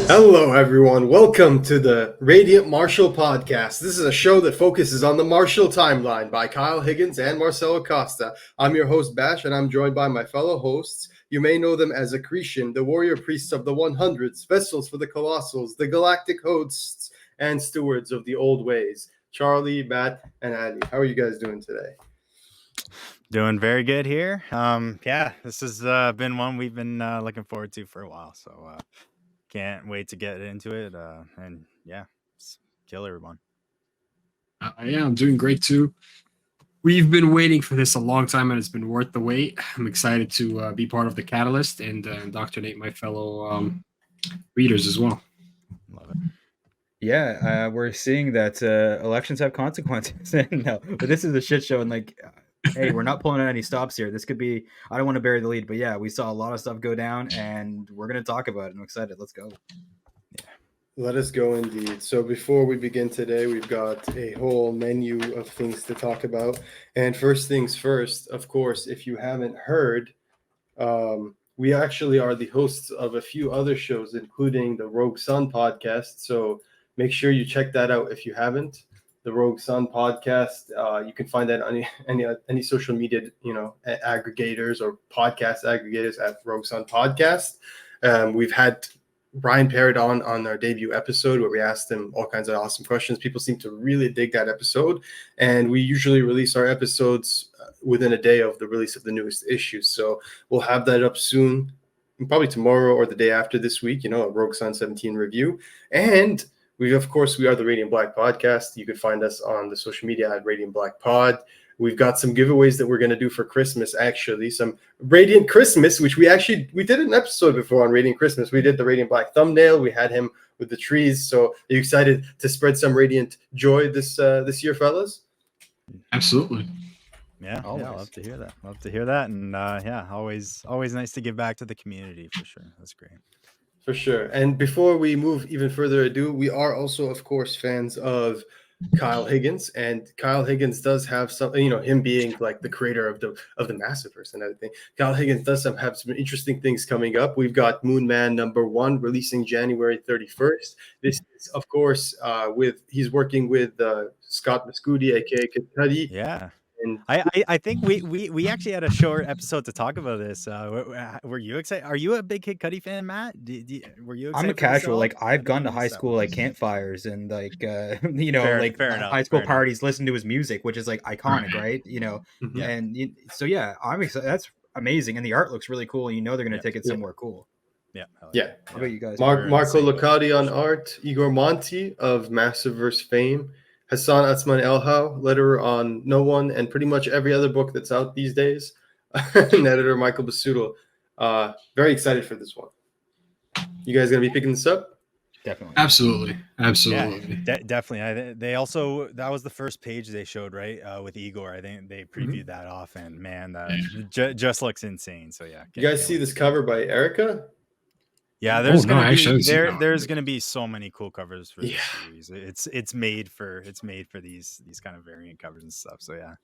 Hello, everyone. Welcome to the Radiant Martial Podcast. This is a show that focuses on the martial timeline by Kyle Higgins and Marcelo Costa. I'm your host, Bash, and I'm joined by my fellow hosts. You may know them as Accretion, the warrior priests of the 100s, vessels for the Colossals, the galactic hosts, and stewards of the old ways. Charlie, Matt, and Andy. How are you guys doing today? Doing very good here. This has been one we've been looking forward to for a while. So can't wait to get into it. Kill everyone. I'm doing great too. We've been waiting for this a long time, and it's been worth the wait. I'm excited to be part of the catalyst and indoctrinate my fellow readers as well. Love it. Yeah, we're seeing that elections have consequences. No, but this is a shit show, and hey, we're not pulling out any stops here. This could be, I don't want to bury the lead, but yeah, we saw a lot of stuff go down, and we're going to talk about it. I'm excited. Let's go. Yeah. Let us go indeed. So before we begin today, we've got a whole menu of things to talk about. And first things first, of course, if you haven't heard, we actually are the hosts of a few other shows, including the Rogue Sun podcast. So make sure you check that out if you haven't. The Rogue Sun podcast, you can find that on any social media, aggregators or podcast aggregators at Rogue Sun Podcast. We've had Brian Parrott on our debut episode where we asked him all kinds of awesome questions. People seem to really dig that episode, and we usually release our episodes within a day of the release of the newest issues. So we'll have that up soon, probably tomorrow or the day after this week. A Rogue Sun 17 review. And we are the Radiant Black Podcast. You can find us on the social media at Radiant Black Pod. We've got some giveaways that we're going to do for Christmas, actually. Some Radiant Christmas, which we did an episode before on Radiant Christmas. We did the Radiant Black thumbnail. We had him with the trees. So are you excited to spread some Radiant joy this year, fellas? Absolutely. Yeah, I love to hear that. And always nice to give back to the community for sure. That's great. For sure. And before we move even further ado, we are also, of course, fans of Kyle Higgins, and Kyle Higgins does have some, him being like the creator of the massiveverse and everything. Kyle Higgins does have some interesting things coming up. We've got Moon Man #1 releasing January 31st. This is, of course, he's working with Scott Mascudi, aka Kid Cudi. Yeah. And I think we actually had a short episode to talk about this. Were you excited? Are you a big Kid Cudi fan, Matt? Were you excited? I'm a casual. I've gone to high school campfires and fair enough, high school parties. Listen to his music, which is iconic, right? Mm-hmm. And so yeah, I'm excited. That's amazing, and the art looks really cool. They're going to take it somewhere cool. Yeah. How about you guys? Marco Locati on art, Igor Monti of Massiveverse fame, Hassan Atzman Elhau, letterer on No One and pretty much every other book that's out these days, and editor Michael Basuto. Very excited for this one. You guys going to be picking this up? Definitely. Absolutely. Yeah, definitely. They also, that was the first page they showed, right? With Igor. I think they previewed that off, and man, that just looks insane. So yeah. You guys see this cover by Erica? Yeah, there's gonna be so many cool covers for this series. It's made for these kind of variant covers and stuff. So yeah,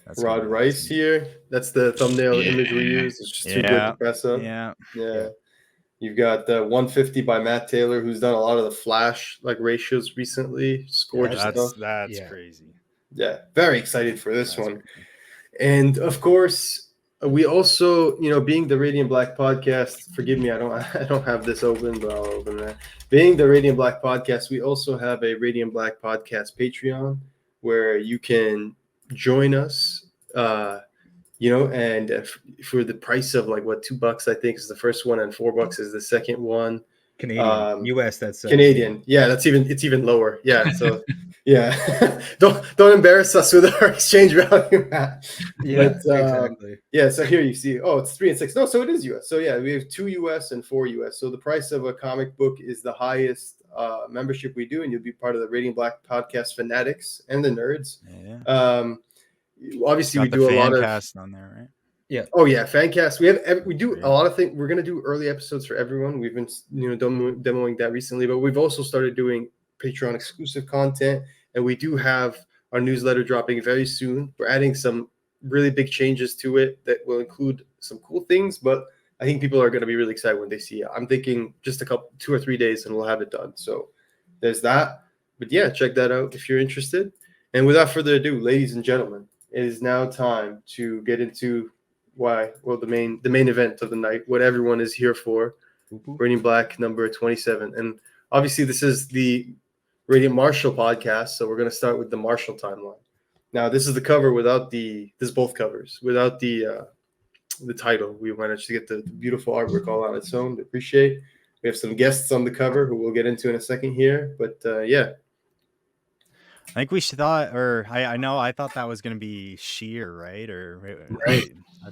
that's Rod Rice here. That's the thumbnail image we use. It's just too good to pass up. Yeah. You've got 150 by Matt Taylor, who's done a lot of the Flash ratios recently. Gorgeous stuff. That's crazy. Yeah, very excited for this one. Crazy. And of course, we also, being the Radiant Black Podcast, forgive me, I don't have this open, but I'll open that. Being the Radiant Black Podcast, we also have a Radiant Black Podcast Patreon where you can join us, and for the price of $2, I think is the first one, and $4 is the second one. Canadian, US, that's Canadian. Yeah, it's even lower. Yeah, so yeah, don't embarrass us with our exchange value, Matt. Yeah, exactly. Yeah, so here you see, it's 3 and 6. No, so it is US. So yeah, we have 2 US and 4 US. So the price of a comic book is the highest membership we do, and you'll be part of the Radiant Black Podcast fanatics and the nerds. Yeah. Obviously, we do a lot of cast on there, right? Yeah. Oh yeah, Fancast. We do a lot of things. We're gonna do early episodes for everyone. We've been demoing that recently, but we've also started doing Patreon exclusive content, and we do have our newsletter dropping very soon. We're adding some really big changes to it that will include some cool things, but I think people are going to be really excited when they see it. I'm thinking just 2 or 3 days and we'll have it done. So there's that. But yeah, check that out if you're interested. And without further ado, ladies and gentlemen, it is now time to get into the main event of the night, what everyone is here for. Radiant Black number 27. And obviously this is the Radiant Marshall podcast, so we're going to start with the Marshall timeline. Now, this is the cover this is both covers without the title. We managed to get the beautiful artwork all on its own. Appreciate. We have some guests on the cover who we'll get into in a second here, but yeah. I think we thought, or I thought that was going to be Sheer, right? Right.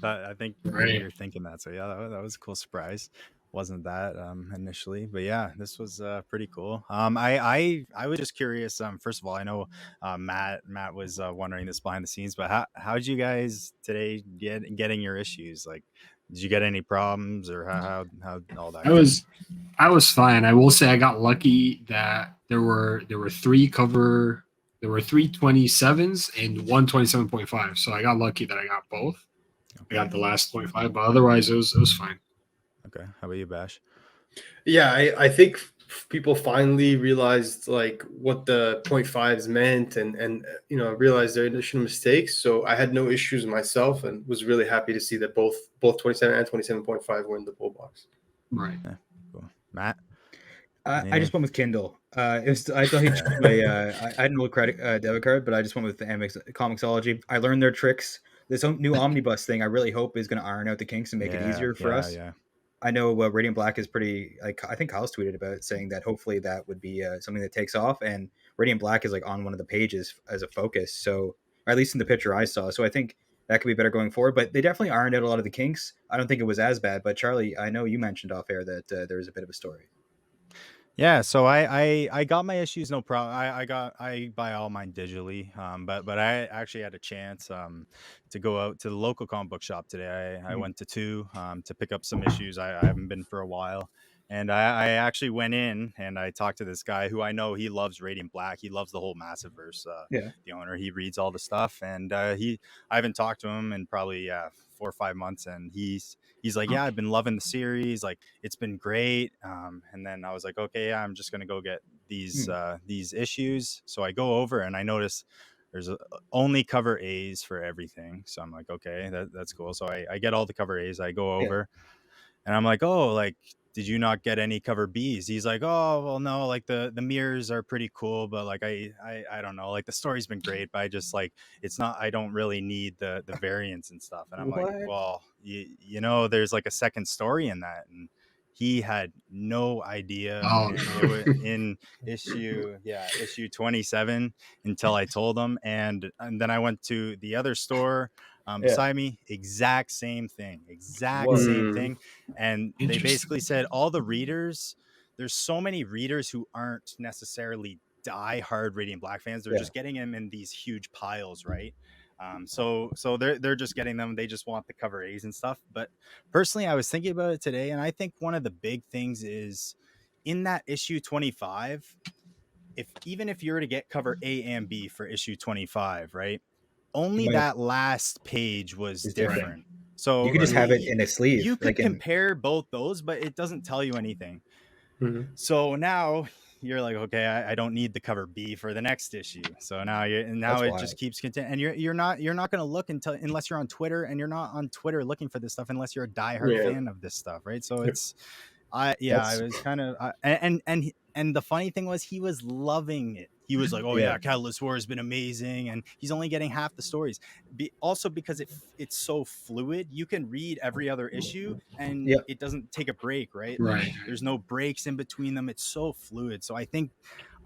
I think Right. you're thinking that. So yeah, that was a cool surprise. Wasn't that initially, but yeah, this was pretty cool. I was just curious. First of all, I know Matt was wondering this behind the scenes, but how did you guys today getting your issues? Like, did you get any problems, or how all that? I was fine. I will say I got lucky that there were three 27s and one 27.5. So I got lucky that I got both. Okay. I got the last 25, but otherwise it was fine. Okay, how about you, Bash? Yeah, I think people finally realized like what the 0.5s meant and realized their initial mistakes. So I had no issues myself and was really happy to see that both 27 and 27.5 were in the pull box. Right. Yeah, cool. Matt? I just went with Kindle. I thought he chose my. I had no credit debit card, but I just went with the Amex Comixology. I learned their tricks. This new omnibus thing, I really hope is going to iron out the kinks and make it easier for us. Yeah. I know Radiant Black is pretty. Like, I think Kyle's tweeted about it, saying that hopefully that would be something that takes off. And Radiant Black is like on one of the pages as a focus, so or at least in the picture I saw. So I think that could be better going forward. But they definitely ironed out a lot of the kinks. I don't think it was as bad. But Charlie, I know you mentioned off air that there was a bit of a story. Yeah, so I got my issues, no problem. I buy all mine digitally, but I actually had a chance to go out to the local comic book shop today. I went to two to pick up some issues. I haven't been for a while, and I actually went in and I talked to this guy who I know he loves Radiant Black. He loves the whole massiveverse. The owner, he reads all the stuff, and I haven't talked to him in probably 4 or 5 months, and he's like, yeah, I've been loving the series. Like, it's been great. And then I was like, okay, yeah, I'm just going to go get these issues. So I go over and I notice there's only cover A's for everything. So I'm like, okay, that's cool. So I get all the cover A's. I go over and I'm like, oh, like, did you not get any cover B's? He's like, oh, well, no, like the mirrors are pretty cool, but like I don't know, like the story's been great, but I just like it's not. I don't really need the variants and stuff. And I'm like, well, you know, there's like a second story in that, and he had no idea. Oh, And it was in issue 27 until I told him, and then I went to the other store beside me, exact same thing, same thing. And they basically said all the readers, there's so many readers who aren't necessarily die-hard Radiant Black fans. They're just getting them in these huge piles, right? So they're just getting them. They just want the cover A's and stuff. But personally, I was thinking about it today, and I think one of the big things is in that issue 25, even if you were to get cover A and B for issue 25, right? Only that last page was different. So you could just have it in a sleeve. You could compare both those, but it doesn't tell you anything. So now you're like, okay, I don't need the cover B for the next issue. So now it just keeps continuing, and you're not going to look unless you're on Twitter, and you're not on Twitter looking for this stuff unless you're a diehard fan of this stuff, right? So it's I was kind of and the funny thing was he was loving it. He was like, oh yeah, Catalyst War has been amazing, and he's only getting half the stories. Also because it's so fluid, you can read every other issue and it doesn't take a break, right? Like, there's no breaks in between them. It's so fluid. So I think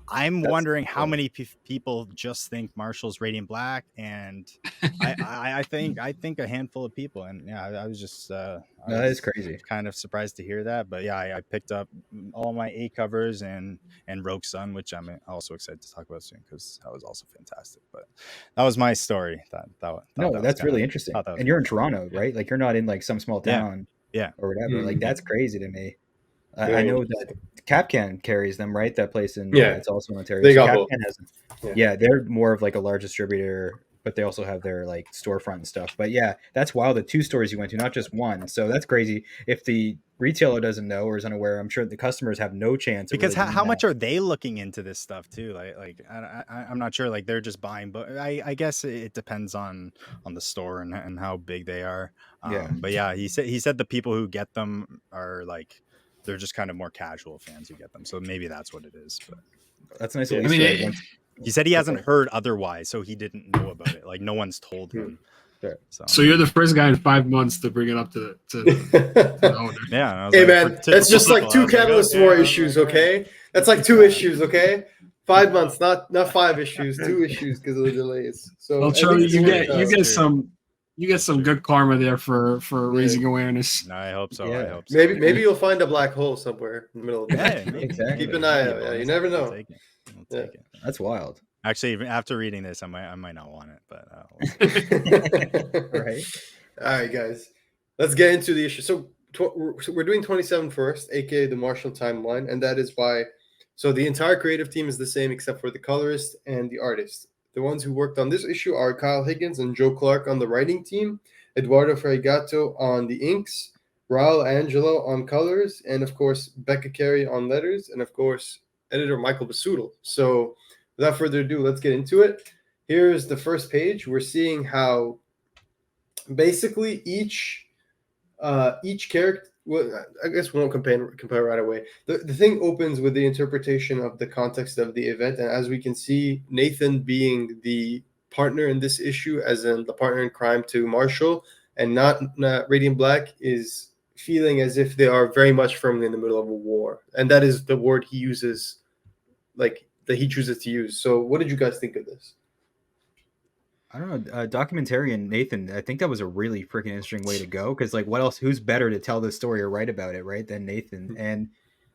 I'm wondering how many people just think Marshall's Radiant Black, and I think a handful of people. And I was just that is crazy. Kind of surprised to hear that, but I picked up all my A covers and Rogue Sun, which I'm also excited to talk about soon because that was also fantastic. But that was my story. That's really interesting. And you're in Toronto, right? Like, you're not in like some small town, or whatever. Like, that's crazy to me. I know that Capcan carries them, right? That place in it's also in Ontario. They so got both. Capcan has them. Yeah, they're more of like a large distributor. but they also have their like storefront and stuff. But yeah, that's wild. The 2 stores you went to, not just one. So that's crazy. If the retailer doesn't know or is unaware, I'm sure the customers have no chance. Of Because really how doing much that. are they looking into this stuff too? I'm not sure. Like they're just buying, but I guess it depends on the store and how big they are. Yeah. But yeah, he said the people who get them are like they're just kind of more casual fans who get them. So maybe that's what it is. But That's a nice Yeah. little I Easter mean, egg. Once- he said he hasn't Okay. heard otherwise, so he didn't know about it. Like no one's told him. Sure. So you're the first guy in 5 months to bring it up to the owner. Yeah. And I was Hey like, man, for that's typical just like people, I 2 was like, Catalyst okay. War I was issues, like, all right. okay? That's like 2 issues, okay? 5 months, not 5 issues, 2 issues because of the delays. So Well, at Charlie, least you it's get worked you out. get True. some you get some good karma there for Yeah. raising awareness. No, I hope so. Yeah. I hope so. Maybe you'll find a black hole somewhere in the middle of the Hey, night. maybe, Exactly. Keep maybe. an eye That'd out. be a Yeah, you bonus. never I'll know. take it. I'll Yeah. take it. That's wild. Actually, even after reading this, I might not want it, but we'll see. Right. All right, guys, let's get into the issue. So we're doing 27 first, aka the Marshall timeline, and that is by. So the entire creative team is the same except for the colorist and the artist. The ones who worked on this issue are Kyle Higgins and Joe Clark on the writing team, Eduardo Fregato on the inks, Raul Angelo on colors, and of course Becca Carey on letters, and of course editor Michael Basudel. So without further ado, let's get into it. Here's the first page. We're seeing how basically each character. Well, I guess we won't compare right away. The thing opens with the interpretation of the context of the event, and as we can see, Nathan being the partner in this issue, as in the partner in crime to Marshall, and not Radiant Black, is feeling as if they are very much firmly in the middle of a war, and that is the word he uses, like that he chooses to use. So, what did you guys think of this? I don't know. Documentarian Nathan, I think that was a really freaking interesting way to go because, like, what else? Who's better to tell this story or write about it, right? Than Nathan. And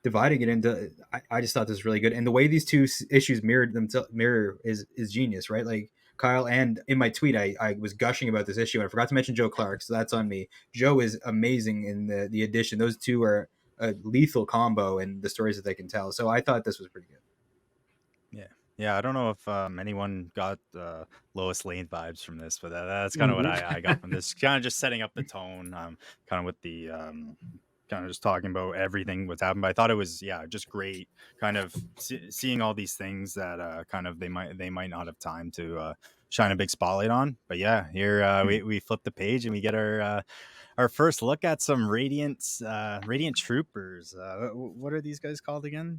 dividing it into, I just thought this was really good. And the way these 2 issues mirror is genius, right? Like Kyle, and in my tweet, I was gushing about this issue, and I forgot to mention Joe Clark, so that's on me. Joe is amazing in the addition. Those 2 are a lethal combo in the stories that they can tell. So I thought this was pretty good. Yeah, I don't know if anyone got Lois Lane vibes from this, but that's kind of what I got from this. Kind of just setting up the tone, kind of with the kind of just talking about everything what's happened. But I thought it was just great, kind of seeing all these things that kind of they might not have time to shine a big spotlight on. But yeah, here we flip the page and we get our first look at some Radiant Troopers. What are these guys called again?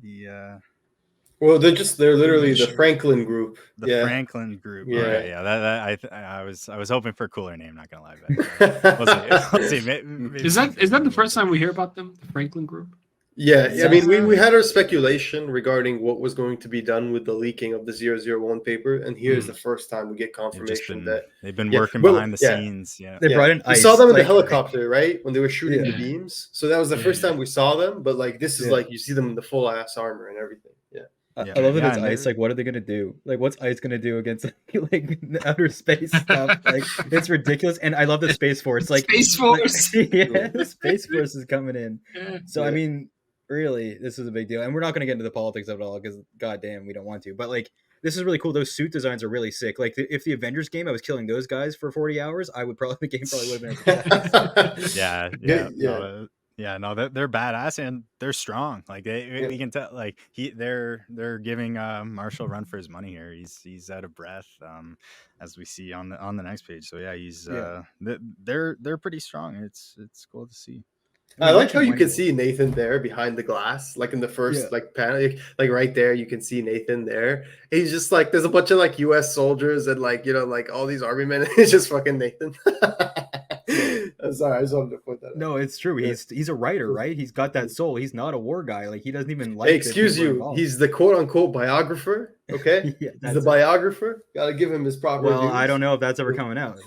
Well, they're literally the Franklin group. The Franklin group. Yeah. Okay, yeah. I was hoping for a cooler name. Not gonna lie, but we'll see. Maybe Is that the first time we hear about them, the Franklin Group? Yeah, I mean, we had our speculation regarding what was going to be done with the leaking of the 001 paper, and here's the first time we get confirmation that they've been Yeah, working well, behind the yeah. scenes. Yeah, They brought in we ice. saw them in the like- helicopter, right, when they were shooting Yeah. the beams. So that was the first time we saw them. But like, this is Yeah. like you see them in the full ass armor and everything. Yeah. Yeah. I love that Yeah, it's and ice. they're- Like, what are they gonna do? Like, what's ice gonna do against like outer space stuff? Like, it's ridiculous. And I love the Space Force. Like, Space Force. yeah, the Space Force is coming in. Yeah. So I Yeah. mean, really, this is a big deal. And we're not gonna get into the politics of it all because, goddamn, we don't want to. But like, this is really cool. Those suit designs are really sick. Like, if the Avengers game, I was killing those guys for 40 hours, the game probably would have been. No, they're badass and they're strong. Like we can tell. Like they're giving Marshall a run for his money here. He's out of breath, as we see on the next page. So yeah, they're pretty strong. It's cool to see. I like how you can see Nathan there behind the glass, like in the first like panel, like right there, you can see Nathan there. He's just like, there's a bunch of like U.S. soldiers and like, you know, like all these army men. It's just fucking Nathan. I'm sorry, I just wanted to point that out. No, it's true. Yeah. He's a writer, right? He's got that soul. He's not a war guy. Like, he doesn't even like. Hey, that excuse people are you. involved. He's the quote unquote biographer. Okay, Yeah, he's that's the it. biographer. Gotta give him his proper. Well, dues. I don't know if that's ever coming out.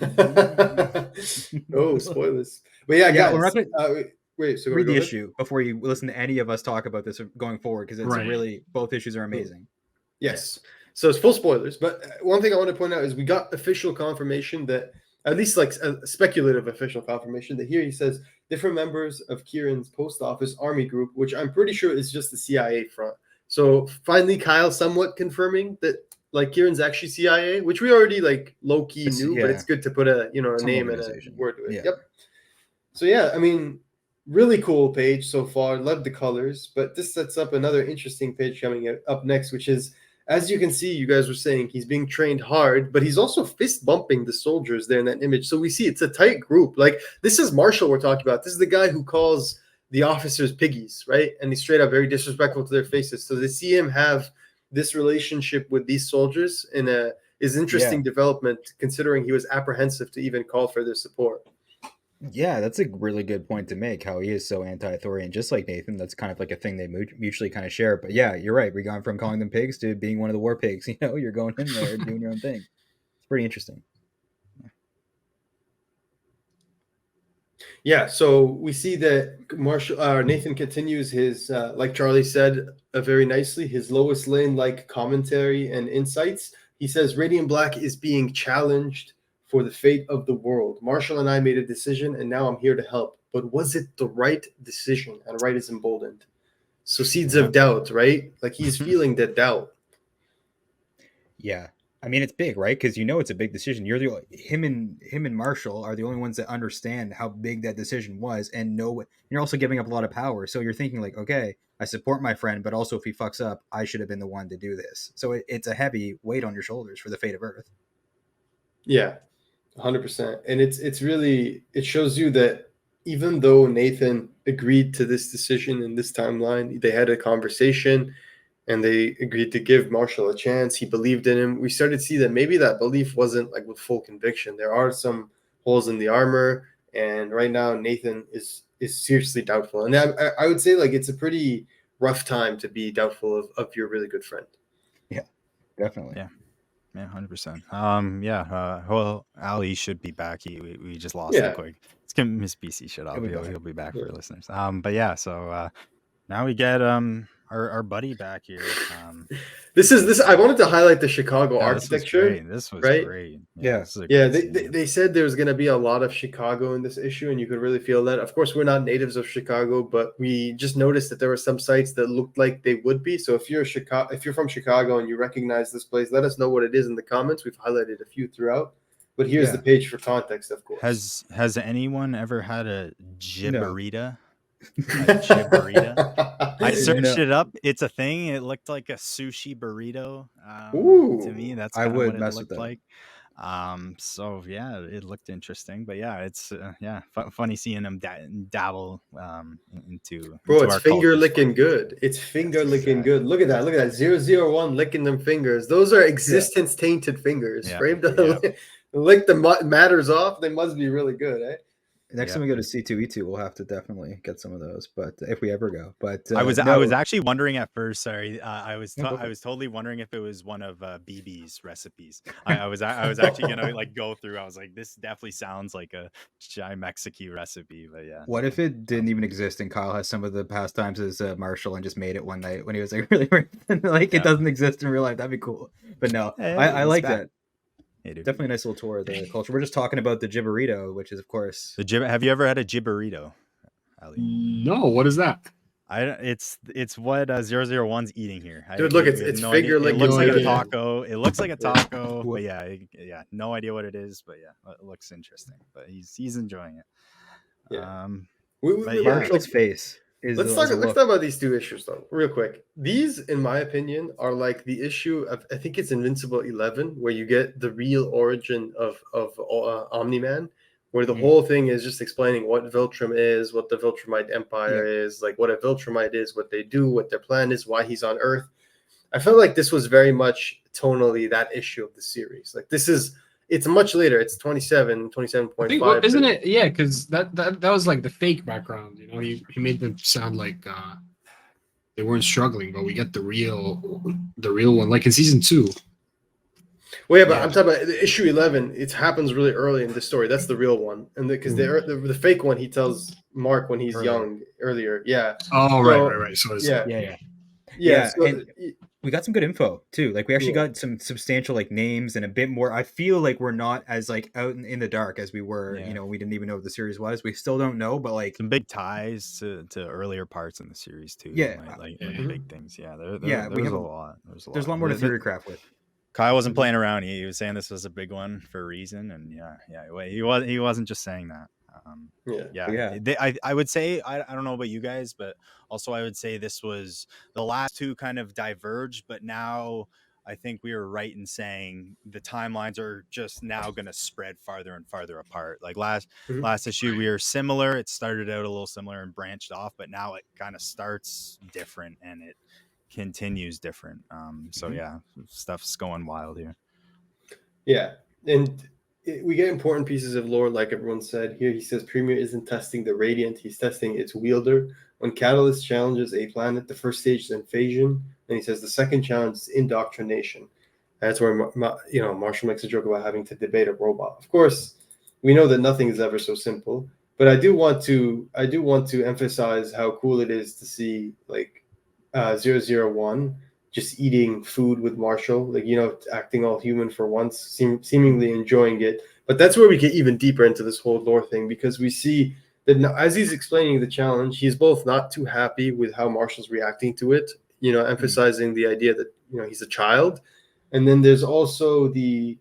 Oh, spoilers. But yeah, Yeah, guys. we're not gonna- wait, so Read go the ahead? issue before you listen to any of us talk about this going forward, because it's Right. really, both issues are amazing. Yes. So it's full spoilers. But one thing I want to point out is we got official confirmation that, at least like a speculative official confirmation, that here he says different members of Kieran's post office army group, which I'm pretty sure is just the CIA front. So finally, Kyle somewhat confirming that like Kieran's actually CIA, which we already like low key It's- knew, but yeah. it's good to put a a Some name and a organization. word to it. Yeah. Yep. So yeah, I mean, really cool page so far. Love the colors, but this sets up another interesting page coming up next, which is, as you can see, you guys were saying he's being trained hard, but he's also fist bumping the soldiers there in that image. So we see it's a tight group. Like this is Marshall we're talking about. This is the guy who calls the officers piggies, right? And he's straight up very disrespectful to their faces. So they see him have this relationship with these soldiers in a is interesting development, considering he was apprehensive to even call for their support. Yeah, that's a really good point to make, how he is so anti-authorian, just like Nathan. That's kind of like a thing they mutually kind of share. But yeah, you're right. We're going from calling them pigs to being one of the war pigs. You know, you're going in there doing your own thing. It's pretty interesting. Yeah, so we see that Nathan continues his, like Charlie said very nicely, his Lois Lane like commentary and insights. He says Radiant Black is being challenged for the fate of the world. Marshall and I made a decision, and now I'm here to help. But was it the right decision? And right is emboldened. So seeds of doubt, right? Like he's feeling that doubt. Yeah. I mean, it's big, right? Because you know it's a big decision. Him and Marshall are the only ones that understand how big that decision was, and know you're also giving up a lot of power. So you're thinking like, okay, I support my friend, but also if he fucks up, I should have been the one to do this. So it's a heavy weight on your shoulders for the fate of Earth. Yeah, 100%. And it's really, it shows you that even though Nathan agreed to this decision in this timeline, they had a conversation and they agreed to give Marshall a chance. He believed in him. We started to see that maybe that belief wasn't like with full conviction. There are some holes in the armor, and right now Nathan is seriously doubtful. And I would say like it's a pretty rough time to be doubtful of your really good friend. Yeah, definitely. Yeah. Yeah, 100%. Well, Ali should be back. We just lost him quick. Let's get Miss BC shut up. He'll be back for listeners. But yeah, so now we get our buddy back here. This I wanted to highlight the Chicago architecture. This was right? great. Yeah. They said there was going to be a lot of Chicago in this issue, and you could really feel that. Of course, we're not natives of Chicago, but we just noticed that there were some sites that looked like they would be. So if you're from Chicago and you recognize this place, let us know what it is in the comments. We've highlighted a few throughout, but here's the page for context, of course. Has anyone ever had a gibberita? I searched it up. It's a thing. It looked like a sushi burrito. To me, that's kind of what it looked like. So yeah, it looked interesting. But yeah, it's funny seeing him dabble into. Bro, it's finger licking good. It's finger licking good. Look at that. Look at that. 001 licking them fingers. Those are existence tainted fingers. Framed lick the matters off. They must be really good, eh? Next time we go to C2E2, we'll have to definitely get some of those. But if we ever go, I was actually wondering at first. Sorry, I was totally wondering if it was one of BB's recipes. I was actually gonna like go through. I was like, this definitely sounds like a Chai Mexican recipe. But yeah, what if it didn't even exist and Kyle has some of the pastimes as Marshall and just made it one night when he was like really like it doesn't exist in real life? That'd be cool. But no, I like that. Definitely a nice little tour of the culture. We're just talking about the gibberito, which is of course Have you ever had a gibberito, Ali? No, what is that? It's what 001's eating here. Dude, look, it's finger licking. It looks like a taco. It looks like a taco. But yeah, no idea what it is. But yeah, it looks interesting. But he's enjoying it. Yeah. Marshall's face. Let's talk about these two issues though, real quick. These, in my opinion, are like the issue of, I think it's Invincible 11, where you get the real origin of Omni-Man, where the whole thing is just explaining what Viltrum is, what the Viltrumite Empire is, like what a Viltrumite is, what they do, what their plan is, why he's on Earth. I felt like this was very much tonally that issue of the series. Like it's much later. It's 27.5. Isn't it? Yeah, because that was like the fake background. You know, he made them sound like they weren't struggling, but we get the real one, like in season 2. Well, yeah, but I'm talking about issue 11. It happens really early in the story. That's the real one, and because the fake one he tells Mark when he's young earlier. Yeah. Oh, right. So yeah. So, and we got some good info too. Like we actually got some substantial like names and a bit more. I feel like we're not as like out in the dark as we were. You know, we didn't even know what the series was. We still don't know, but like some big ties to earlier parts in the series too. Yeah, like big things. Yeah, there's a lot. There's a lot more to theory craft with. Kyle wasn't playing around. He was saying this was a big one for a reason, and he wasn't just saying that. Yeah. I would say I don't know about you guys, but also I would say this was the last two kind of diverged, but now I think we were right in saying the timelines are just now going to spread farther and farther apart. Like last issue, we were similar. It started out a little similar and branched off, but now it kind of starts different and it continues different. So yeah, stuff's going wild here. Yeah, and we get important pieces of lore, like everyone said. Here he says Premier isn't testing the Radiant, he's testing its wielder. When Catalyst challenges a planet, the first stage is invasion, and he says the second challenge is indoctrination. That's where Marshall makes a joke about having to debate a robot. Of course, we know that nothing is ever so simple, but I do want to emphasize how cool it is to see like 001 just eating food with Marshall, like, acting all human for once, seemingly enjoying it. But that's where we get even deeper into this whole lore thing, because we see that as he's explaining the challenge, he's both not too happy with how Marshall's reacting to it, emphasizing the idea that, he's a child. And then there's also the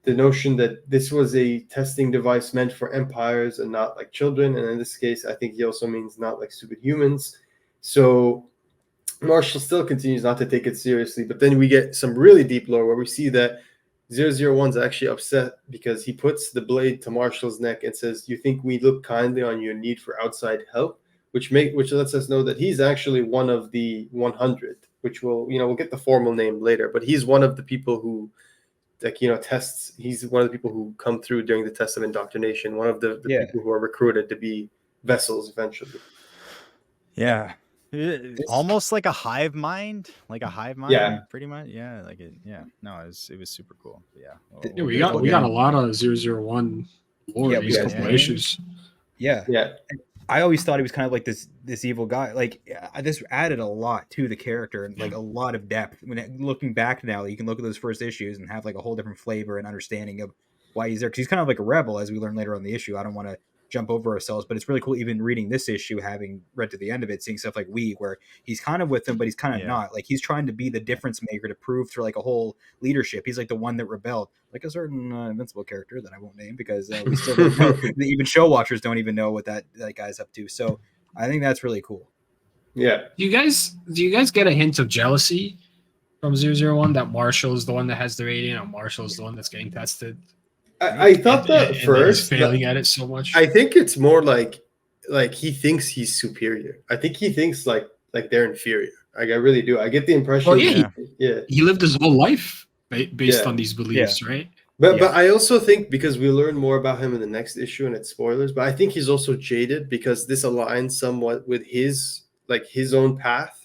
notion that this was a testing device meant for empires and not like children. And in this case, I think he also means not like stupid humans. So Marshall still continues not to take it seriously, but then we get some really deep lore where we see that 001's actually upset because he puts the blade to Marshall's neck and says, "You think we look kindly on your need for outside help?" Which lets us know that he's actually one of the 100, which we'll get the formal name later, but he's one of the people who tests. He's one of the people who come through during the test of indoctrination, one of the people who are recruited to be vessels eventually. Yeah. Almost like a hive mind, pretty much. Yeah, like it. Yeah, no, it was super cool. But yeah, we got a lot of 001 lore in these couple issues. Yeah. I always thought he was kind of like this evil guy. Like this added a lot to the character and like a lot of depth. When looking back now, you can look at those first issues and have like a whole different flavor and understanding of why he's there. Because he's kind of like a rebel, as we learn later on in the issue. I don't want to jump over ourselves, but it's really cool even reading this issue, having read to the end of it, seeing stuff like where he's kind of with them, but he's kind of not. Like he's trying to be the difference maker to prove to like a whole leadership. He's like the one that rebelled, like a certain Invincible character that I won't name because we still don't know. Even show watchers don't even know what that guy's up to. So I think that's really cool. Yeah. Do you guys get a hint of jealousy from 001 that Marshall is the one that has the Radiant and Marshall is the one that's getting tested? I thought that first, failing at it so much. I think it's more like he thinks he's superior. I think he thinks like they're inferior. Like I really do. I get the impression. He lived his whole life based on these beliefs, right? But I also think, because we learn more about him in the next issue, and it's spoilers, but I think he's also jaded because this aligns somewhat with his own path.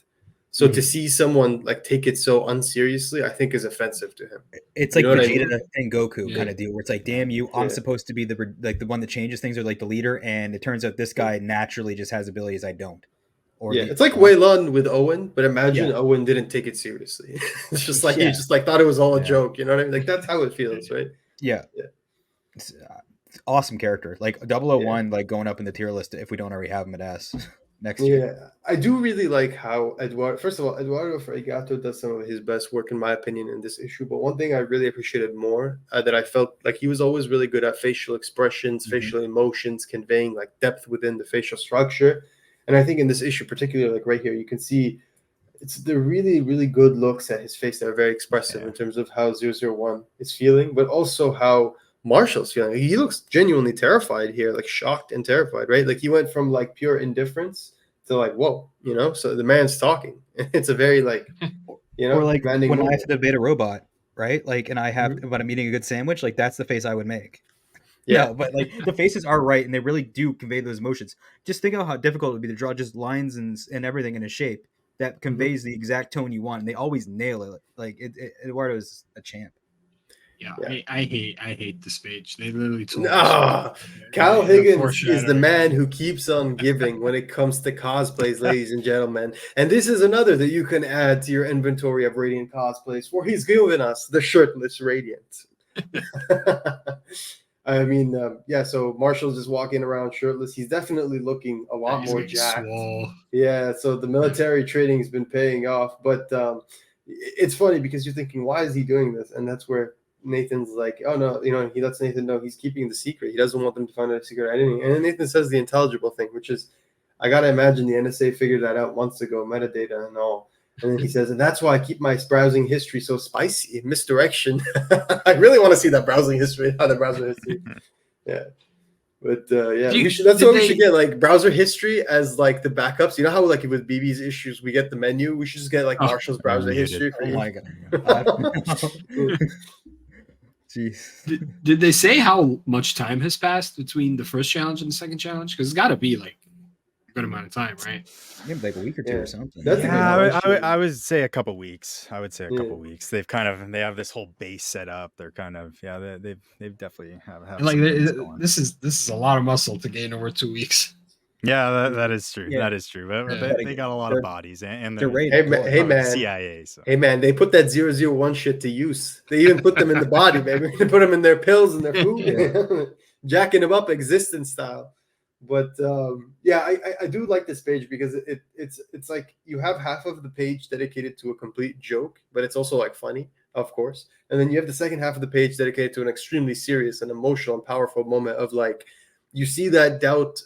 So to see someone like take it so unseriously, I think is offensive to him. It's like Vegeta and Goku kind of deal, where it's like, damn you, I'm supposed to be the one that changes things, or like the leader, and it turns out this guy naturally just has abilities I don't. Or it's like Wei Lun with Owen, but imagine Owen didn't take it seriously. It's just like he just like thought it was all a joke. You know what I mean? Like that's how it feels, right? Yeah. It's awesome character. Like 001, like going up in the tier list if we don't already have him at S. Next year. Yeah, I do really like how first of all, Eduardo Fregato does some of his best work, in my opinion, in this issue. But one thing I really appreciated more, that I felt like he was always really good at facial expressions, facial emotions, conveying like depth within the facial structure. And I think in this issue, particularly like right here, you can see it's the really, really good looks at his face that are very expressive in terms of how 001 is feeling, but also how Marshall's feeling. He looks genuinely terrified here, like shocked and terrified, right? Like he went from like pure indifference to like, whoa, so the man's talking. It's a very like, or like when moment. I have to debate a robot, right? Like, and I have, but I'm eating a good sandwich, like that's the face I would make. Yeah, no, but like the faces are right, and they really do convey those emotions. Just think of how difficult it would be to draw just lines and everything in a shape that conveys the exact tone you want, and they always nail it. Like Eduardo's a champ. Yeah. I hate this page. They literally told Kyle Higgins is the man who keeps on giving when it comes to cosplays, ladies and gentlemen. And this is another that you can add to your inventory of Radiant cosplays, for he's given us the shirtless Radiant. I mean, so Marshall's just walking around shirtless. He's definitely looking a lot more jacked. Swole. Yeah, so the military training has been paying off. But it's funny because you're thinking, why is he doing this? And that's where Nathan's like, oh no, he lets Nathan know he's keeping the secret. He doesn't want them to find out a secret identity. And then Nathan says the intelligible thing, which is, I gotta imagine the NSA figured that out months ago, metadata and all. And then he says, and that's why I keep my browsing history so spicy. Misdirection. I really want to see that browsing history, the browser history. Yeah. But yeah, that's what we should get, like browser history as like the backups. You know how like with BB's issues we get the menu? We should just get like Marshall's browser history. Oh my god. Jeez. Did they say how much time has passed between the first challenge and the second challenge? Because it's got to be like a good amount of time, right? Yeah, like a week or two or something. I would say a couple weeks. I would say a couple weeks. They have this whole base set up. They're kind of they've definitely have like this is a lot of muscle to gain over 2 weeks. Yeah, that is true. Yeah. That is true. But they got a lot of bodies, and they're hey man, CIA. So. Hey man, they put that 001 shit to use. They even put them in the body, baby. They put them in their pills and their food, jacking them up existence style. But yeah, I do like this page because it's like you have half of the page dedicated to a complete joke, but it's also like funny, of course. And then you have the second half of the page dedicated to an extremely serious and emotional and powerful moment of like, you see that doubt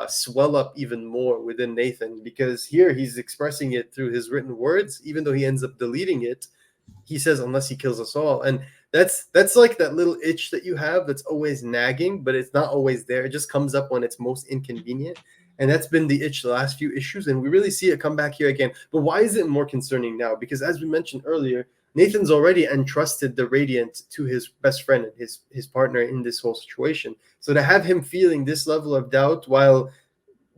swell up even more within Nathan, because here he's expressing it through his written words, even though he ends up deleting it. He says, unless he kills us all. And that's like that little itch that you have that's always nagging, but it's not always there. It just comes up when it's most inconvenient. And that's been the itch the last few issues. And we really see it come back here again. But why is it more concerning now? Because as we mentioned earlier, Nathan's already entrusted the Radiant to his best friend and his partner in this whole situation. So to have him feeling this level of doubt while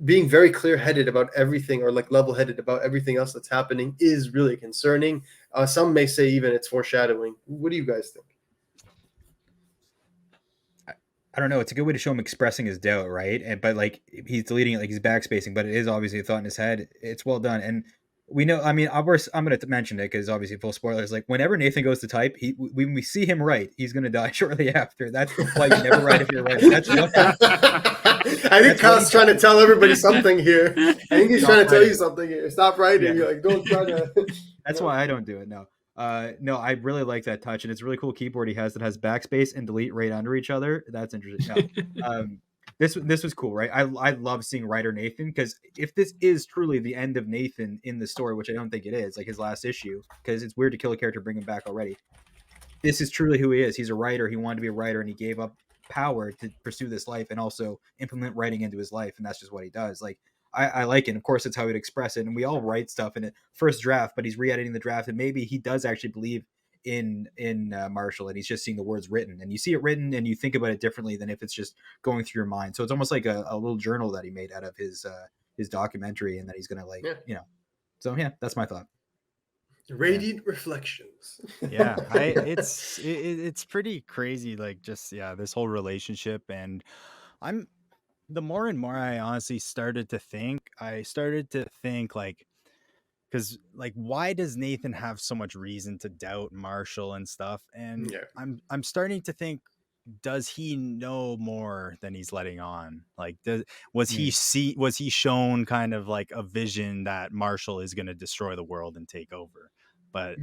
being very clear-headed about everything, or like level-headed about everything else that's happening, is really concerning. Some may say even it's foreshadowing. What do you guys think? I don't know. It's a good way to show him expressing his doubt, right? But like he's deleting it, like he's backspacing, but it is obviously a thought in his head. It's well done. And we know, I mean, I'm going to mention it because obviously full spoilers. Like whenever Nathan goes to type, when we see him write, he's going to die shortly after. That's why you never write if you're writing. That's I think Kyle's trying to tell everybody something here. I think he's trying to tell you something here. Stop writing. Yeah. Like, don't try to. That's why I don't do it. No. No, I really like that touch, and it's a really cool keyboard he has that has backspace and delete right under each other. That's interesting. No. This was cool, right? I love seeing writer Nathan, because if this is truly the end of Nathan in the story, which I don't think it is, like his last issue, because it's weird to kill a character, bring him back already. This is truly who he is. He's a writer. He wanted to be a writer, and he gave up power to pursue this life and also implement writing into his life, and that's just what he does. Like I like it. Of course, it's how he'd express it, and we all write stuff in it first draft, but he's re-editing the draft, and maybe he does actually believe in Marshall, and he's just seeing the words written, and you see it written and you think about it differently than if it's just going through your mind. So it's almost like a little journal that he made out of his documentary, and that he's gonna so yeah, that's my thought. Radiant reflections. Yeah, it's pretty crazy, like just this whole relationship. And the more and more I honestly started to think like, because like, why does Nathan have so much reason to doubt Marshall and stuff? And I'm starting to think, does he know more than he's letting on? Like, was he shown kind of like a vision that Marshall is going to destroy the world and take over? But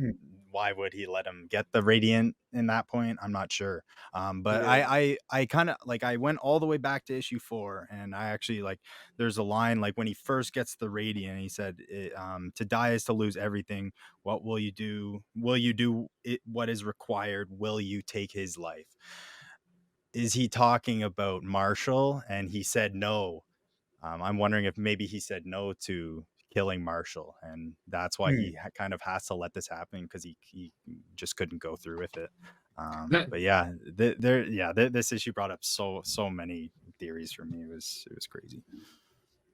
why would he let him get the Radiant in that point? I'm not sure. But I kind of like, I went all the way back to issue 4, and I actually like, there's a line like when he first gets the Radiant, he said, to die is to lose everything. What will you do? Will you do it? What is required? Will you take his life? Is he talking about Marshall? And he said no. I'm wondering if maybe he said no to killing Marshall, and that's why he kind of has to let this happen, because he just couldn't go through with it. But yeah, this issue brought up so many theories for me. It was crazy.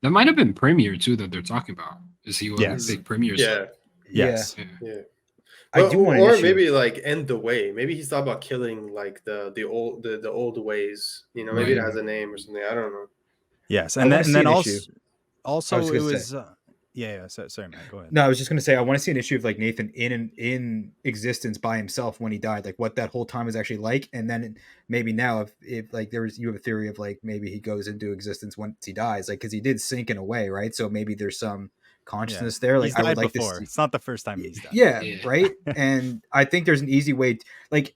That might have been Premier too that they're talking about. Is he one of the big Premiers? Yeah. Yes. Yeah. I do want or maybe like end the way. Maybe he's thought about killing like the old ways. Maybe it has a name or something. I don't know. Yes, and then also it was. Sorry, man. Go ahead. No, I was just gonna say I want to see an issue of like Nathan in existence by himself when he died, like what that whole time was actually like, and then maybe now if like you have a theory of like maybe he goes into existence once he dies, like because he did sink in a way, right? So maybe there's some consciousness there. Like He's I would died like before. to see. It's not the first time he's died. Yeah, Yeah. right. And I think there's an easy way, like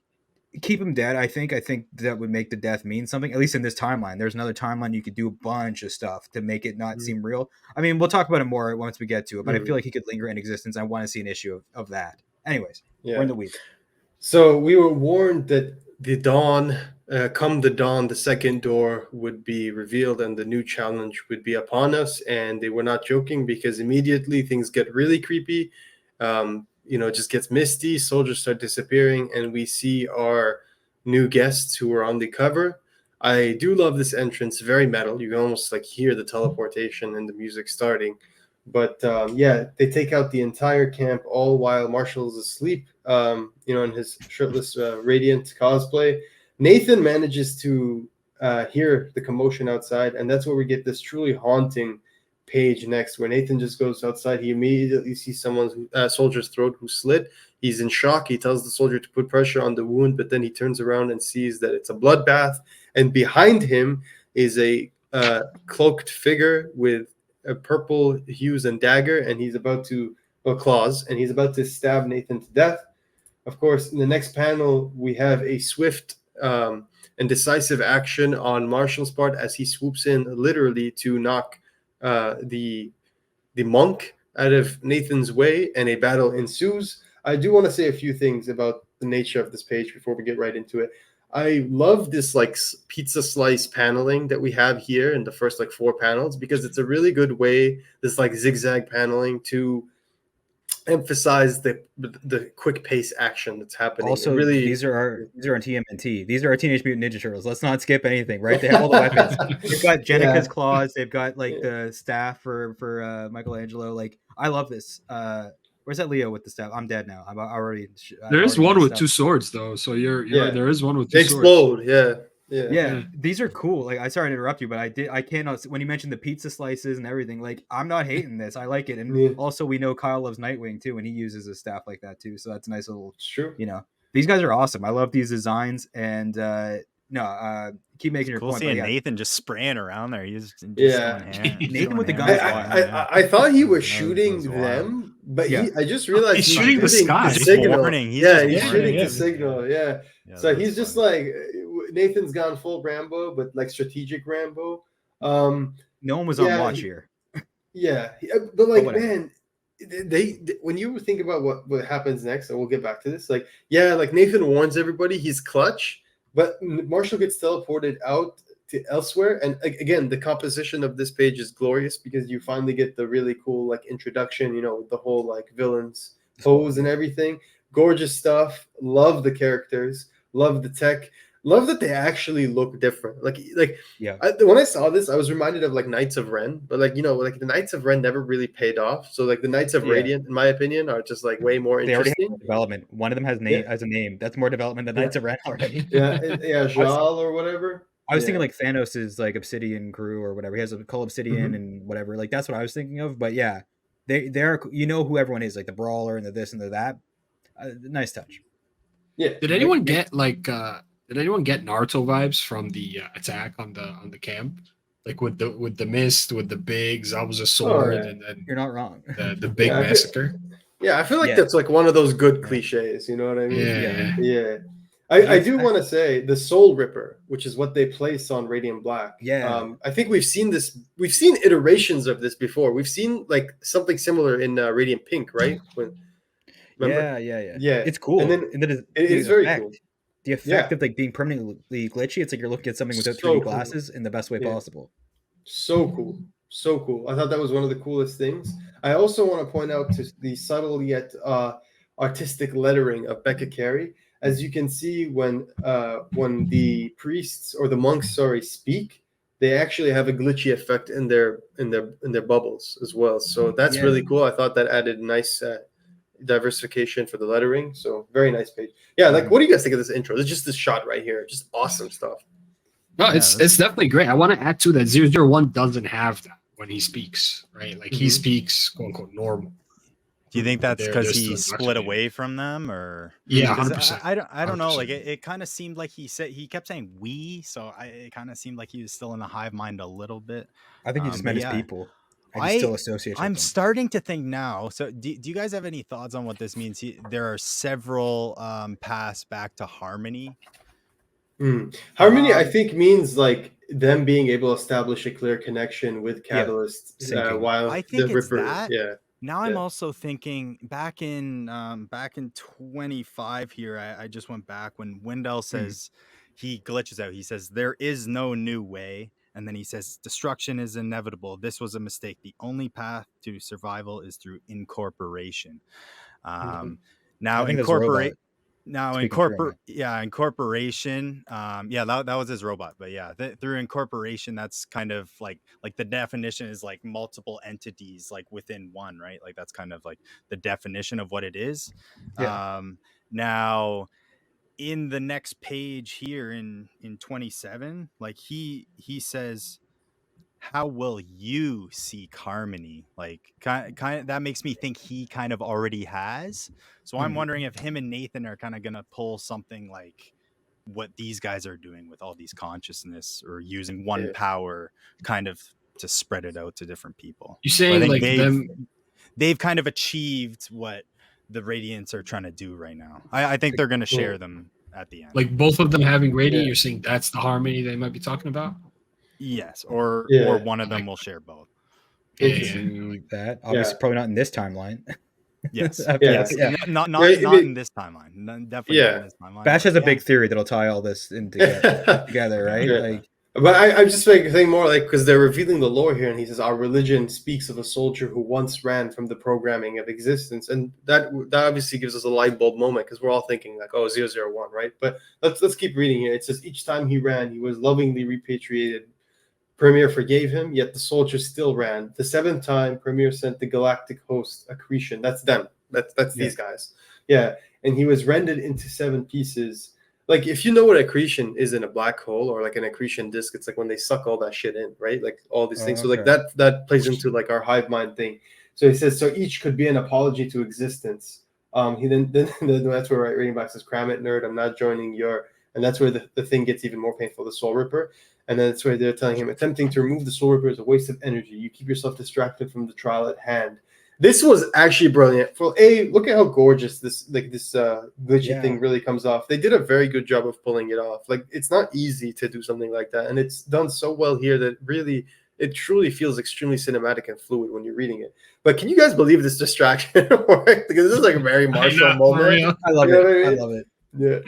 keep him dead. I think that would make the death mean something. At least in this timeline, there's another timeline you could do a bunch of stuff to make it not seem real. I mean, we'll talk about it more once we get to it. But I feel like he could linger in existence. I want to see an issue of that. Anyways, we're in the weeds. So we were warned that the dawn, come the dawn, the second door would be revealed and the new challenge would be upon us. And they were not joking, because immediately things get really creepy. It just gets misty. Soldiers start disappearing, and we see our new guests who are on the cover. I do love this entrance, very metal. You can almost like hear the teleportation and the music starting. But they take out the entire camp, all while Marshall's asleep, in his shirtless, radiant cosplay. Nathan manages to hear the commotion outside, and that's where we get this truly haunting page next, where Nathan just goes outside. He immediately sees someone's soldier's throat who slit. He's in shock. He tells the soldier to put pressure on the wound, but then he turns around and sees that it's a bloodbath, and behind him is a cloaked figure with a purple hues and dagger, and he's about to claws, and he's about to stab Nathan to death. Of course, in the next panel, we have a swift and decisive action on Marshall's part as he swoops in literally to knock the monk out of Nathan's way, and a battle ensues. I do want to say a few things about the nature of this page before we get right into it. I love this like pizza slice paneling that we have here in the first like 4 panels, because it's a really good way, this like zigzag paneling, to emphasize the quick pace action that's happening. Also, really, these are on TMNT. These are our Teenage Mutant Ninja Turtles. Let's not skip anything, right? They have all the weapons. They've got Jenica's claws. They've got like the staff for Michelangelo. Like, I love this. Where's that Leo with the staff? I'm dead now. There is one with 2 swords though, so you're there is one with 2 they swords. explode. Yeah. These are cool. Like, I sorry to interrupt you, but I cannot. When you mentioned the pizza slices and everything, like, I'm not hating this. I like it, and also we know Kyle loves Nightwing too, and he uses a staff like that too. So that's a nice little. It's true. These guys are awesome. I love these designs, and keep making your Cool point. seeing Nathan just spraying around there. He's just Nathan with the gun. I thought he was shooting them, but I just realized he's shooting the sky. The signal. Warning. He's shooting the signal. Yeah. So he's just like, Nathan's gone full Rambo, but like strategic Rambo. No one was on watch here. Yeah, but like, man, they when you think about what happens next, and we'll get back to this. Like, like Nathan warns everybody he's clutch, but Marshall gets teleported out to elsewhere. And again, the composition of this page is glorious, because you finally get the really cool like introduction, with the whole like villains pose and everything. Gorgeous stuff. Love the characters. Love the tech. Love that they actually look different. When I saw this, I was reminded of like Knights of Ren, but like the Knights of Ren never really paid off. So like the Knights of Radiant, in my opinion, are just like way more interesting. They already have development. One of them has a name. That's more development than Knights of Ren already. Jal or whatever. I was thinking like Thanos is like Obsidian crew or whatever. He has a Call Obsidian and whatever. Like, that's what I was thinking of. But yeah, they're who everyone is, like the brawler and the this and the that. Nice touch. Yeah. Did anyone get Naruto vibes from the attack on the camp? Like with the mist, with the big Zabuza sword, and then you're not wrong. The big massacre. I feel like that's like one of those good cliches. You know what I mean? Yeah. I do want to say the Soul Ripper, which is what they place on Radiant Black. I think we've seen this. We've seen iterations of this before. We've seen like something similar in Radiant Pink, right? Yeah. It's cool. And then it is very cool. The effect of like being permanently glitchy. It's like you're looking at something without 3D glasses in the best way possible. So cool. I thought that was one of the coolest things. I also want to point out to the subtle yet artistic lettering of Becca Carey. As you can see, when the priests or the monks, speak, they actually have a glitchy effect in their bubbles as well. So that's really cool. I thought that added nice diversification for the lettering. So very nice page. Like, what do you guys think of this intro? It's just this shot right here. Just awesome stuff. No, it's definitely great. I want to add to that 001 doesn't have that when he speaks, right? Like he speaks quote unquote normal. Do you think that's because he split away from them, or 100%? I don't know. Like it kind of seemed like he kept saying we, so it kind of seemed like he was still in the hive mind a little bit. I think he just meant his people. And he still associates with I'm them. starting to think now. So do you guys have any thoughts on what this means? There are several paths back to harmony. Harmony, I think, means like them being able to establish a clear connection with Catalyst Syncing. while I the think it's Ripper. that. Yeah. Now I'm Yeah. also thinking back in 25 here. I just went back when Wendell says he glitches out. He says there is no new way, and then he says destruction is inevitable. This was a mistake. The only path to survival is through incorporation. Now I think that's a robot. Speaking true, incorporation. That was his robot. But yeah, through incorporation, that's kind of like the definition is like multiple entities like within one, right? Like that's kind of like the definition of what it is. Yeah. Now in the next page here in 27, like he says, how will you seek harmony? Like kind of that makes me think he kind of already has. So I'm wondering if him and Nathan are kind of gonna pull something like what these guys are doing with all these consciousness, or using one power kind of to spread it out to different people. You're saying like they've kind of achieved what the Radiants are trying to do right now. I think they're gonna share them at the end. Like both of them having Radiant, you're saying that's the harmony they might be talking about? Yes, or one of them will share both. That obviously probably not in this timeline. Yes, Not in this timeline. Definitely not in this timeline. Bash has a big theory that'll tie all this in together, right? Like, but I'm just thinking more like, because they're revealing the lore here, and he says our religion speaks of a soldier who once ran from the programming of existence, and that obviously gives us a light bulb moment, because we're all thinking like, oh, 001, right? But let's keep reading here. It says each time he ran, he was lovingly repatriated. Premier forgave him, yet the soldier still ran. The seventh time, Premier sent the galactic host accretion. That's them. That's these guys. Yeah, and he was rendered into 7 pieces. Like, if you know what accretion is in a black hole, or like an accretion disk, it's like when they suck all that shit in, right? Like all these things. So like that plays into like our hive mind thing. So he says, so each could be an apology to existence. He then that's where reading back says, cram it, nerd. I'm not joining your. And that's where the thing gets even more painful. The Soul Ripper. And then that's where they're telling him, attempting to remove the Soul Ripper is a waste of energy. You keep yourself distracted from the trial at hand. This was actually brilliant. For look at how gorgeous this glitchy thing really comes off. They did a very good job of pulling it off. Like, it's not easy to do something like that, and it's done so well here that really it truly feels extremely cinematic and fluid when you're reading it. But can you guys believe this distraction worked? Because this is like a very Marshall moment. I love it. I love it. Yeah.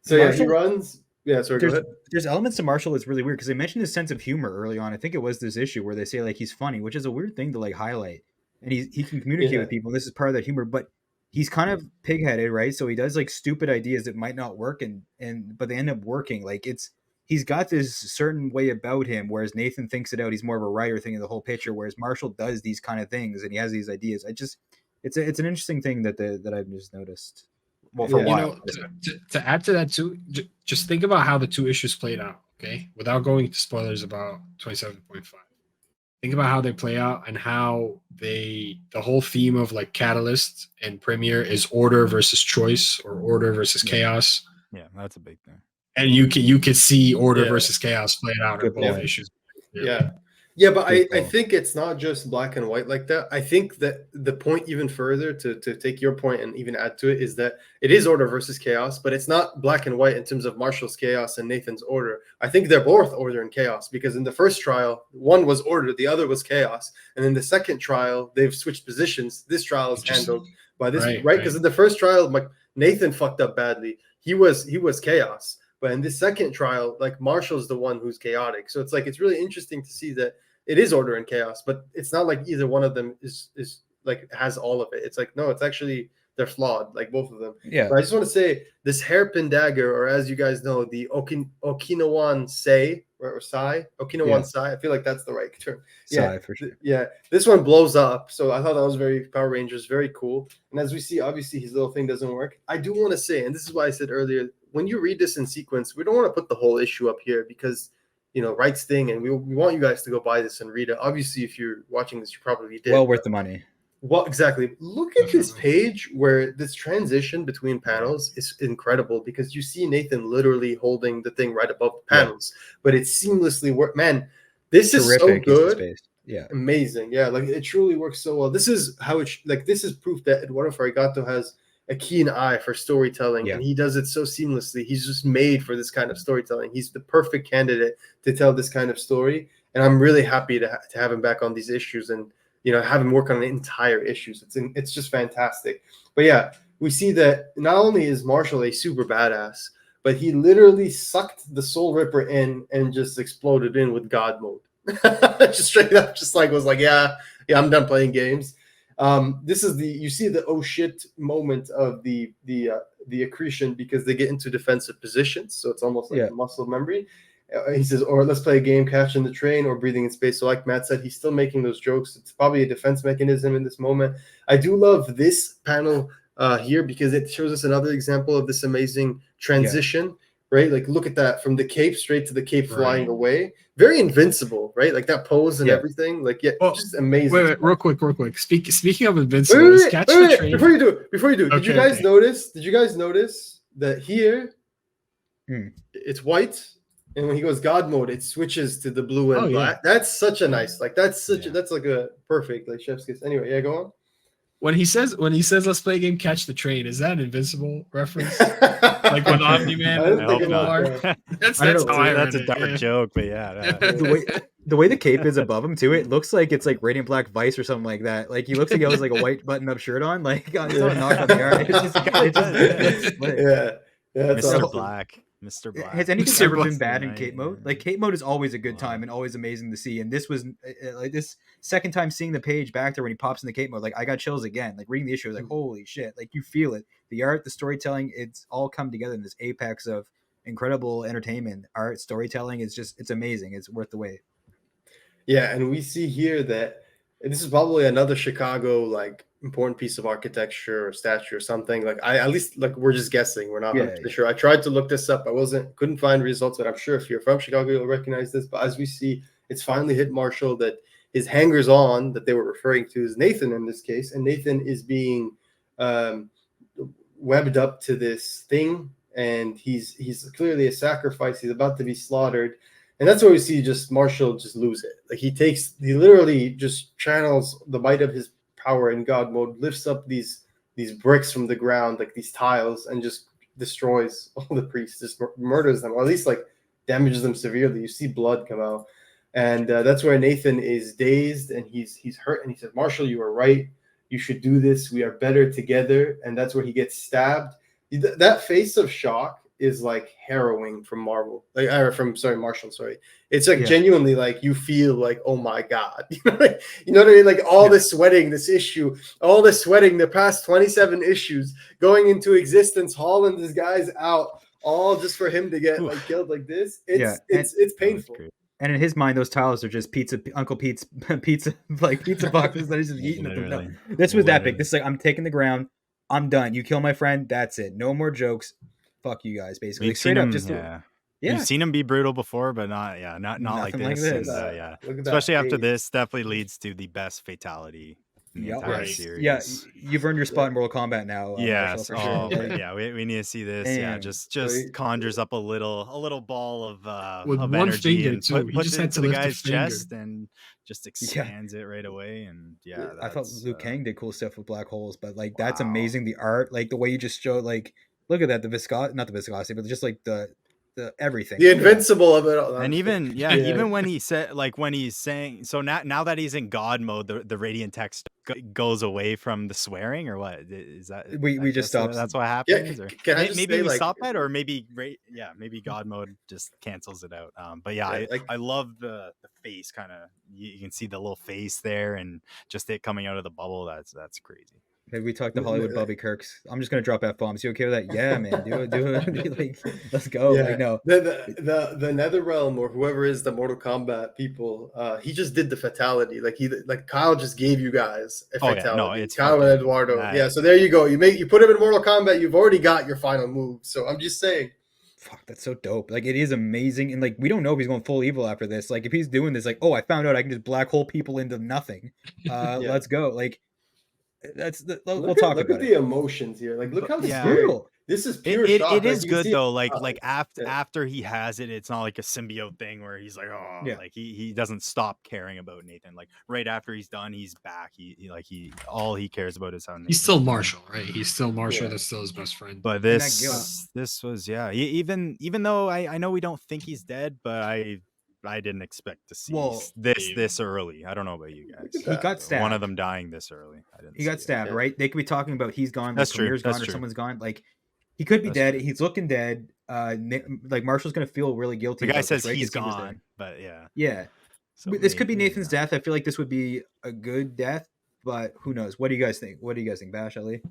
So yeah, he runs. Yeah, sorry, go ahead. There's elements to Marshall that's really weird, because they mentioned his sense of humor early on. I think it was this issue where they say like he's funny, which is a weird thing to like highlight. And he can communicate with people. And this is part of that humor, but he's kind of pig-headed, right? So he does like stupid ideas that might not work, but they end up working. Like he's got this certain way about him, whereas Nathan thinks it out. He's more of a writer thinking the whole picture, whereas Marshall does these kind of things and he has these ideas. It's an interesting thing that I've just noticed. Well, for a while. To add to that too, just think about how the 2 issues played out, okay? Without going into spoilers about 27.5. Think about how they play out and how the whole theme of like Catalyst and Premier is order versus choice, or order versus chaos. Yeah, that's a big thing. And you could see order versus chaos played out in both issues. Yeah, but I think it's not just black and white like that. I think that the point even further, to take your point and even add to it, is that it is order versus chaos, but it's not black and white in terms of Marshall's chaos and Nathan's order. I think they're both order and chaos, because in the first trial, one was order, the other was chaos. And in the second trial, they've switched positions. This trial is handled by this, right? Because in the first trial, Nathan fucked up badly. He was chaos. But in this second trial, like, Marshall's the one who's chaotic. So it's like, it's really interesting to see that it is order and chaos, but it's not like either one of them is like has all of it. It's like, no, it's actually, they're flawed, like both of them. Yeah. But I just want to say, this hairpin dagger, or as you guys know, the Okinawan Sai, or Sai, Okinawan Sai. I feel like that's the right term. Sai, for sure. Yeah, this one blows up. So I thought that was very Power Rangers, very cool. And as we see, obviously his little thing doesn't work. I do want to say, and this is why I said earlier, when you read this in sequence, we don't want to put the whole issue up here, because Wright's thing, and we want you guys to go buy this and read it. Obviously, if you're watching this, you probably did. Well worth the money. Well, exactly. Look at this page where this transition between panels is incredible, because you see Nathan literally holding the thing right above the panels, but it's seamlessly work. Man, This is so Terrific use of good. space. Yeah. Amazing. Yeah, like it truly works so well. This is how this is proof that Eduardo Farigato has a keen eye for storytelling, Yeah. and he does it so seamlessly. He's just made for this kind of storytelling. He's the perfect candidate to tell this kind of story, and I'm really happy to have him back on these issues and have him work on the entire issues. It's just fantastic. But yeah, we see that not only is Marshall a super badass, but he literally sucked the Soul Ripper in and just exploded in with God mode. Just straight up, just like was like, yeah, I'm done playing games. This is you see the oh shit moment of the accretion because they get into defensive positions, so it's almost like muscle memory. He says, or let's play a game, catching the train or breathing in space. So like Matt said, he's still making those jokes. It's probably a defense mechanism in this moment. I do love this panel here because it shows us another example of this amazing transition. Right, like look at that, from the cape straight to the cape flying away. Very Invincible, right? Like that pose and everything. Like just amazing. Wait, real quick. Speaking of Invincible, Catch the Train. Before you do, did you guys notice? Did you guys notice that here it's white, and when he goes God mode, it switches to the blue and black. That's such a nice, like that's like a perfect like chef's kiss. Anyway, yeah, go on. When he says let's play a game, Catch the Train, is that an Invincible reference? Like with Omni-Man? I hope not. That's a dark joke, but yeah. The way the cape is above him too, it looks like it's like Radiant Black Vice or something like that. Like he looks like he has like a white button-up shirt on. Like it's not a knock on the art. That's Mr. awesome. Black. Mr. Black. Has anything Mr. ever Black. been bad in cape mode? Like cape mode is always a good time and always amazing to see. And this was like this second time seeing the page back there when he pops in the cape mode. Like I got chills again. Like reading the issue, I was like, holy shit! Like you feel it. The art, the storytelling, it's all come together in this apex of incredible entertainment, art, storytelling. It's amazing. It's worth the wait. Yeah, and we see here that this is probably another Chicago like important piece of architecture or statue or something. Like at least like we're just guessing. We're not sure. I tried to look this up. Couldn't find results, but I'm sure if you're from Chicago, you'll recognize this. But as we see, it's finally hit Marshall that his hangers on that they were referring to is Nathan in this case, and Nathan is being webbed up to this thing, and he's clearly a sacrifice. He's about to be slaughtered. And that's where we see just Marshall just lose it. Like he literally just channels the might of his power in God mode, lifts up these bricks from the ground, like these tiles, and just destroys all the priests, just murders them, or at least like damages them severely. You see blood come out. And that's where Nathan is dazed and he's hurt. And he says, Marshall, you are right. You should do this. We are better together. And that's where he gets stabbed. That face of shock is like harrowing from Marshall. Sorry. It's like genuinely like you feel like, oh my God. You know what I mean? Like all this sweating, the past 27 issues going into existence, hauling this guy's out, all just for him to get like killed like this. It's painful. And in his mind, those tiles are just Uncle Pete's pizza boxes that he's just eating at them. No, this was epic. This is like, I'm taking the ground. I'm done. You kill my friend. That's it. No more jokes. Fuck you guys, basically. We've Straight seen up, him, just We've seen him be brutal before, but not like this. Especially after this, definitely leads to the best fatality in the entire series. Yeah, you've earned your spot in Mortal Kombat now. Yes. Marshall, for sure. Yeah, we need to see this. Just conjures up a little ball of with of one energy finger and too. puts it into the guy's finger. chest and just expands it right away. And I thought Liu Kang did cool stuff with black holes, but like that's amazing. The art, like the way you just showed, like look at that, not the viscosity, but just like the everything, the Invincible of it all. And even when he said, like when he's saying, so now that he's in God mode, the radiant text goes away from the swearing, or what is that? We just stopped. That's what happens. Yeah, or can I just maybe say, we like, stop that, or maybe God mode just cancels it out. But I love the face kind of. You can see the little face there, and just it coming out of the bubble. That's crazy. Maybe we talk to Hollywood Bobby Kirks. I'm just gonna drop F-bombs. You okay with that? Yeah, man. Do it. Like, let's go. Yeah. Like, no. The NetherRealm or whoever is the Mortal Kombat people, he just did the fatality. Like Kyle just gave you guys a fatality. Yeah, no, it's Kyle and Eduardo. Yeah, so there you go. You put him in Mortal Kombat, you've already got your final move. So I'm just saying. Fuck, that's so dope. Like, it is amazing. And like, we don't know if he's going full evil after this. Like, if he's doing this, like, oh, I found out I can just black hole people into nothing. Let's go. Like, we'll talk about it. Look at the emotions here. Like, look how Yeah. brutal. This is It, pure it, shock. it Like, is you can good see though. Like yeah. after he has it, it's not like a symbiote thing where he's like, oh, Yeah. like he doesn't stop caring about Nathan. Like right after he's done, he's back. He all he cares about is how Nathan's He's still doing. Marshall, right? He's still Marshall. Yeah. That's still his best friend. But And that guilt. this was even though I know we don't think he's dead, but I didn't expect to see Well, this early. I don't know about you guys. at he that. got stabbed. One of them dying this early. I didn't. He got see it. stabbed, Yeah. right? They could be talking about he's gone, like That's true. Premier's That's gone, or true. someone's gone. Like he could be That's dead. true. He's looking dead. Like Marshall's gonna feel really guilty. The guy about says this, right? he's 'Cause he was there. gone, but yeah. Yeah, So this could be maybe Nathan's not. death. I feel like this would be a good death, but who knows? What do you guys think? What do you guys think, Bash Ali?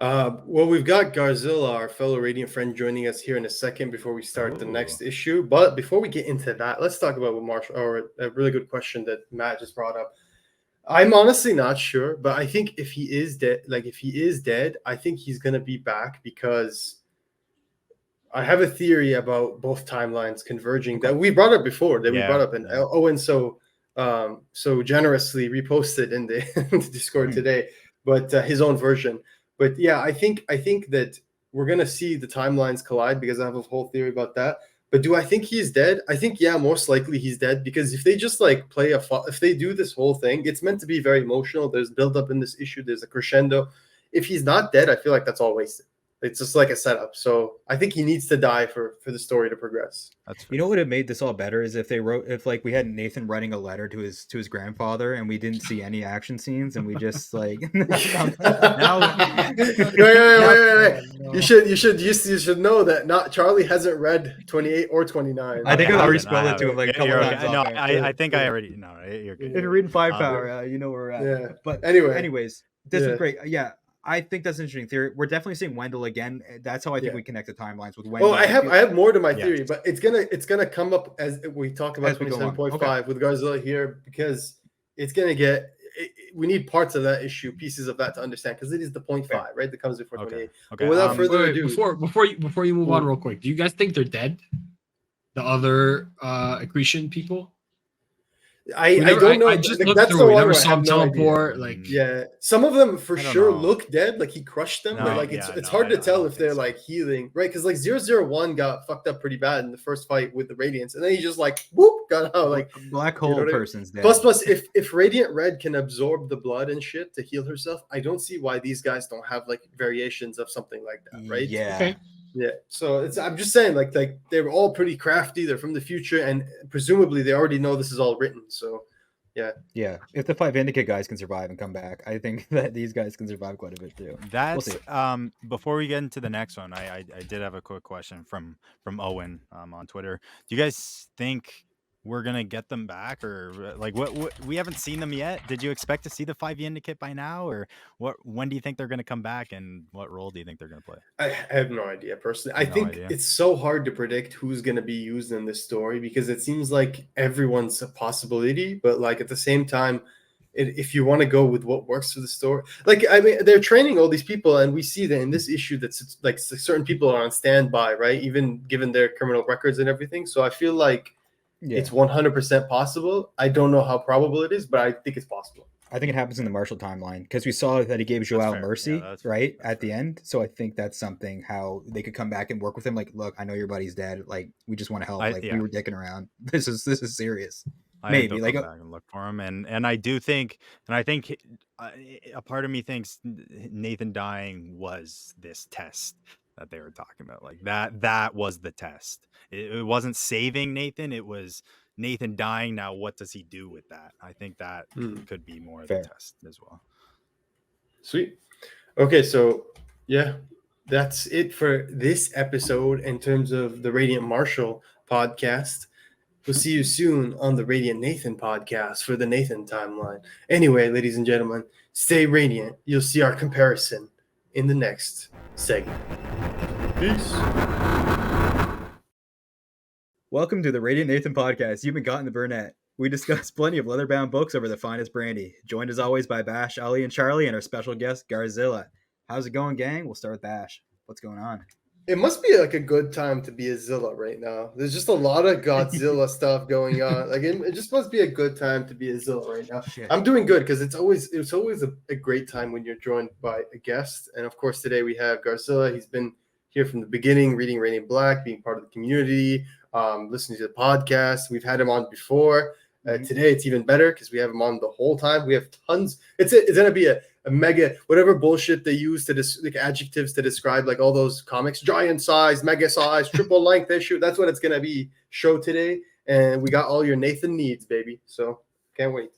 Well, we've got Garzilla, our fellow Radiant friend, joining us here in a second before we start the Ooh. next issue. But before we get into that, let's talk about what Marshall, or a really good question that Matt just brought up. I'm honestly not sure, but I think if he is dead, I think he's gonna be back because I have a theory about both timelines converging that we brought up before, and Owen so generously reposted in the Discord today, but his own version. But yeah, I think that we're gonna see the timelines collide because I have a whole theory about that. But do I think he's dead? I think most likely he's dead, because if they just like if they do this whole thing, it's meant to be very emotional. There's build up in this issue. There's a crescendo. If he's not dead, I feel like that's all wasted. It's just like a setup. So I think he needs to die for the story to progress. That's You know what would have made this all better is if like we had Nathan writing a letter to his grandfather and we didn't see any action scenes and we just like Now- wait. You should know that not Charlie hasn't read 28 or 29. I think Okay, I've already haven't, spelled it to him, like, a couple you're times okay. No, off air. I think I Yeah. already. No, you're good. if you're reading Five Um, Power, you know where we're at. Yeah. But Anyway. anyways, this Yeah. was great. Yeah, I think that's an interesting theory. We're definitely seeing Wendell again. That's how I think Yeah. we connect the timelines with Wendell. Well, I have more to my Yes. theory, but it's gonna come up as we talk about As we go on. 27.5 with Garzilla here, because it's gonna get. We need parts of that issue, pieces of that to understand, because it is the 0.5, right? That comes before 28. Okay. But without further Wait, ado, before you move on real quick, do you guys think they're dead? The other accretion people? I don't know. I just looked That's through. the We one never where I saw have him no idea. teleport. Like, Yeah, some of them for I don't sure know. look dead, like he crushed them, but No, like yeah, it's no, hard to I tell don't if they're think so. like healing, right? Because like 001 got fucked up pretty bad in the first fight with the Radiance, and then he just like whoop got out. Like black hole know what I mean? person's dead. plus, if Radiant Red can absorb the blood and shit to heal herself, I don't see why these guys don't have like variations of something like that, right? Yeah. okay. Yeah. So I'm just saying, like they're all pretty crafty. They're from the future, and presumably they already know this is all written. So Yeah. If the 5 Indicate guys can survive and come back, I think that these guys can survive quite a bit too. That's see. Before we get into the next one, I did have a quick question from Owen on Twitter. Do you guys think we're gonna get them back, or like what we haven't seen them yet? Did you expect to see the 5 Indicate by now, or when do you think they're gonna come back, and what role do you think they're gonna play? I have no idea personally. I No think idea. it's so hard to predict who's going to be used in this story, because it seems like everyone's a possibility, but like at the same time, if you want to go with what works for the story, like I mean, they're training all these people, and we see that in this issue that's like certain people are on standby, right? Even given their criminal records and everything. So I feel like it's 100% possible. I don't know how probable it is, but I think it's possible. I think it happens in the Marshall timeline because we saw that he gave Joao fair. mercy, Yeah, that's fair. right, That's at the end. So I think that's something how they could come back and work with him. Like, look, I know your buddy's dead. Like, we just want to help. Yeah. We were dicking around. This is serious. I Maybe, think like, they'll come back and look for him, and I do think, and I think a part of me thinks Nathan dying was this test that they were talking about. Like that was the test. It wasn't saving Nathan. It was Nathan dying. Now, what does he do with that? I think that could be more of Fair. the test as well. Sweet. Okay, so yeah, that's it for this episode in terms of the Radiant Marshall podcast. We'll see you soon on the Radiant Nathan podcast for the Nathan timeline. Anyway, ladies and gentlemen, stay radiant. You'll see our comparison in the next segment. Peace. Welcome to the Radiant Nathan podcast. You've been gotten the Burnett. We discuss plenty of leather-bound books over the finest brandy. Joined as always by Bash, Ali, and Charlie, and our special guest, Garzilla. How's it going, gang? We'll start with Bash. What's going on? It must be like a good time to be a Zilla right now. There's just a lot of Godzilla stuff going on. Like it just must be a good time to be a Zilla right now. Shit. I'm doing good because it's always a great time when you're joined by a guest. And of course, today we have Garzilla. He's been here from the beginning, reading Radiant Black, being part of the community, listening to the podcast. We've had him on before. Today it's even better because we have him on the whole time. We have tons. It's gonna be a mega, whatever bullshit they use to like adjectives to describe like all those comics, giant size, mega size, triple length issue. That's what it's gonna be show today. And we got all your Nathan needs, baby. So can't wait.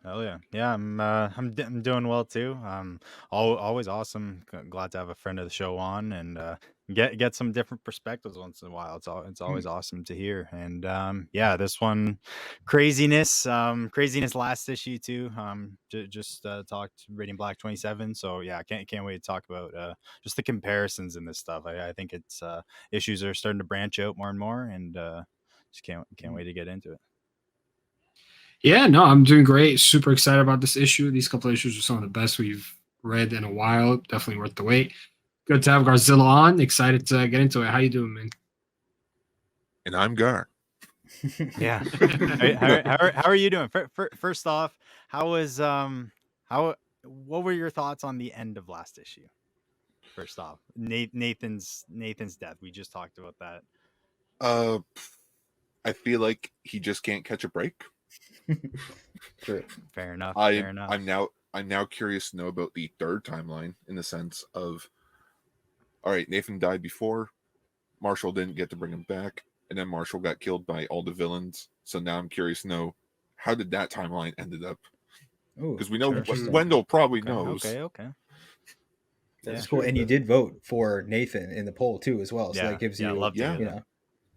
Hell yeah, yeah. I'm doing well too. Always awesome. Glad to have a friend of the show on and get some different perspectives once in a while. It's always awesome to hear. And yeah, this one, craziness last issue too. Just talked Radiant Black 27. So yeah, can't wait to talk about just the comparisons in this stuff. I think it's issues are starting to branch out more and more, and just can't wait to get into it. Yeah, no, I'm doing great. Super excited about this issue. These couple of issues are some of the best we've read in a while. Definitely worth the wait. Good to have Garzilla on. Excited to get into it. How you doing, man? And I'm Gar. Yeah. How are you doing? First off, what were your thoughts on the end of last issue? First off, Nathan's death. We just talked about that. I feel like he just can't catch a break. True. Fair enough. I'm now curious to know about the third timeline in the sense of, all right, Nathan died before, Marshall didn't get to bring him back, and then Marshall got killed by all the villains. So now I'm curious to know how did that timeline ended up? Because we know Wendell probably knows. Okay. That's cool. And you did vote for Nathan in the poll too, as well. So that gives you,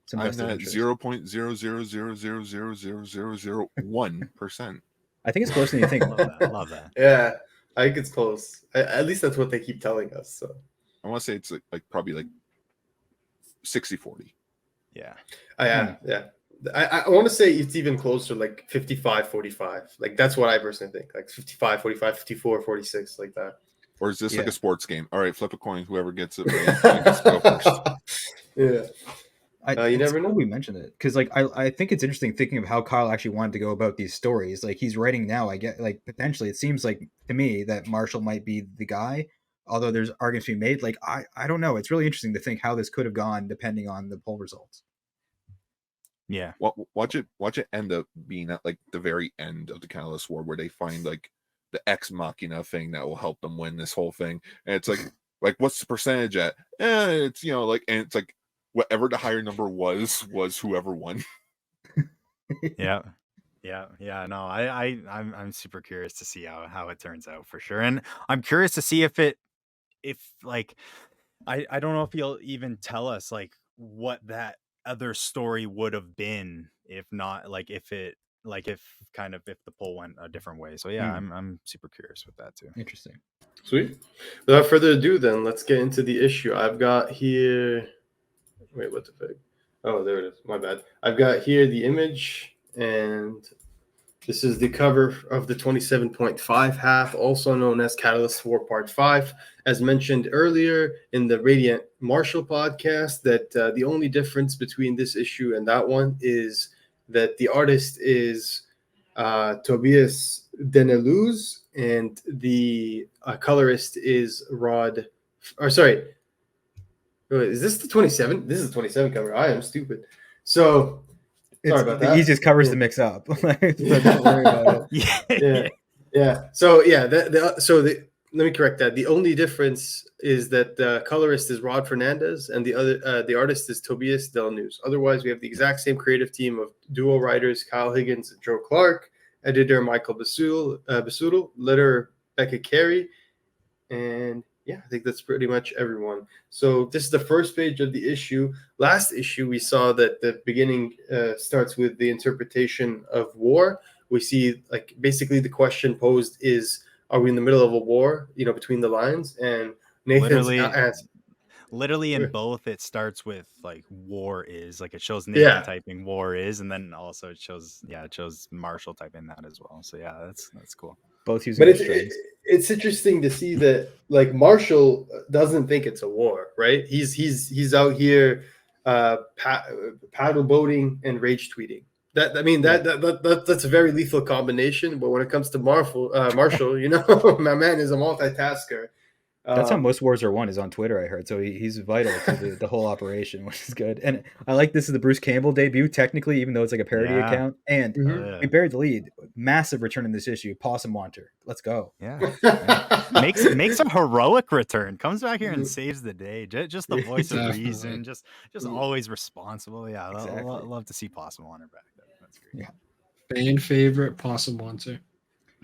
some I'm vested at interest. 0.0000001%. I think it's closer than you think. Love that. Yeah, I think it's close. At least that's what they keep telling us. So I want to say it's like probably like 60-40. Yeah. Yeah. I want to say it's even closer, like 55-45. Like that's what I personally think. Like 55-45, 54-46, like that. Or is this like a sports game? All right, flip a coin. Whoever gets it right gets to go first. Yeah. You never know. We mentioned it because, like, I think it's interesting thinking of how Kyle actually wanted to go about these stories. Like, he's writing now. I get, like, potentially, it seems like to me that Marshall might be the guy. Although there's arguments to be made. Like, I don't know. It's really interesting to think how this could have gone depending on the poll results. Yeah. Watch it end up being at like the very end of the Catalyst War where they find like the Ex Machina thing that will help them win this whole thing, and it's like what's the percentage at? It's and it's like whatever the higher number was whoever won. Yeah. No, I'm super curious to see how it turns out for sure, and I'm curious to see if like I don't know if he'll even tell us like what that other story would have been if not like if the poll went a different way. So yeah, I'm super curious with that too. Interesting. Sweet. Without further ado, then let's get into the issue. I've got here. Wait, what the fuck? Oh, there it is. My bad. I've got here the image, and this is the cover of the 27.5 half, also known as Catalyst War Part 5. As mentioned earlier in the Radiant Marshall podcast, that the only difference between this issue and that one is that the artist is Tobias Deneluz, and the colorist is Rod. Or sorry. Wait, is this the 27? This is the 27 cover. I am stupid. So sorry about that. The easiest covers to mix up. So don't worry about it. Yeah. So yeah, let me correct that. The only difference is that the colorist is Rod Fernandez and the artist is Tobias Delnews. Otherwise, we have the exact same creative team of duo writers Kyle Higgins and Joe Clark, editor Michael Basudel, letter Becca Carey, and yeah, I think that's pretty much everyone. So this is the first page of the issue. Last issue, we saw that the beginning starts with the interpretation of war. We see like basically the question posed is, are we in the middle of a war, between the lines? And Nathan's literally in both, it starts with like war is, like it shows Nathan typing war is, and then also it shows Marshall typing that as well. So yeah, that's cool. Both using strings. it's interesting to see that like Marshall doesn't think it's a war, right? He's out here paddle boating and rage tweeting. That's a very lethal combination. But when it comes to Marshall, you know, my man is a multitasker. That's how most wars are won, is on Twitter, I heard. So he's vital to the whole operation, which is good. And I like this is the Bruce Campbell debut, technically, even though it's like a parody Yeah. account. And Mhm. we buried the lead. Massive return in this issue. Possum Wanter. Let's go. Yeah. Makes a heroic return. Comes back here and saves the day. Just the voice of Definitely. reason. Just always responsible. Yeah, Exactly. love to see Possum on her back. That's great. Yeah. Fan favorite Possum Wanter.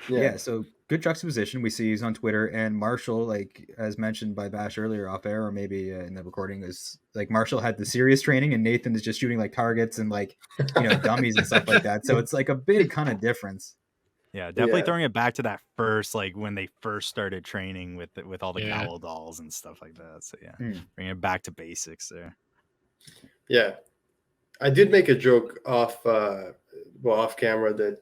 Yeah, so good juxtaposition. We see he's on Twitter, and Marshall, like as mentioned by Bash earlier off air, or maybe in the recording, is like Marshall had the serious training, and Nathan is just shooting like targets and like dummies and stuff like that. So it's like a big kind of difference. Yeah, definitely Yeah. throwing it back to that first, like when they first started training with all the Yeah. cowl dolls and stuff like that. So yeah, Hmm. bringing it back to basics there. Yeah, I did make a joke off camera that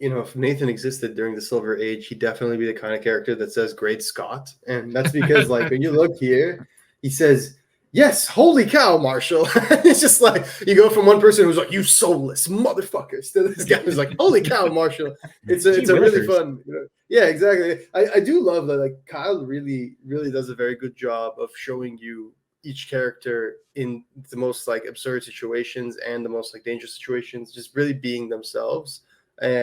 if Nathan existed during the Silver Age, he'd definitely be the kind of character that says "Great Scott," and that's because like when you look here, he says, "Yes, holy cow, Marshall!" It's just like you go from one person who's like "You soulless motherfuckers" to this guy who's like "Holy cow, Marshall!" It's a really fun. Yeah, exactly. I do love that. Like Kyle really does a very good job of showing you each character in the most like absurd situations and the most like dangerous situations, just really being themselves.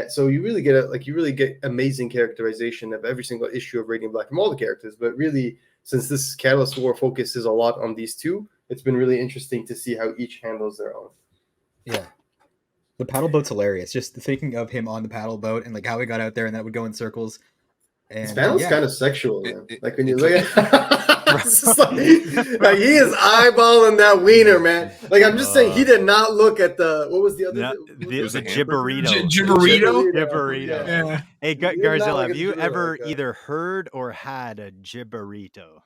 So you really get amazing characterization of every single issue of Radiant Black from all the characters. But really, since this Catalyst War focuses a lot on these two, it's been really interesting to see how each handles their own. Yeah. The paddle boat's hilarious. Just thinking of him on the paddle boat and like how he got out there and that would go in circles. And His panel's kind of sexual, man. Like when you it's look at it's just like he is eyeballing that wiener, man. Like I'm just saying, he did not look at what was the other? Yeah, What was the it? gibberito. Gibberito? Gibberito. Yeah. Hey, He did not Garzilla, look have at the you gibberito ever like that. either heard or had a gibberito?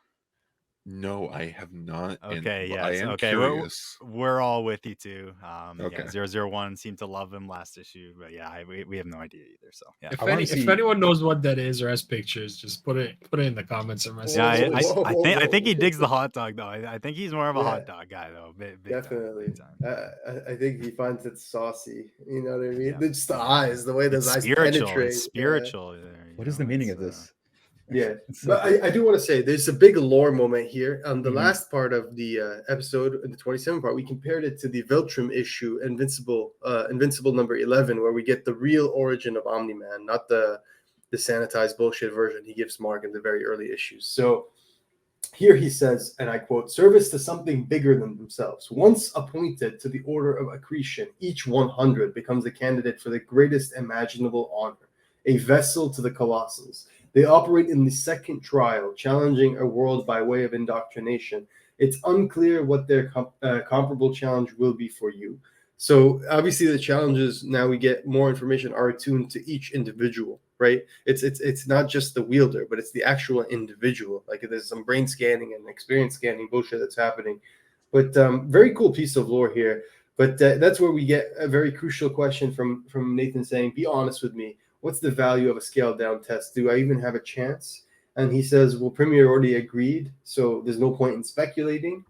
No, I have not. Okay, and yes. I am Okay, curious. we're all with you too. Okay. Yeah, 001 seemed to love him last issue, but yeah, we have no idea either. So yeah. If anyone knows what that is or has pictures, just put it in the comments or message. Yeah, Whoa, I think he whoa. digs the hot dog though. I think he's more of a Yeah. hot dog guy though. Big Definitely. time. I think he finds it saucy. You know what I mean? Yeah. Just the eyes, the way those eyes penetrate. It's spiritual. what is the meaning of this? Yeah, So but I do want to say there's a big lore moment here. The Mhm. last part of the episode, in the 27 part, we compared it to the Veltrum issue, Invincible number 11, where we get the real origin of Omni-Man, not the sanitized bullshit version he gives Mark in the very early issues. So here he says, and I quote, "Service to something bigger than themselves. Once appointed to the order of accretion, each 100 becomes a candidate for the greatest imaginable honor, a vessel to the Colossals. They operate in the second trial, challenging a world by way of indoctrination. It's unclear what their comparable challenge will be for you." So obviously the challenges, now we get more information, are attuned to each individual, right? It's not just the wielder, but it's the actual individual. Like there's some brain scanning and experience scanning bullshit that's happening. But very cool piece of lore here. But that's where we get a very crucial question from Nathan saying, "Be honest with me. What's the value of a scaled down test? Do I even have a chance?" And he says, "Well, Premier already agreed, so there's no point in speculating."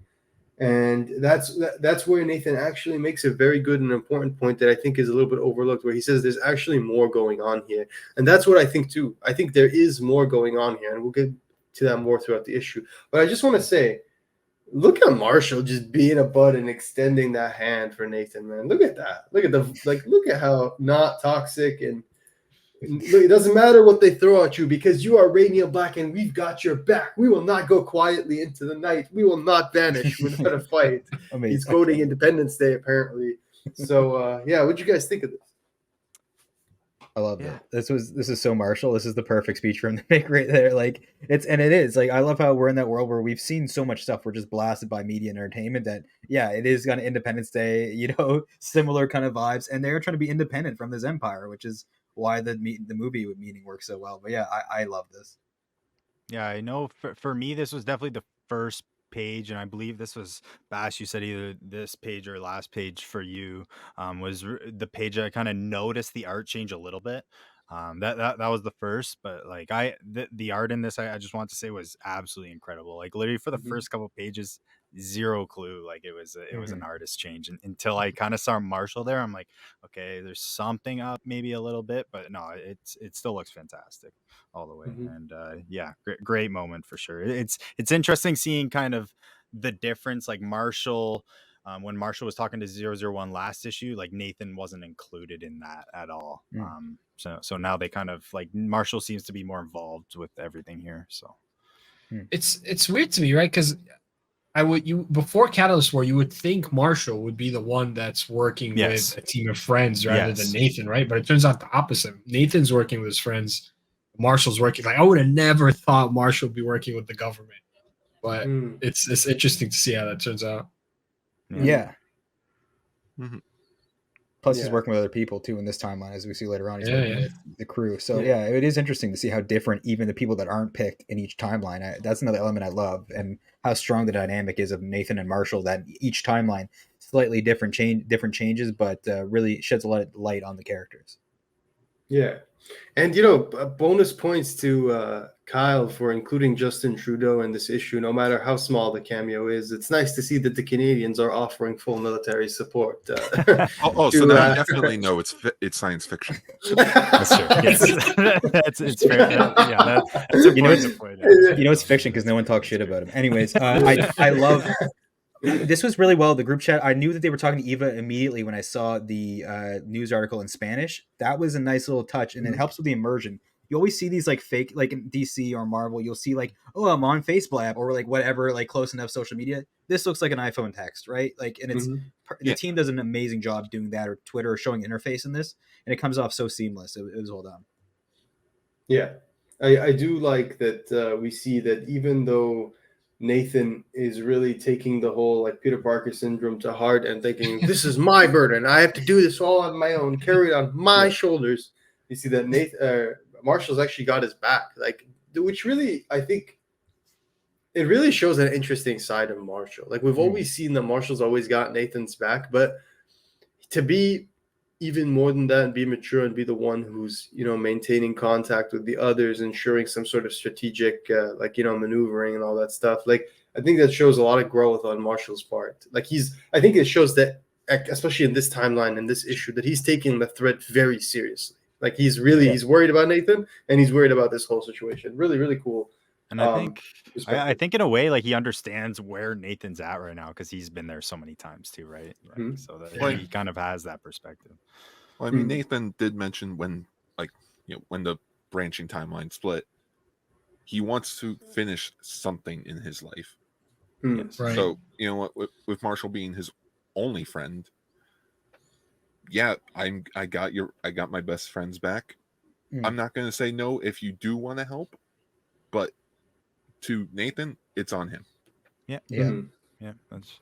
And that's where Nathan actually makes a very good and important point that I think is a little bit overlooked, where he says there's actually more going on here. And that's what I think too. I think there is more going on here, and we'll get to that more throughout the issue. But I just want to say, look at Marshall just being a bud and extending that hand for Nathan, man. Look at that. Look at how not toxic, and it doesn't matter what they throw at you because you are Radiant Black and we've got your back. We will not go quietly into the night. We will not vanish without a fight. Amazing. He's quoting Independence Day, apparently. So, yeah, what'd you guys think of this? I love it. This is so Marshall. This is the perfect speech for him to make right there. Like it is like, I love how we're in that world where we've seen so much stuff. We're just blasted by media and entertainment that, yeah, it is kind of Independence Day, similar kind of vibes. And they're trying to be independent from this empire, which is why the movie meaning works so well. But yeah, I love this. Yeah, I know for me, this was definitely the first page, and I believe this was, Bash, you said either this page or last page for you was the page that I kind of noticed the art change a little bit. That was the first, but like the art in this, I just want to say was absolutely incredible. Like literally for the Mhm. first couple pages, zero clue. Like it was an Mhm. artist change, and until I kind of saw Marshall there, I'm like, okay, there's something up maybe a little bit, but no, it still looks fantastic all the way. Mhm. And yeah, great moment for sure. It's interesting seeing kind of the difference, like Marshall. When Marshall was talking to 001 last issue, like Nathan wasn't included in that at all. Mm. So now they kind of like Marshall seems to be more involved with everything here. So It's weird to me, right? Because before Catalyst War, you would think Marshall would be the one that's working Yes. with a team of friends rather than Yes. Nathan, right? But it turns out the opposite. Nathan's working with his friends. Marshall's working. Like I would have never thought Marshall would be working with the government, but Mm. it's interesting to see how that turns out. Yeah. Mhm. Plus, he's Yeah. working with other people too in this timeline, as we see later on. He's Yeah, working yeah. with the crew. So Yeah. yeah, it is interesting to see how different even the people that aren't picked in each timeline. That's another element I love, and how strong the dynamic is of Nathan and Marshall. That each timeline slightly different changes, but really sheds a lot of light on the characters. Yeah. And, bonus points to Kyle for including Justin Trudeau in this issue, no matter how small the cameo is. It's nice to see that the Canadians are offering full military support. So now you definitely know it's science fiction. that's true. Yes, it's fair. That's a You know, point it's to point out. you know it's fiction because no one talks shit about him. Anyways, I love. This was really well. The group chat. I knew that they were talking to Eva immediately when I saw the news article in Spanish. That was a nice little touch, and it helps with the immersion. You always see these like fake, like in DC or Marvel. You'll see like, oh, I'm on Facebook or like whatever, like close enough social media. This looks like an iPhone text, right? Like, and it's Mhm. the Yeah. team does an amazing job doing that, or Twitter or showing interface in this, and it comes off so seamless. It was well done. Yeah, I do like that we see that even though Nathan is really taking the whole like Peter Parker syndrome to heart and thinking, this is my burden. I have to do this all on my own, carry it on my shoulders. You see that Marshall's actually got his back, like, which really, I think, it really shows an interesting side of Marshall. Like we've always seen that Marshall's always got Nathan's back, but to be even more than that and be mature and be the one who's maintaining contact with the others, ensuring some sort of strategic maneuvering and all that stuff, like I think that shows a lot of growth on Marshall's part. Like I think it shows that, especially in this timeline, in this issue, that he's taking the threat very seriously. Like he's worried about Nathan, and he's worried about this whole situation. Really, really cool. And I think I perspective. think in a way, like he understands where Nathan's at right now because he's been there so many times too, right? Like, Mhm. so that Yeah. he kind of has that perspective. Well, I mean, Nathan did mention when the branching timeline split, he wants to finish something in his life. Yes. Right. So with Marshall being his only friend, yeah, I got my best friends back. I'm not going to say no if you do want to help, but to Nathan, it's on him. Yeah. Mhm. Yeah. That's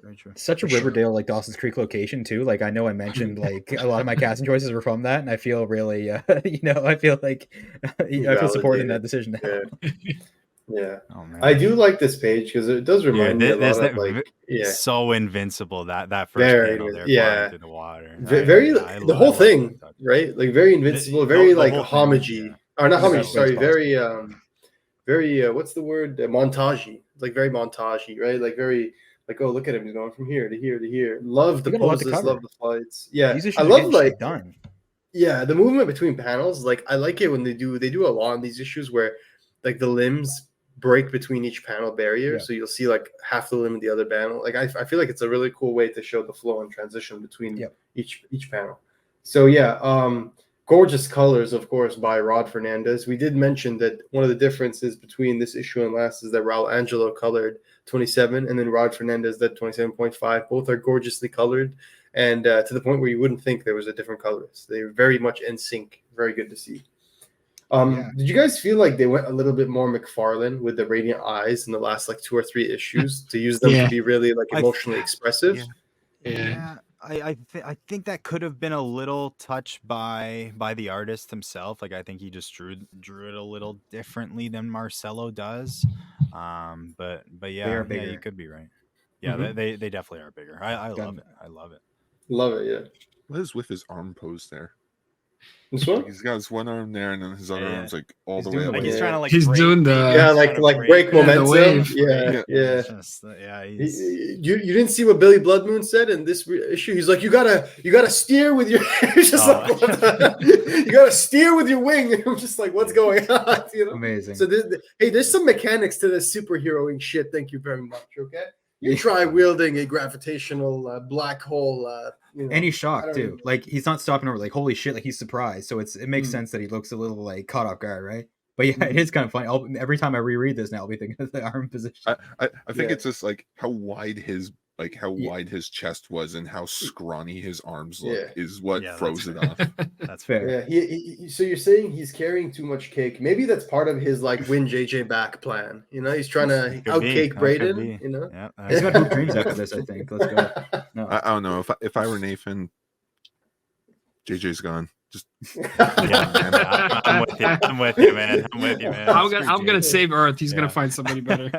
very true. Such a For sure. Riverdale, like Dawson's Creek location too. Like I know I mentioned like a lot of my casting choices were from that, and I feel really, I feel like I feel supported in that decision now. Yeah. Yeah. Oh man. I do like this page because it does remind me a this lot of like, so invincible that first very, panel there, yeah. flying through the water. Very, I the whole love thing, that touch. right? Like very invincible, The- very the like whole thing, homagey, yeah. or not In the homagey. best way Sorry, possible. very what's the word? Montagey. It's like very montagey, right? Like very like, oh, look at him, he's going from here to here to here. Love the We got a lot to poses, cover. love the flights. Yeah, These issues I are love getting like shit done. yeah, the movement between panels. Like I like it when they do a lot on these issues where like the limbs break between each panel barrier, Yeah. so you'll see like half the limb of the other panel. Like I feel like it's a really cool way to show the flow and transition between Yep. each panel. So yeah, gorgeous colors, of course, by Rod Fernandez. We did mention that one of the differences between this issue and last is that Raul Angelo colored 27, and then Rod Fernandez did 27.5. Both are gorgeously colored, and to the point where you wouldn't think there was a different colorist. They're very much in sync. Very good to see. Yeah. Did you guys feel like they went a little bit more McFarlane with the radiant eyes in the last like 2 or 3 issues to use them Yeah. to be really like I- emotionally expressive? Yeah. I think that could have been a little touch by the artist himself. Like I think he just drew it a little differently than Marcelo does. But yeah, are yeah, bigger. you could be right. Yeah, Mhm. they definitely are bigger. I love Done. it. I love it. Love it, yeah. What is with his arm pose there? This Like one? he's got his one arm there, and then his other Yeah. arm's like all He's the doing way the up. Like wave. he's trying to like He's break, doing the- maybe Yeah, he's like trying to break Yeah, the momentum. wave. Yeah, Yeah. yeah. It's just, yeah, he's You didn't see what Billy Bloodmoon said in this issue. He's like, you gotta steer with your. He's just Oh. like, what the- you gotta steer with your wing. And I'm just like, what's going on? You know. Amazing. So hey, there's some mechanics to this superheroing shit. Thank you very much. Okay. You Yeah. try wielding a gravitational black hole. You know, And he's I shocked don't too. even- Like he's not stopping over. Like holy shit! Like he's surprised. So it makes sense that he looks a little like caught off guard, right? But yeah, it is kind of funny. Every time I reread this now, I'll be thinking of the arm position. I think Yeah. it's just like how wide his chest was and how scrawny his arms look Yeah. is what Yeah, froze it that's- off. that's fair. Fair. Yeah, so you're saying he's carrying too much cake? Maybe that's part of his like win JJ back plan. You know, he's trying to Could be, outcake could Braden. be. You know, Yeah, He's got yeah. hoop dreams after this. I think. Let's go. No. I don't know if I were Nathan, JJ's gone. Just Yeah, I'm with you. I'm with you, man. I'm with you, man. I'm Screw gonna Jay. save Earth. He's Yeah. gonna find somebody better.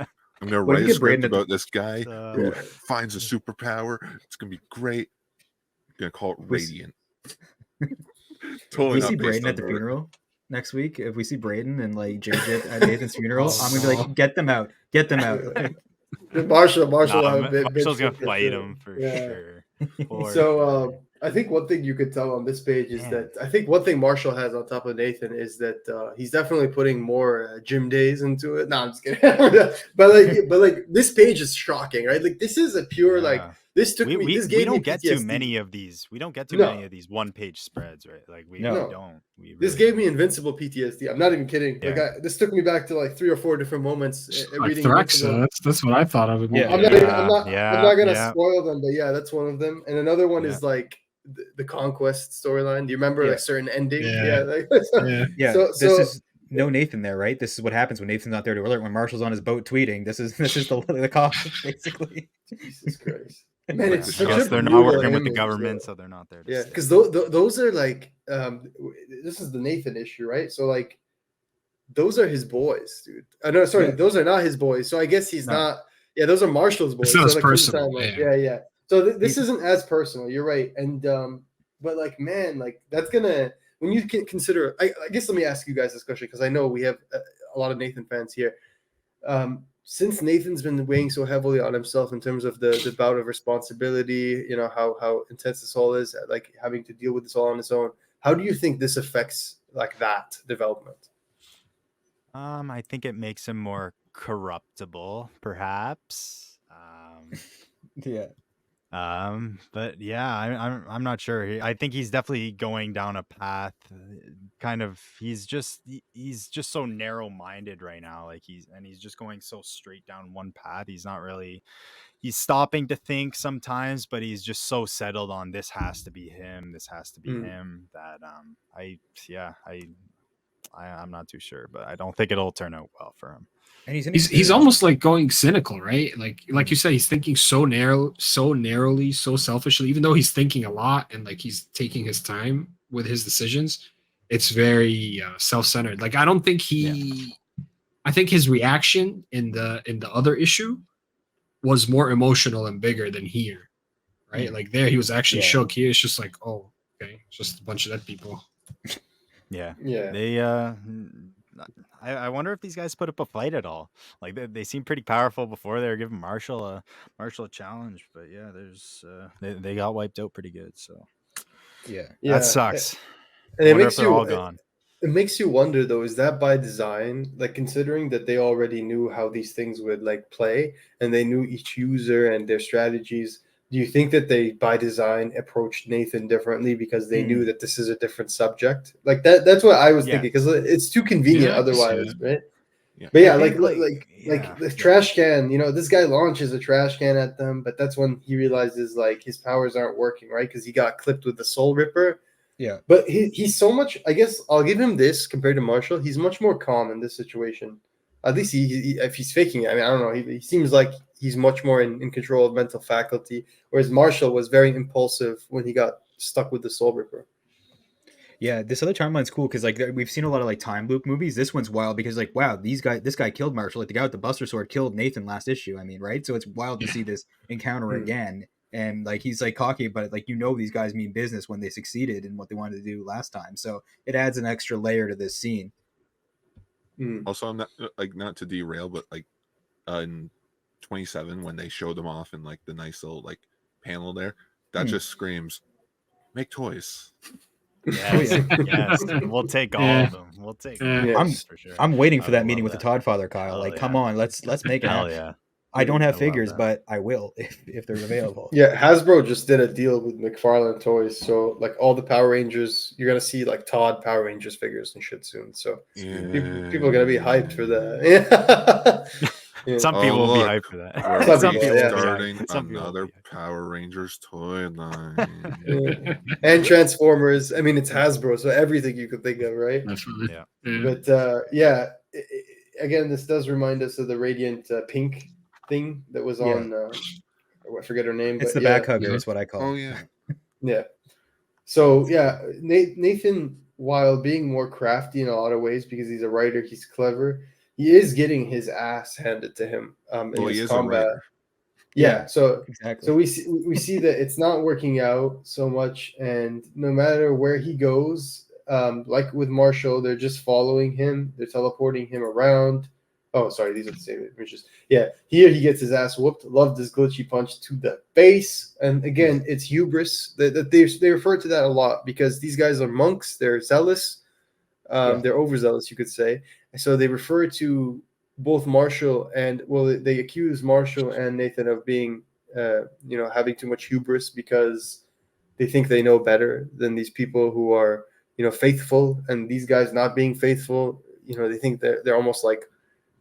I'm gonna What if write you a get Braden script at the- about this guy who Yeah. finds a superpower. It's gonna be great. I'm gonna call it Was- Radiant. If Totally we not see based Braden on at the her. funeral next week, if we see Braden and like JJ at Nathan's funeral, I'm gonna be like, get them out, get them out. Marshall will Nah, have a bit. Marshall's gonna bitch fight with him for Yeah. sure. For So sure. I think one thing you could tell on this page is Man. that I think one thing Marshall has on top of Nathan is that he's definitely putting more gym days into it. No, I'm just kidding. but like this page is shocking, right? Like this is a pure like Yeah. this took we, me. we, This we gave me don't get too PTSD. many of these. We don't get too No. many of these one-page spreads, right? Like we, No. we don't. We This really gave don't. me invincible PTSD. I'm not even kidding. Like Yeah. this took me back to like 3 or 4 different moments Like reading Thraxa. Invincible. That's what I thought of it. Yeah. I'm not, even, I'm not, Yeah, I'm not gonna yeah. spoil them, but yeah, that's one of them. And another one Yeah. is like the conquest storyline. Do you remember Yeah. like certain ending? Yeah. Like, Yeah. Yeah, So- this so- is no Nathan there, right? This is what happens when Nathan's not there to alert. When Marshall's on his boat tweeting, this is the cost basically. Jesus Christ, man, it's I such Because a they're not brutal working with the image, government, though. so they're not there. To Yeah, save. because those are like this is the Nathan issue, right? So like those are his boys, dude. No, sorry, Yeah. those are not his boys. So I guess he's No. not. Yeah, those are Marshall's boys. It's not so as like, from the personal, timeline, yeah. yeah. So this He- isn't as personal. You're right, and but like man, like that's gonna when you can consider. I guess let me ask you guys this question because I know we have a lot of Nathan fans here. Since Nathan's been weighing so heavily on himself in terms of the bout of responsibility, you know how intense this all is, like having to deal with this all on his own. How do you think this affects like that development? I think it makes him more corruptible, perhaps. Yeah. But yeah, I'm not sure. I think he's definitely going down a path. Kind of, he's just so narrow-minded right now. Like he's just going so straight down one path. He's not really. He's stopping to think sometimes, but he's just so settled on this has to be him. This has to be him. That I'm not too sure, but I don't think it'll turn out well for him. And he's He's almost like going cynical, right? Like you said, he's thinking so narrowly, so selfishly. Even though he's thinking a lot and like he's taking his time with his decisions, it's very self-centered. Like I don't think I think his reaction in the other issue was more emotional and bigger than here, right? Like there, he was actually Yeah. shook. Here, it's just like, oh, okay, it's just a bunch of dead people. Yeah. Yeah. They I wonder if these guys put up a fight at all. Like they seem pretty powerful before they were giving Marshall a challenge, but yeah, there's they got wiped out pretty good. So yeah. that sucks. And it Wonder makes if they're you all gone. It makes you wonder though, is that by design? Like considering that they already knew how these things would like play and they knew each user and their strategies. Do you think that they by design approached Nathan differently because they knew that this is a different subject? Like that's what I was Yeah. thinking because it's too convenient Yeah, I can see otherwise, right? Yeah. But yeah, I like think, like the yeah. trash can, you know, this guy launches a trash can at them, but that's when he realizes like his powers aren't working, right? Because he got clipped with the Soul Ripper. Yeah. But he's so much. I guess I'll give him this compared to Marshall. He's much more calm in this situation. At least he if he's faking it. I mean, I don't know. He seems like he's much more in control of mental faculty, whereas Marshall was very impulsive when he got stuck with the Soul Ripper. Yeah, this other timeline's cool because like we've seen a lot of like time loop movies. This one's wild because like wow, this guy killed Marshall. Like the guy with the Buster Sword killed Nathan last issue. I mean, right? So it's wild to see this encounter again. and like he's like cocky, but like these guys mean business when they succeeded in what they wanted to do last time. So it adds an extra layer to this scene. Also, I'm not to derail, but like in 27 when they showed them off in like the nice little like panel there, that just screams, make toys. Yes, yes. We'll take all of them. We'll take all of them for sure. I'm waiting for I that love meeting with the that. Todd father, Kyle. Hell Like, yeah. come on, let's make it Hell happen. yeah. I don't have I love figures, that. but I will if they're available. Yeah, Hasbro just did a deal with McFarlane Toys, so like all the Power Rangers, you're gonna see like Todd Power Rangers figures and shit soon. So people are gonna be hyped for that. Yeah. Some people will be hyped for that. We're Some people, yeah. starting Some people will another be hyped. Power Rangers toy line. Yeah. And Transformers. I mean, it's Hasbro, so everything you could think of, right? Definitely. Yeah. But again, this does remind us of the Radiant Pink thing that was on. I forget her name. It's but the back hugger, is what I call Oh it. yeah. Yeah. So yeah, Nathan, while being more crafty in a lot of ways because he's a writer, he's clever. He is getting his ass handed to him in Well, he his is a combat. writer. Yeah, so Exactly. so we see that it's not working out so much, and no matter where he goes, like with Marshall, they're just following him. They're teleporting him around. Oh, sorry, these are the same images. Yeah, here he gets his ass whooped. Loved this glitchy punch to the face, and again, it's hubris. That they refer to that a lot because these guys are monks. They're zealous. They're overzealous, you could say. And so they refer to both Marshall and they accuse Marshall and Nathan of being, having too much hubris because they think they know better than these people who are, faithful, and these guys not being faithful. They think they're almost like,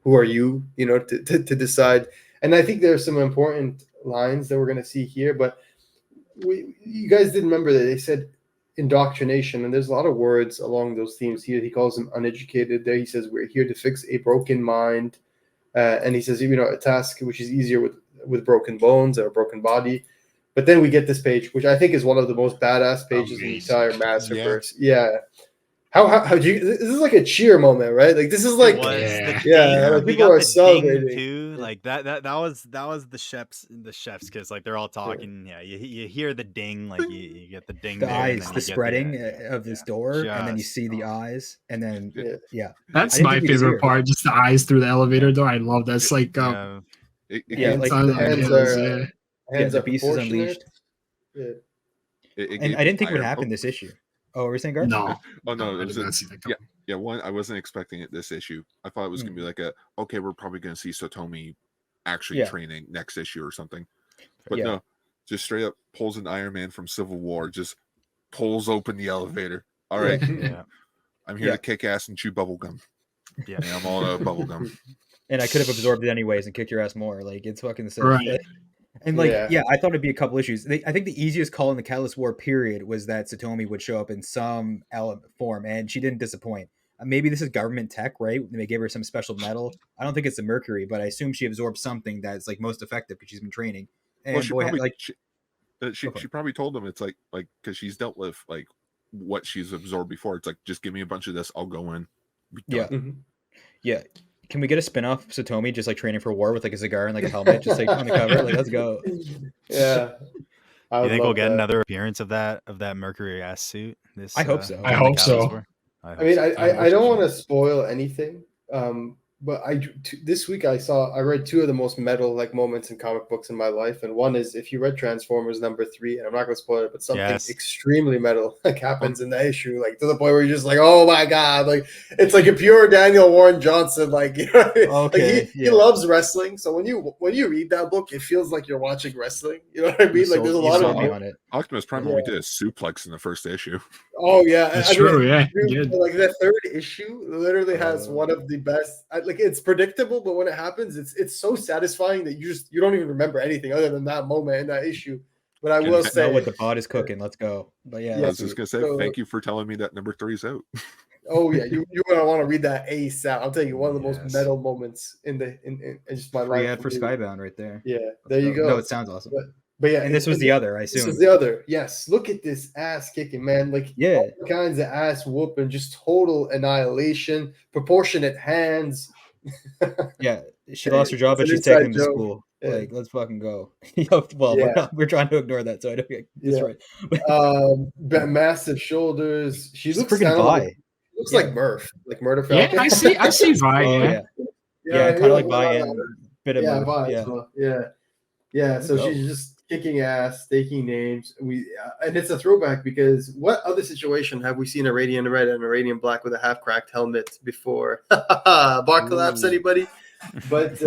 who are you, to decide? And I think there are some important lines that we're going to see here, but you guys did remember that they said indoctrination, and there's a lot of words along those themes here. He calls them uneducated. There he says we're here to fix a broken mind, and he says a task which is easier with broken bones or a broken body. But then we get this page, which I think is one of the most badass pages in the entire Massiveverse. Yeah. How do you? This is like a cheer moment, right? Like this is like Like like we people got are the celebrating ding too. Like that was the chefs kiss. Like they're all talking. Yeah, you hear the ding. Like you get the ding. The there, and eyes, then the you get spreading of this door, and then you Just- see the eyes, and then That's I didn't my think we'd see favorite her. part. Just the eyes through the elevator door. I love that. It's like yeah. hands, like the hands are hands the are beast is proportionate. unleashed. Yeah. And I didn't think it would happen this issue. Oh, were you saying, Garth? no. Oh no, I it was did not see that coming. yeah. One, I wasn't expecting it this issue. I thought it was gonna be like okay, we're probably gonna see Satomi actually training next issue or something. But no, just straight up pulls an Iron Man from Civil War, just pulls open the elevator. All right, I'm here to kick ass and chew bubblegum. Yeah, I'm all out of bubblegum. And I could have absorbed it anyways and kicked your ass more. Like it's fucking sick. Right. And I thought it'd be a couple issues. I think the easiest call in the Catalyst War period was that Satomi would show up in some form, and she didn't disappoint. Maybe this is government tech, right? They gave her some special metal. I don't think it's the Mercury, but I assume she absorbed something that's like most effective because she's been training. And well, she probably told them it's like because she's dealt with like what she's absorbed before. It's like just give me a bunch of this, I'll go in. Yeah. Can we get a spin-off Satomi just like training for war with like a cigar and like a helmet, just like on the cover? Like, let's go. Yeah. You think we'll get another appearance of that Mercury ass suit? I hope so. I hope so. I mean, I don't want to spoil anything, but this week I read two of the most metal like moments in comic books in my life, and one is if you read Transformers #3, and I'm not going to spoil it, but something extremely metal like happens in the issue, like to the point where you're just like, oh my god, like it's like a pure Daniel Warren Johnson, like he loves wrestling, so when you read that book, it feels like you're watching wrestling. You know what I mean? Like there's a lot of on it. Optimus Prime only did a suplex in the first issue. Oh yeah, that's true. Yeah, like the third issue literally has one of the best. Like it's predictable, but when it happens, it's so satisfying that you don't even remember anything other than that moment in that issue. But I will say, know what the pod is cooking. Let's go. But yeah, I was just gonna say thank you for telling me that #3's out. Oh yeah, you're gonna want to read that ASAP. I'll tell you one of the most metal moments in just my life. Free ad for Skybound right there. Yeah, there you go. No, it sounds awesome. But yeah, and this was the other, I assume. This is the other. Yes, look at this ass kicking, man. Like all kinds of ass whooping, just total annihilation, proportionate hands. Yeah, she lost her job, but she's taking him to school. Yeah. Like, let's fucking go. Well, Yeah. we're trying to ignore that, so I don't get Yeah. right. Massive shoulders. She She's looks freaking kind of like, Vi. looks Yeah. like Murph, like Murder Yeah, Falcon. I see Vi. Oh Yeah. yeah, I kind mean? of like Like, Vi and bit of yeah, Murph. Vi as Yeah. well. Yeah. So Go. she's just kicking ass, taking names. And it's a throwback because what other situation have we seen a Radiant Red and a Radiant Black with a half cracked helmet before? Bar collapse, Ooh. anybody? But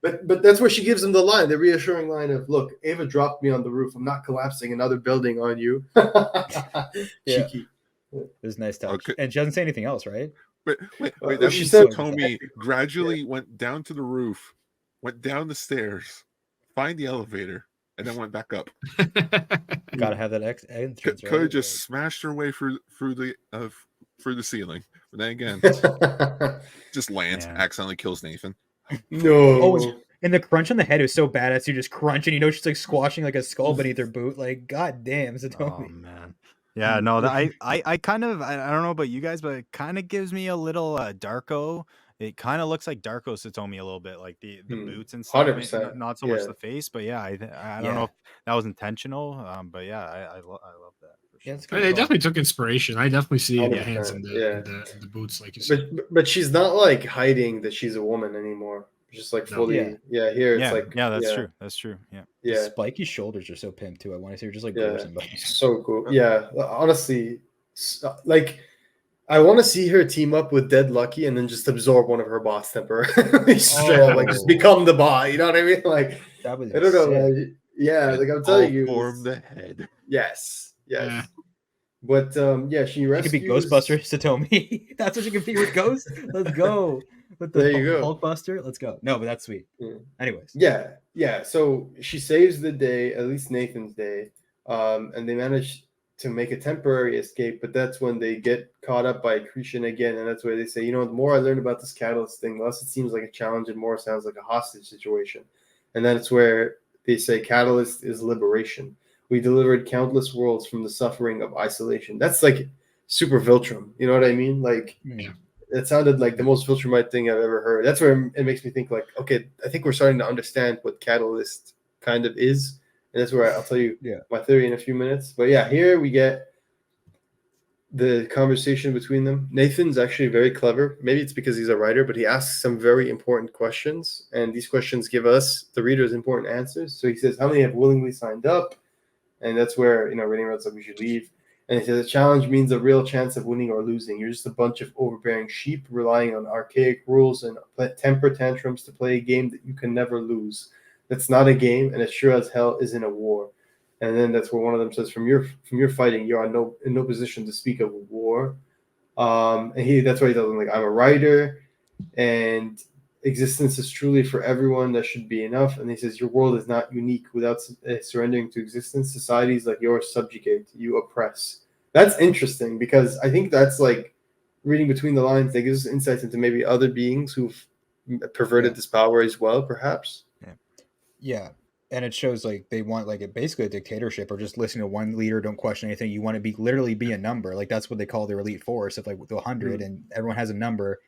but that's where she gives him the line, the reassuring line of, "Look, Ava dropped me on the roof. I'm not collapsing another building on you." Yeah. Cheeky. It was a nice touch. Okay. And she doesn't say anything else, right? Wait, Well, that she means said- Satomi gradually went down to the roof, went down the stairs, find the elevator, and then went back up. Gotta have that entrance, Could have right? just smashed her way through the ceiling, but then again, just lands, Yeah. accidentally kills Nathan. No. Oh, and the crunch on the head is so badass. You just crunch, and you know she's like squashing like a skull beneath her boot. Like, god damn, Oh Satomi. man. Yeah, no, I kind of I don't know about you guys, but it kind of gives me a little Darko. It kind of looks like Darko Satomi a little bit, like the boots and stuff. 100%, Not so much yeah. the face, but yeah, I don't Yeah. know if that was intentional. But yeah, I love that. For Yeah, sure. it's They good. definitely took inspiration. I definitely see the 100%, hands and yeah. the boots, like you said. But she's not like hiding that she's a woman anymore. Just like No. fully. Yeah. Here it's Yeah, like. yeah, that's true. That's true. Yeah. The Yeah. spiky shoulders are so pimped too. I want to say her just like Yeah. gore somebody. So cool. Yeah. Honestly, like, I want to see her team up with Dead Lucky and then just absorb one of her bots temporarily. Straight up, like just Oh. become the bot. You know what I mean? Like, That was I don't know, sick. man. Yeah, And like I'm telling all you. form the head. Yes. Yeah. But yeah, she She rescues. could be Ghostbuster Satomi. That's what she could be with Ghost. Let's go. With the There you go. Hulkbuster. Let's go. No, but that's sweet. Yeah. Anyways. Yeah. So she saves the day, at least Nathan's day, and they manage to make a temporary escape. But that's when they get caught up by accretion again, and that's where they say, you know, the more I learn about this catalyst thing, the less it seems like a challenge, and more it sounds like a hostage situation. And that's where they say catalyst is liberation. We delivered countless worlds from the suffering of isolation. That's like super Viltrum. You know what I mean? Like. Yeah. It sounded like the most Viltrumite thing I've ever heard. That's where it makes me think like, okay, I think we're starting to understand what Catalyst kind of is. And that's where I'll tell you my theory in a few minutes. But yeah, here we get the conversation between them. Nathan's actually very clever. Maybe it's because he's a writer, but he asks some very important questions. And these questions give us, the readers, important answers. So he says, how many have willingly signed up? And that's where, you know, Rainy Red's like, we should leave. And he says, a challenge means a real chance of winning or losing. You're just a bunch of overbearing sheep relying on archaic rules and temper tantrums to play a game that you can never lose. That's not a game, and it sure as hell isn't a war. And then that's where one of them says, from your fighting, you're in no position to speak of war. And that's why he tells them, like, I'm a writer, and existence is truly for everyone. That should be enough. And he says, your world is not unique. Without surrendering to existence, societies like yours subjugate, you oppress. That's interesting because I think that's like reading between the lines. That gives us insights into maybe other beings who've perverted this power as well, perhaps. Yeah. And it shows like they want like basically a dictatorship or just listen to one leader, don't question anything. You want to literally be a number. Like that's what they call their elite force of like the 100 and everyone has a number.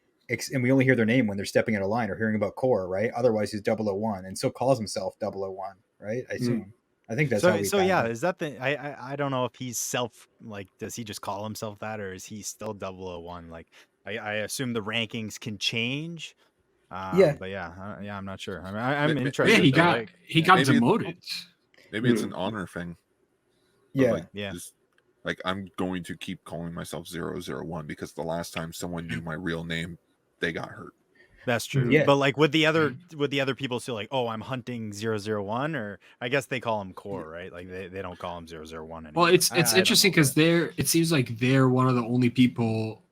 And we only hear their name when they're stepping out of line or hearing about Core, right? Otherwise, he's 001 and so calls himself 001, right? I assume. I think that's how we so yeah, is that the I don't know if he's like does he just call himself that or is he still 001? Like I assume the rankings can change. But yeah, I'm not sure. I mean, I'm interested. Yeah, he got Maybe demoted. Maybe it's an honor thing. Yeah. Like, just, like I'm going to keep calling myself 001 because the last time someone knew my real name, they got hurt. That's true. Yeah. But like with the other people still like, oh, I'm hunting 001, or I guess they call him Core, right? Like they don't call him 001 anymore. Well, it's interesting because it seems like they're one of the only people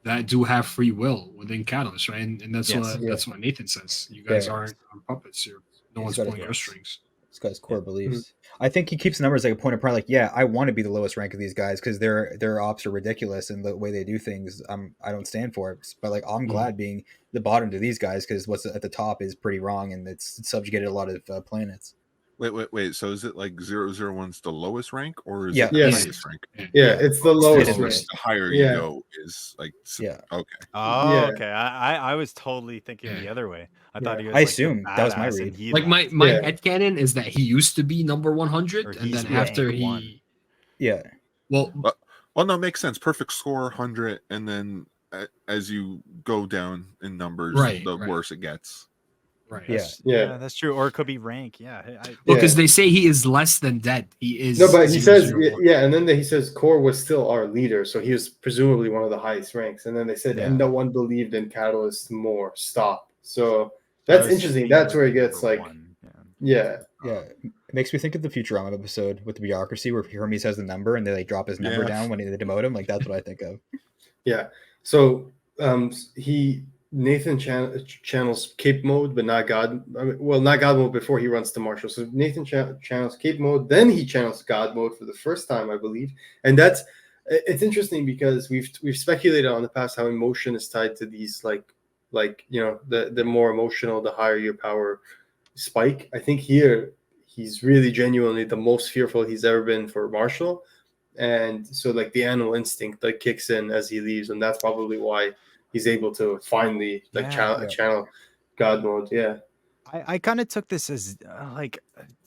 that do have free will within Catalyst, right? And that's that's what Nathan says. You guys aren't puppets. No one's pulling your strings. This guy's core beliefs. I think he keeps numbers like a point of pride. Like, yeah, I want to be the lowest rank of these guys because their ops are ridiculous and the way they do things, I don't stand for it. But like, I'm glad being the bottom to these guys because what's at the top is pretty wrong and it's subjugated a lot of planets. Wait. So is it like 001's the lowest rank, or is Yeah. it the Yes. highest rank? Yeah, it's the lowest the rank. lowest. The higher Yeah. you go is like Yeah. okay. Oh, Yeah. okay. I was totally thinking the Yeah. other way. I Yeah. thought he was I like assumed the that was my badass, read. and he Like my left. Yeah. headcanon is that he used to be number Or 100, and he's then after rank he, one. Yeah. well, Well, no, makes sense. Perfect score 100, and then as you go down in numbers, Right, the right. worse it gets. right. Yeah. Yeah. That's true. Or it could be rank. Yeah. Well, because Yeah. they say he is less than dead. He is. No, but he says, 001. yeah, and then he says Core was still our leader, so he was presumably one of the highest ranks. And then they said, Yeah. and no one believed in Catalyst more. Stop. So that's interesting. That's where he gets like, yeah, Yeah, it makes me think of the Futurama episode with the bureaucracy where Hermes has the number and they like drop his number Yeah. down when they demote him. Like that's what I think of. yeah. So Nathan channels Cape mode, but not God. Not God mode before he runs to Marshall. So Nathan channels Cape mode, then he channels God mode for the first time, I believe. And it's interesting because we've speculated on the past how emotion is tied to these like the more emotional, the higher your power spike. I think here he's really genuinely the most fearful he's ever been for Marshall. And so like the animal instinct like kicks in as he leaves, and that's probably why he's able to finally like channel God mode. Yeah. I kind of took this as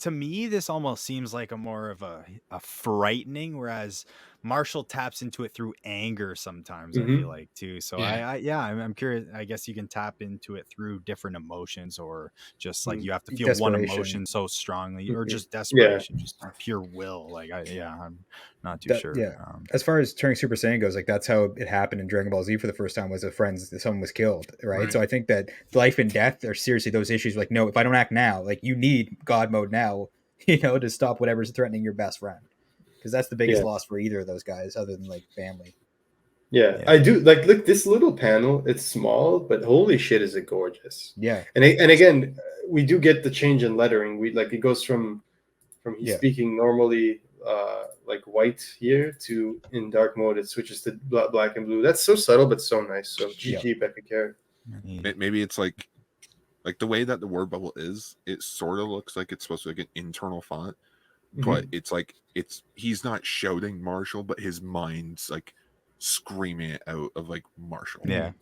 to me, this almost seems like a more of a frightening, whereas Marshall taps into it through anger sometimes. I feel like too. So I'm curious. I guess you can tap into it through different emotions, or just like you have to feel one emotion so strongly, or just desperation, just pure will. Like I'm not too sure. Yeah. As far as turning Super Saiyan goes, like that's how it happened in Dragon Ball Z for the first time. Was a friend, someone was killed, right? So I think that life and death are seriously those issues. Like, no, if I don't act now, like you need God mode now, to stop whatever's threatening your best friend, because that's the biggest loss for either of those guys, other than like family. Yeah, I do like look this little panel. It's small, but holy shit, is it gorgeous! Yeah, and again, we do get the change in lettering. We like it goes from he's speaking normally, like white here to in dark mode it switches to black and blue. That's so subtle but so nice. So GG Epic Care. Maybe it's like the way that the word bubble is. It sort of looks like it's supposed to be like an internal font, but it's like he's not shouting Marshall, but his mind's like screaming it out of like Marshall. Yeah,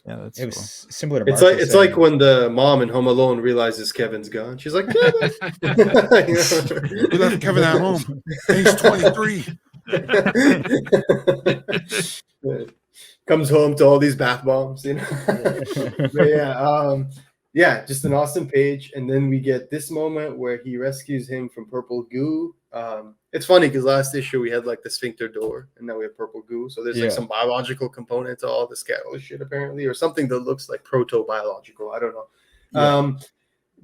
that's it was cool. similar to it's Marshall like saying, when the mom in Home Alone realizes Kevin's gone. She's like, Kevin. We left Kevin at home. He's 23. Comes home to all these bath bombs, But just an awesome page. And then we get this moment where he rescues him from purple goo. It's funny because last issue we had like the sphincter door, and now we have purple goo. So there's like some biological component to all this catalyst shit apparently, or something that looks like proto-biological. I don't know.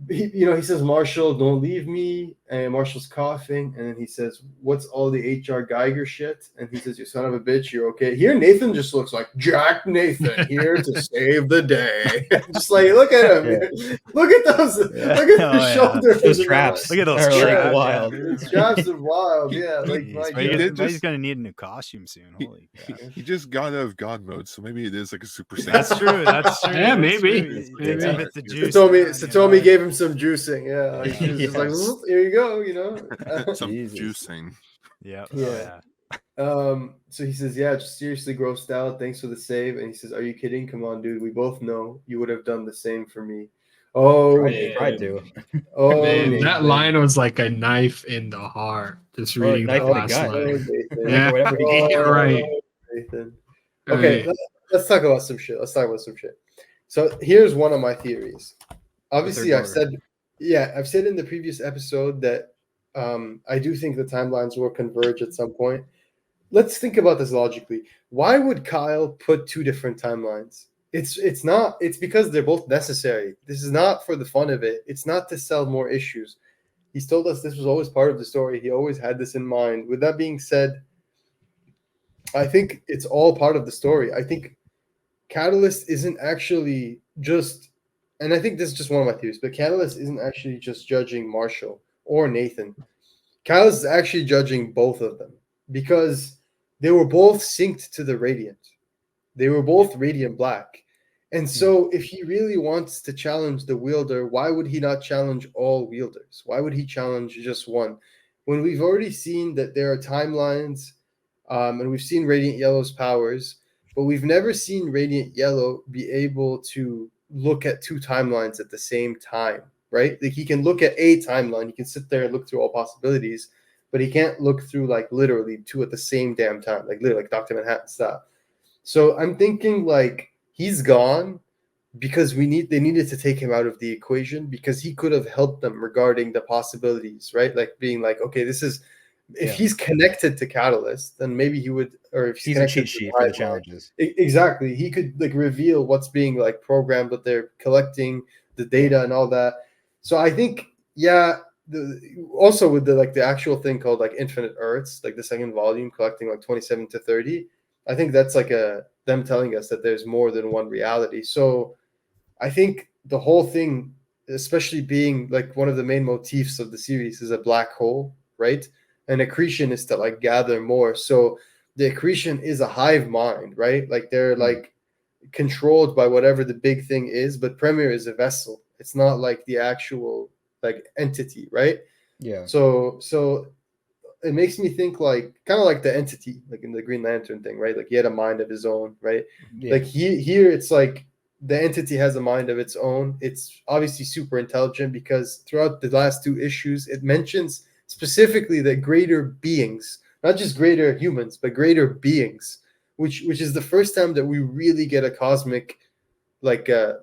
He says, Marshall, don't leave me. And Marshall's coughing. And then he says, what's all the H.R. Geiger shit? And he says, you son of a bitch, you're okay. Here, Nathan just looks like Jack Nathan here to save the day. Just like, look at him. Look at those. Look at the shoulders. Those traps. Look at those are traps. like wild. Those traps are wild. Yeah. Like, he's going to need a new costume soon. Holy crap. He just got out of God mode, so maybe it is like a Super Saiyan. That's true. That's true. Yeah, maybe. With the juice. Satomi gave him some juicing. Yeah. Like, he was just like, here you go, Some juicing. Yeah. So he says, just seriously grossed out. Thanks for the save. And he says, are you kidding? Come on, dude. We both know you would have done the same for me. Oh, I do. Oh, man, that line was like a knife in the heart. Just reading that last line. Right. Nathan. Okay, let's talk about some shit. So here's one of my theories. Obviously, I've said in the previous episode that I do think the timelines will converge at some point. Let's think about this logically. Why would Kyle put two different timelines? It's because they're both necessary. This is not for the fun of it. It's not to sell more issues. He's told us this was always part of the story. He always had this in mind. With that being said, I think it's all part of the story. I think Catalyst isn't actually just, and I think this is just one of my theories, but Catalyst isn't actually just judging Marshall or Nathan. Catalyst is actually judging both of them because they were both synced to the Radiant. They were both Radiant Black. And so if he really wants to challenge the wielder, why would he not challenge all wielders? Why would he challenge just one? When we've already seen that there are timelines, and we've seen Radiant Yellow's powers, but we've never seen Radiant Yellow be able to look at two timelines at the same time, right? Like he can look at a timeline, he can sit there and look through all possibilities, but he can't look through like literally two at the same damn time, like literally like Dr. Manhattan style. So I'm thinking like he's gone because they needed to take him out of the equation because he could have helped them regarding the possibilities, right? Like being like, okay, this is if he's connected to Catalyst, then maybe he would, or if He's a cheat sheet for the challenges. Exactly, he could like reveal what's being like programmed, what they're collecting, the data and all that. So I think, yeah, also with the like the actual thing called like Infinite Earths, like the second volume collecting like 27 to 30. I think that's like them telling us that there's more than one reality. So I think the whole thing, especially being like one of the main motifs of the series, is a black hole, right? And accretion is to like gather more. So the accretion is a hive mind, right? Like they're like controlled by whatever the big thing is, but Premier is a vessel. It's not like the actual like entity, right? Yeah. So it makes me think like kind of like the entity, like in the Green Lantern thing, right? Like he had a mind of his own, right? Yeah. Like here it's like the entity has a mind of its own. It's obviously super intelligent because throughout the last two issues, it mentions specifically that greater beings, not just greater humans, but greater beings, which is the first time that we really get a cosmic, like a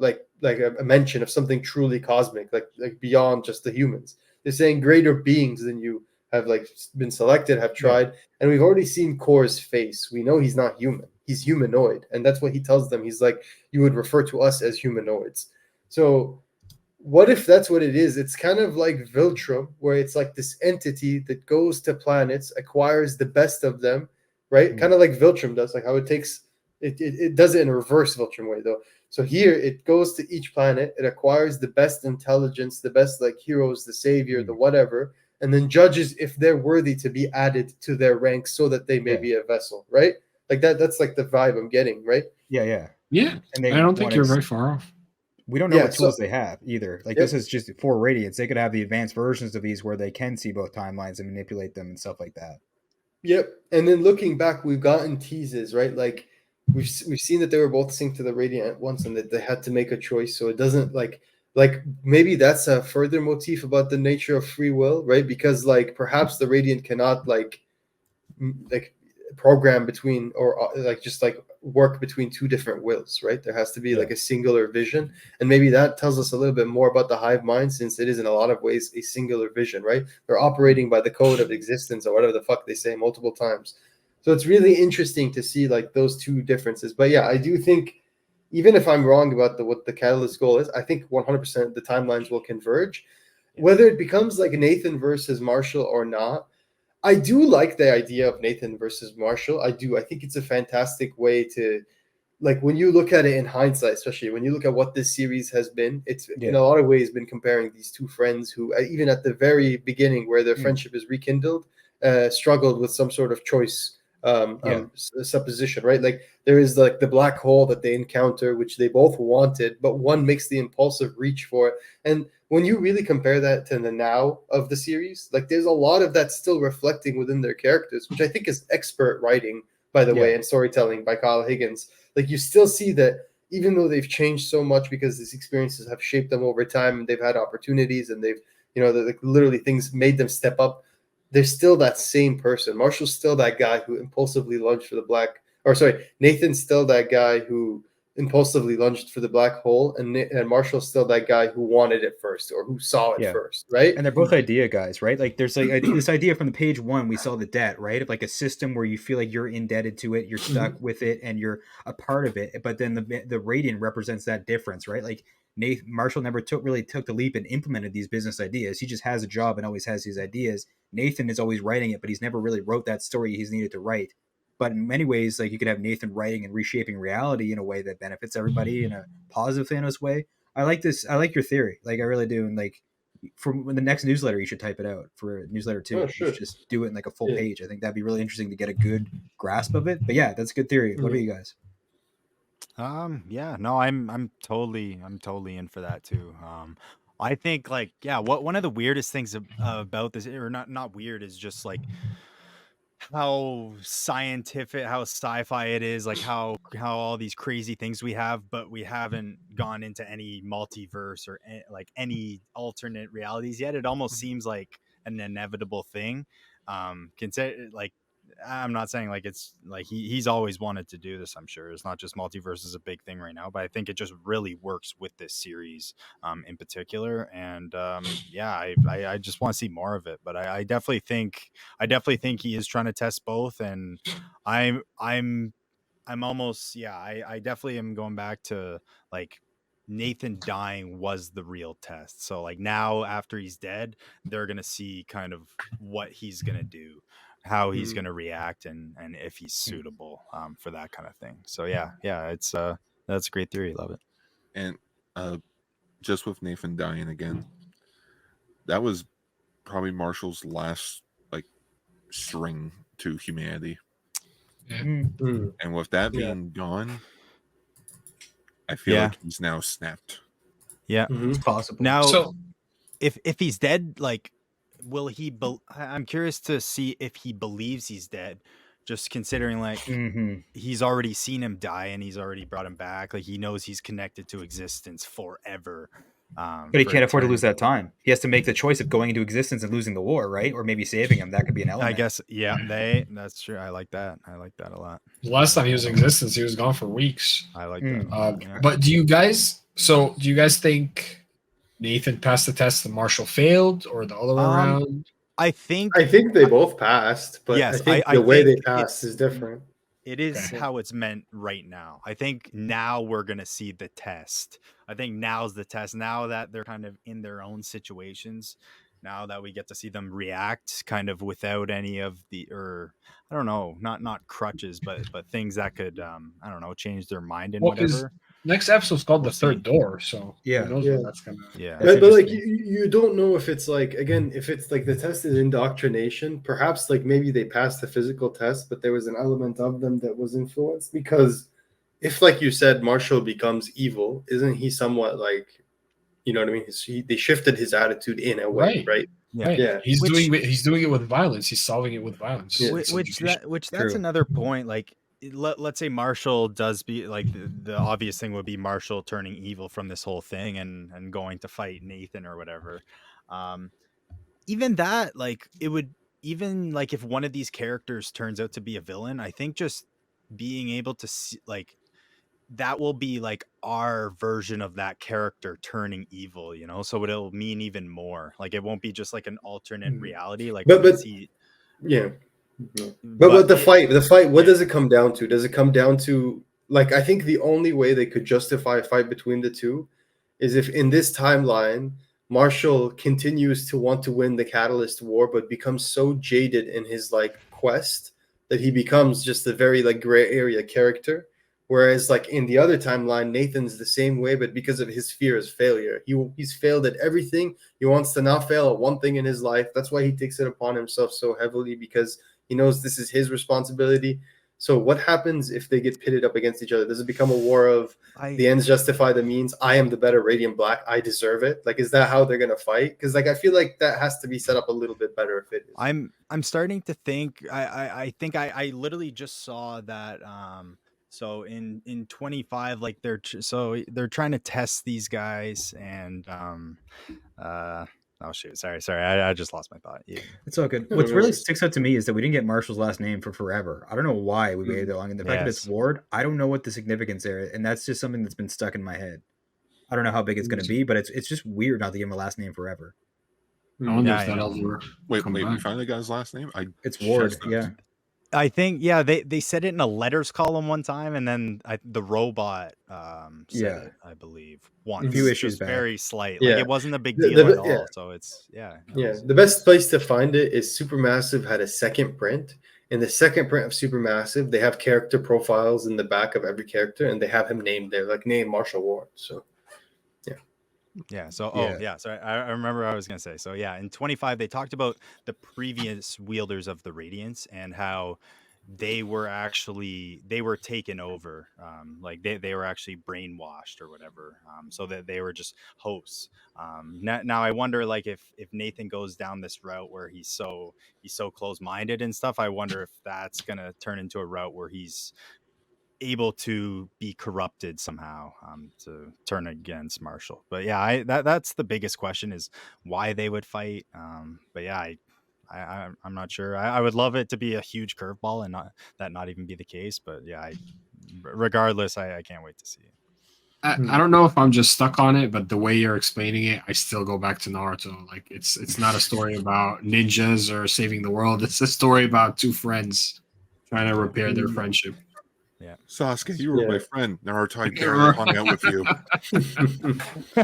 mention of something truly cosmic, like beyond just the humans. They're saying greater beings than you have like been selected, have tried, and we've already seen Kor's face. We know he's not human. He's humanoid, and that's what he tells them. He's like, you would refer to us as humanoids. So what if that's what it is? It's kind of like Viltrum, where it's like this entity that goes to planets, acquires the best of them, right? Kind of like Viltrum does, like how it takes it does it in a reverse Viltrum way though. So here it goes to each planet, it acquires the best intelligence, the best like heroes, the savior, the whatever, and then judges if they're worthy to be added to their ranks so that they may be a vessel, right? Like that's like the vibe I'm getting, right? Yeah. And I don't think you're very far off. We don't know what tools they have either. Like this is just for Radiance. They could have the advanced versions of these where they can see both timelines and manipulate them and stuff like that. Yep. And then looking back, we've gotten teases, right? Like we've seen that they were both synced to the Radiant at once and that they had to make a choice. So it doesn't like maybe that's a further motif about the nature of free will, right? Because like perhaps the Radiant cannot like program between or like just like work between two different wills, right? There has to be like a singular vision, and maybe that tells us a little bit more about the hive mind, since it is in a lot of ways a singular vision, right? They're operating by the code of existence or whatever the fuck they say multiple times. So it's really interesting to see like those two differences. But yeah, I do think even if I'm wrong about what the catalyst goal is, I think 100% the timelines will converge. Whether it becomes like Nathan versus Marshall or not, I do like the idea of Nathan versus Marshall. I do. I think it's a fantastic way to, like, when you look at it in hindsight, especially when you look at what this series has been, it's in a lot of ways been comparing these two friends who, even at the very beginning where their friendship is rekindled, struggled with some sort of choice supposition, right? Like there is like the black hole that they encounter, which they both wanted, but one makes the impulsive reach for it. And when you really compare that to the now of the series, like there's a lot of that still reflecting within their characters, which I think is expert writing, by the way, and storytelling by Kyle Higgins. Like you still see that even though they've changed so much because these experiences have shaped them over time and they've had opportunities and they've, like literally things made them step up, they're still that same person. Marshall's still that guy who impulsively lunged for the black, or sorry, Nathan's still that guy who impulsively lunged for the black hole, and Marshall's still that guy who wanted it first or who saw it first, right? And they're both idea guys, right? Like there's like this idea from the page one, we saw the debt, right? Of like a system where you feel like you're indebted to it, you're stuck with it, and you're a part of it. But then the Radiant represents that difference, right? Like Marshall never took the leap and implemented these business ideas. He just has a job and always has these ideas. Nathan is always writing it, but he's never really wrote that story he's needed to write. But in many ways, like you could have Nathan writing and reshaping reality in a way that benefits everybody in a positive Thanos way. I like this. I like your theory. Like I really do. And like for the next newsletter, you should type it out for newsletter 2. You should just do it in like a full page. I think that'd be really interesting to get a good grasp of it. But yeah, that's a good theory. What about you guys? Yeah, no, I'm totally in for that too. I think like yeah, what one of the weirdest things about this, or not weird, is just like how scientific, how sci-fi it is, like how all these crazy things we have, but we haven't gone into any multiverse or like any alternate realities yet. It almost seems like an inevitable thing. Consider like I'm not saying like it's like he's always wanted to do this. I'm sure it's not just multiverse is a big thing right now, but I think it just really works with this series in particular. And yeah, I just want to see more of it. But I definitely think he is trying to test both, and I'm I'm I'm almost yeah, I definitely am going back to like Nathan dying was the real test. So like now after he's dead, they're gonna see kind of what he's gonna do, how he's gonna react, and if he's suitable for that kind of thing. So yeah, it's that's a great theory. Love it. And just with Nathan dying again, that was probably Marshall's last like string to humanity. And with that being gone, I feel Yeah. like he's now snapped. Yeah. It's possible. Now, So if he's dead, like, will he? I'm curious to see if he believes he's dead. Just considering, like, he's already seen him die and he's already brought him back. Like, he knows he's connected to existence forever. But he can't afford to lose that time. He has to make the choice of going into existence and losing the war, right? Or maybe saving him. That could be an element. I guess, yeah, that's true. I like that. I like that a lot. the last time he was in existence, he was gone for weeks. I like that a lot. Yeah. But do you guys think Nathan passed the test and Marshall failed, or the other way around? I think they both passed, but Yes, I think I the way they think passed is different. it is Okay. how it's meant right now. I think now we're going to see the test. I think now's the test. Now that they're kind of in their own situations, now that we get to see them react kind of without any of the, or I don't know, not crutches, but things that could, I don't know, change their mind and Well, 'cause whatever. Next episode's called We'll The Third see. Door, so Yeah. who knows Yeah. what that's gonna. Yeah. That's But like interesting. you don't know if it's like, again, if it's like the test is indoctrination, perhaps like maybe they passed the physical test, but there was an element of them that was influenced, because if, like you said, Marshall becomes evil, isn't he somewhat like, you know what I mean? They shifted his attitude in a way, right? Yeah. Right. Yeah. He's doing it with violence. He's solving it with violence. Yeah. It's Which education. that's True. another point. Like let's say Marshall does be like the obvious thing would be Marshall turning evil from this whole thing and going to fight Nathan or whatever. Even that, like it would, even like if one of these characters turns out to be a villain, I think just being able to see like that will be like our version of that character turning evil, you know, so it'll mean even more. Like it won't be just like an alternate reality, like But- we but- see. Yeah. But the fight, what yeah. does it come down to? Does it come down to, like, I think the only way they could justify a fight between the two is if in this timeline, Marshall continues to want to win the Catalyst War, but becomes so jaded in his like quest that he becomes just a very like gray area character. Whereas like in the other timeline, Nathan's the same way, but because of his fear of failure, he's failed at everything. He wants to not fail at one thing in his life. That's why he takes it upon himself so heavily, because he knows this is his responsibility. So what happens if they get pitted up against each other? Does it become a war of the ends justify the means? I am the better Radiant Black. I deserve it. Like, is that how they're going to fight? Because like, I feel like that has to be set up a little bit better if it is. I'm starting to think I think I literally just saw that so in 25 like they're trying to test these guys and oh shoot, sorry I just lost my thought. Yeah. It's all good. No, What's no really worries. sticks out to me is that we didn't get Marshall's last name for forever. I don't know why we waited that long. And the fact that it's Yes. Ward, I don't know what the significance there is. And that's just something that's been stuck in my head. I don't know how big it's going to be, but it's just weird not to give him a last name forever. I wonder Yeah, if I that know. ever. Wait, come we back. finally got his last name? It's Ward, just- yeah. I think they said it in a letters column one time, and then the robot said Yeah. it, I believe, once. A few Just issues back. very slight. Yeah. Like it wasn't a big The- deal the- at all. yeah. So it's Yeah, it's- the best place to find it is Supermassive had a second print. In the second print of Supermassive, they have character profiles in the back of every character, and they have him named there, like named Marshall Ward. So Yeah. So, Yeah. Sorry, I remember what I was gonna say. So, yeah, in 25, they talked about the previous wielders of the Radiance and how they were taken over, like they were actually brainwashed or whatever, so that they were just hosts. Now I wonder, like, if Nathan goes down this route where he's so close-minded and stuff, I wonder if that's gonna turn into a route where he's able to be corrupted somehow, to turn against Marshall. But yeah, that's the biggest question, is why they would fight. But yeah, I'm not sure. I would love it to be a huge curveball and not even be the case. But yeah, regardless, I can't wait to see it. I don't know if I'm just stuck on it, but the way you're explaining it, I still go back to Naruto. Like it's not a story about ninjas or saving the world. It's a story about two friends trying to repair their friendship. Yeah, Sasuke, you were Yeah. my friend. Naruto, I barely hung out with you.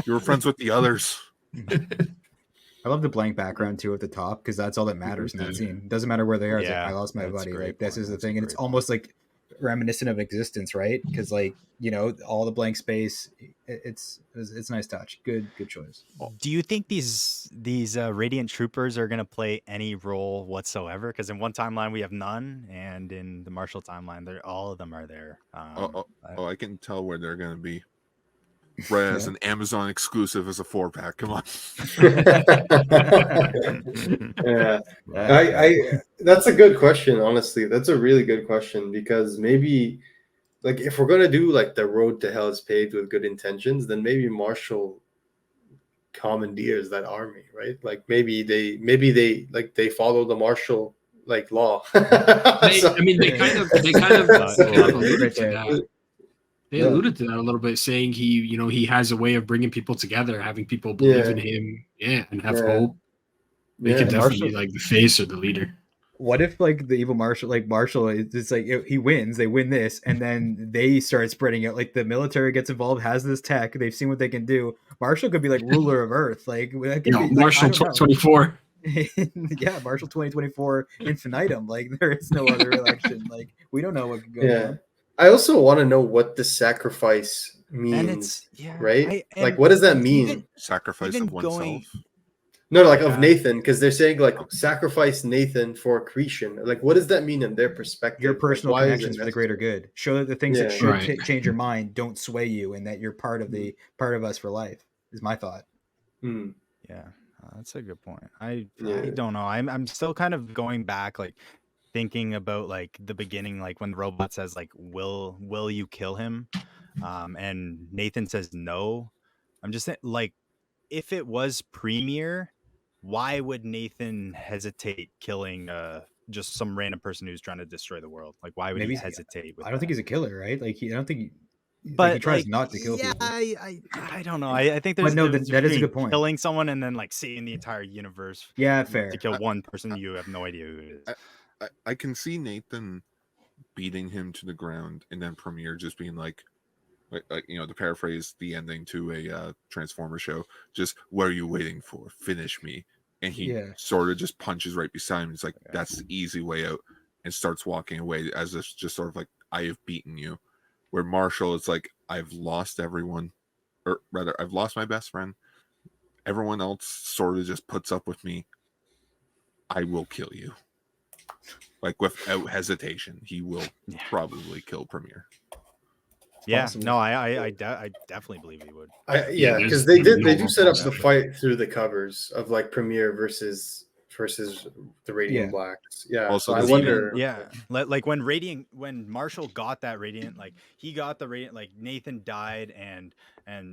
You were friends with the others. I love the blank background too at the top, because that's all that matters in that scene. It doesn't matter where they are. It's like, Yeah, I lost my that's a buddy. great Like, this point. is the That's a thing, and it's great point. almost like reminiscent of existence, right? Because, like, you know, all the blank space. It's a nice touch. Good choice. Do you think these Radiant Troopers are gonna play any role whatsoever? Because in one timeline we have none, and in the Marshall timeline, all of them are there. I can tell where they're going to be. Res, Yeah. an Amazon exclusive as a 4-pack. Come on. Yeah. I that's a good question, honestly. That's a really good question, because maybe, like, if we're gonna do like the road to hell is paved with good intentions, then maybe Marshall commandeers that army, right? Like maybe they follow the Marshall like law. So- I mean, they kind of alluded to that. They alluded to that a little bit, saying he has a way of bringing people together, having people believe in him, and have hope. They could definitely be like the face or the leader. What if, like, the evil Marshall, it's like he wins, they win this, and then they start spreading out. Like, the military gets involved, has this tech, they've seen what they can do. Marshall could be like ruler of Earth, like that could be, Marshall 2024. Yeah, Marshall 2024 infinitum. Like, there is no other election. Like, we don't know what could go down. I also want to know what the sacrifice means, and it's right? Like, what does that mean? Sacrifice of oneself. No, like of Nathan, because they're saying like sacrifice Nathan for accretion. Like, what does that mean in their perspective? Your personal Like, why is it connections for the greater good. Show that the things that should change your mind don't sway you, and that you're part of us for life. Is my thought. Yeah, that's a good point. I don't know. I'm still kind of going back, like thinking about like the beginning, like when the robot says like, "Will you kill him?" And Nathan says no. I'm just saying, like, if it was Premier, why would Nathan hesitate killing just some random person who's trying to destroy the world? Like, why would he hesitate? I don't think he's a killer, right? Like, I don't think. But he tries not to kill people. I don't know. I think there's. But no, there's that is a good point. Killing someone and then like seeing the entire universe. Yeah, fair. To kill one person, you have no idea who it is. I can see Nathan beating him to the ground, and then Premier just being like to paraphrase the ending to a Transformer show, just, what are you waiting for? Finish me. And he sort of just punches right beside him. He's like, that's the easy way out, and starts walking away as if just sort of like, I have beaten you. Where Marshall is like, I've lost everyone, or rather, I've lost my best friend. Everyone else sort of just puts up with me. I will kill you. Like, without hesitation, he will probably kill Premier. Yeah, Possibly. no, I definitely believe he would. Because they do set up the fight through the covers of like Premier versus the Radiant Blacks. Yeah. Also, so I wonder. Like when Marshall got that Radiant, like he got the Radiant, like Nathan died, and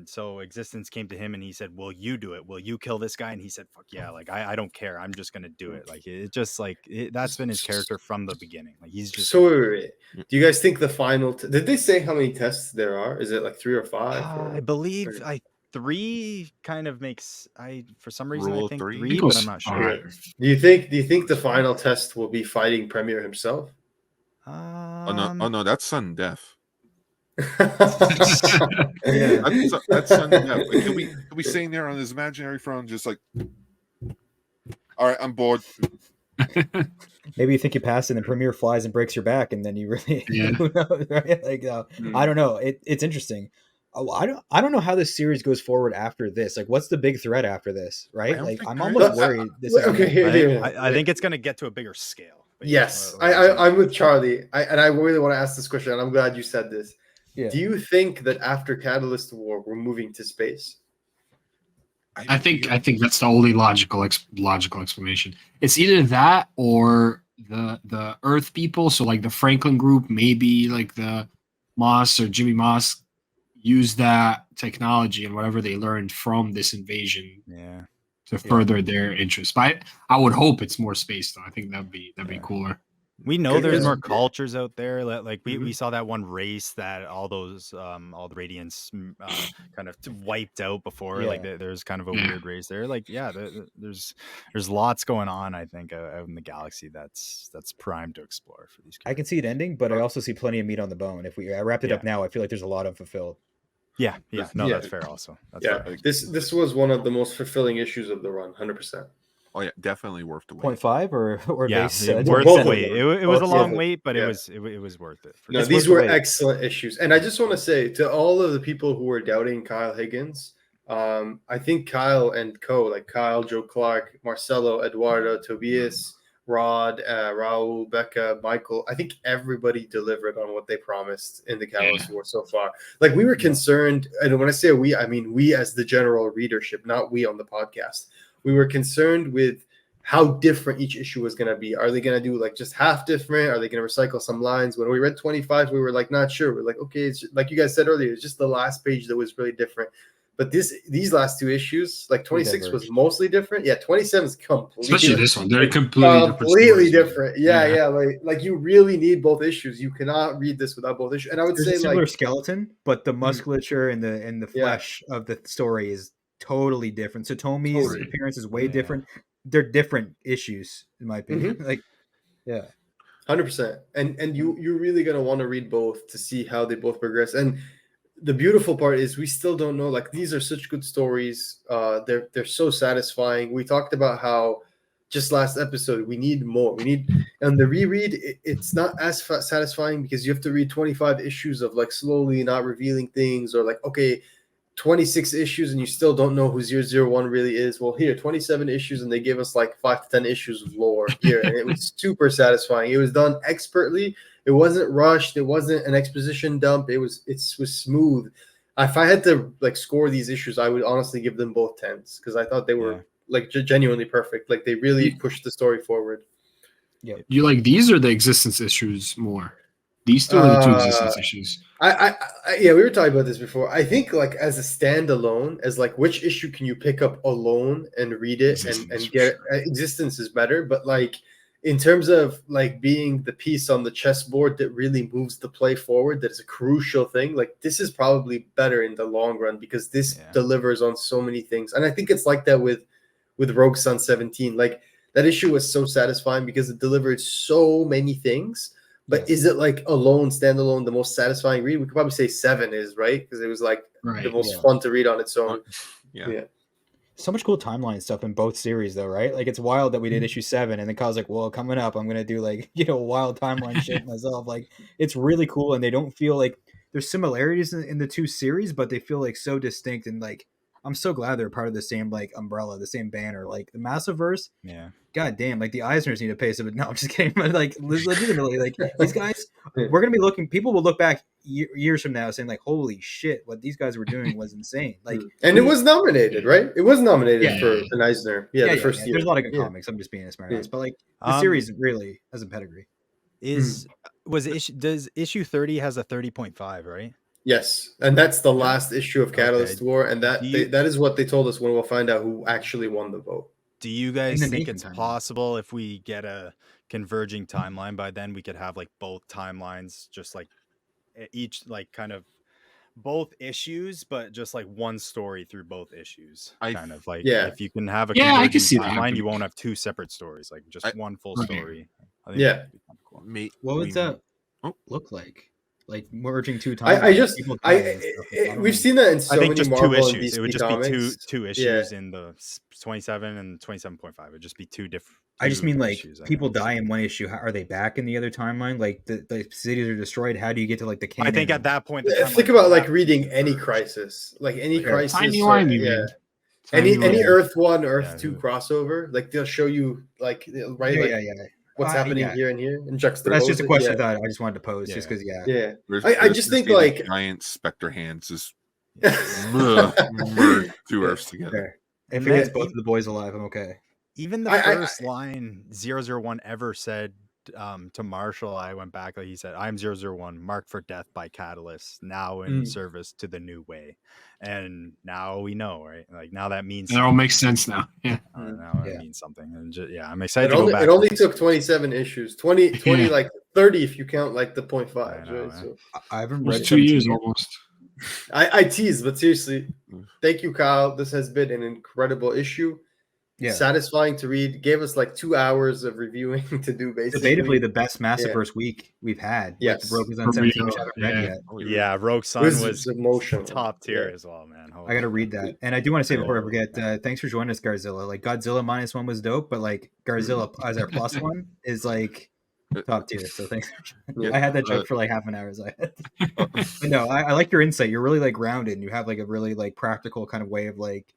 so Existence came to him and he said, "Will you do it? Will you kill this guy?" And he said, "Fuck yeah! Like I don't care. I'm just gonna do it." Like it just like that's been his character from the beginning. Like he's just. So wait. Do you guys think the final? Did they say how many tests there are? Is it like 3 or 5? I believe 3 kind of makes for some reason Rule I think of 3? 3, but I'm not sure. Do you think the final test will be fighting Premier himself? Oh no, that's sudden death. Yeah. That's sudden death. Like, he'll be sitting there on his imaginary throne, just like, all right, I'm bored. Maybe you think you passed and the Premier flies and breaks your back, and then you really who knows, right? Like, I don't know. It's interesting. I don't know how this series goes forward after this. Like, what's the big threat after this, right? Like, I'm almost worried. I think it's going to get to a bigger scale. But yeah, Yes, I'm with Charlie. And I really want to ask this question, and I'm glad you said this. Yeah. Do you think that after Catalyst War, we're moving to space? I think that's the only logical explanation. It's either that or the Earth people, so like the Franklin group, maybe like the Moss or Jimmy Moss use that technology and whatever they learned from this invasion yeah. to further their interest. But I would hope it's more space though. I think that'd be cooler. We know Good, there's good. more cultures out there. Like we Mhm. saw that one race that all those all the Radiants kind of wiped out before. Like there's kind of a weird race there. Like there's lots going on. I think out in the galaxy that's primed to explore for these. I can see it ending, but I also see plenty of meat on the bone. If I wrapped it up now, I feel like there's a lot unfulfilled. Yeah. No, Yeah. that's fair. Also, that's Yeah, fair. this was one of the most fulfilling issues of the run, 100%. Oh yeah, definitely worth the wait. 0.5 or Yeah, base. worth both the of wait. them. It was a Both long of them. wait, but Yeah. it was worth it. No, It's these worth the were wait. excellent issues. And I just want to say to all of the people who were doubting Kyle Higgins, I think Kyle and co, like Kyle, Joe Clark, Marcelo, Eduardo, Tobias, Rod, Raul, Becca, Michael, I think everybody delivered on what they promised in the Catalyst War so far. Like we were concerned, and when I say we, I mean we as the general readership, not we on the podcast. We were concerned with how different each issue was going to be. Are they going to do like just half different? Are they going to recycle some lines? When we read 25, we were like, not sure. We're like, okay, it's like you guys said earlier, it's just the last page that was really different. But these last two issues, like 26 was mostly different. Yeah, 27 is completely, especially this one. They're completely different. Yeah. Like you really need both issues. You cannot read this without both issues. And I would There's say a similar like skeleton, but the musculature and the flesh of the story is totally different. So Tomi's appearance is way different. They're different issues, in my opinion. Like, yeah, 100%. And you're really gonna want to read both to see how they both progress. And the beautiful part is we still don't know. Like these are such good stories. They're so satisfying. We talked about how just last episode we need more. We need, and the reread it's not as satisfying because you have to read 25 issues of like slowly not revealing things, or like okay, 26 issues and you still don't know who 001 really is. Well, here 27 issues and they give us like 5 to 10 issues of lore here, and it was super satisfying. It was done expertly. It wasn't rushed. It wasn't an exposition dump. It was smooth. If I had to like score these issues, I would honestly give them both 10s because I thought they were like genuinely perfect. Like they really pushed the story forward. Yeah. You like these or the existence issues more? These two are the two existence issues. Yeah, we were talking about this before. I think like as a standalone, as like which issue can you pick up alone and read it and get it? Existence is better, but like in terms of like being the piece on the chessboard that really moves the play forward, that is a crucial thing. Like this is probably better in the long run because this delivers on so many things. And I think it's like that with Rogue Sun 17. Like that issue was so satisfying because it delivered so many things. But is it like alone, standalone, the most satisfying read? We could probably say 7 is, right? Because it was like the most fun to read on its own. Yeah. So much cool timeline stuff in both series, though, right? Like it's wild that we did issue 7, and then Kyle's like, "Well, coming up, I'm gonna do like wild timeline shit myself." Like it's really cool, and they don't feel like there's similarities in the two series, but they feel like so distinct. And like I'm so glad they're part of the same like umbrella, the same banner. Like the Massiveverse. Yeah. God damn, like the Eisners need to pay some. No, I'm just kidding. But like legitimately, like these guys, we're gonna be looking. People will look back years from now saying like, "Holy shit, what these guys were doing was insane." Like, and it was nominated, right? It was nominated for an Eisner. Yeah, the first year. There's a lot of good comics. I'm just being a smart ass, but like the series really has a pedigree. Does issue 30 has a 30.5, right? Yes, and that's the last issue of Catalyst War, and that is what they told us when we'll find out who actually won the vote. Do you guys think it's possible if we get a converging timeline by then, we could have like both timelines, just like each like kind of both issues, but just like one story through both issues? Kind of like if you can have a I can see timeline, you won't have two separate stories, like just one full story. I think that'd be kind of cool. What would that look like? Like merging two timelines. We've seen that in so many just Marvel 2 and issues. DC It would just comics. be two issues in the 27 and 27.5. It would just be two different. I just mean like people die in one issue. How, are they back in the other timeline? Like the cities are destroyed. How do you get to like the canon? I think at that point, think about like reading any crisis, like any crisis. Any Earth 1, Earth 2 crossover. Like they'll show you like right. what's happening Yeah. here and here and But juxtapose that's just a it. question that I just wanted to pose, just Yeah. because, yeah. Yeah. There's I just just think see the like giant specter hands just I merge two earths together. Fair. If And it gets then both of the boys alive, I'm okay. even the I- first line 001 ever said to Marshall, I went back, like he said, I'm 001, marked for death by Catalyst, now in service to the new way. And now we know, right? Like now that means It all makes sense now. Yeah. now it Yeah. means something. And I'm excited to go back. it only took 27 issues, 20, Yeah. like 30 if you count like the I 0.5s, know, right? man. So I haven't Almost read 2 years 17 yet. almost. I tease, but seriously, thank you, Kyle. This has been an incredible issue. Yeah. Satisfying to read. Gave us like 2 hours of reviewing to do, basically. Debatably the best Massiveverse week we've had. Yes. With the Broken For on 17, real, which I haven't read yeah. yet. Oh, Yeah, Rogue Sun was was emotional. top tier Yeah. as well, man. I gotta read that. And I do want to say before I Oh, forget, thanks for joining us, Garzilla. Like Godzilla -1 was dope, but like Garzilla as our +1 is like top tier. So thanks. Yeah. I had that joke for like half an hour. But no, I like your insight. You're really like grounded and you have like a really like practical kind of way of like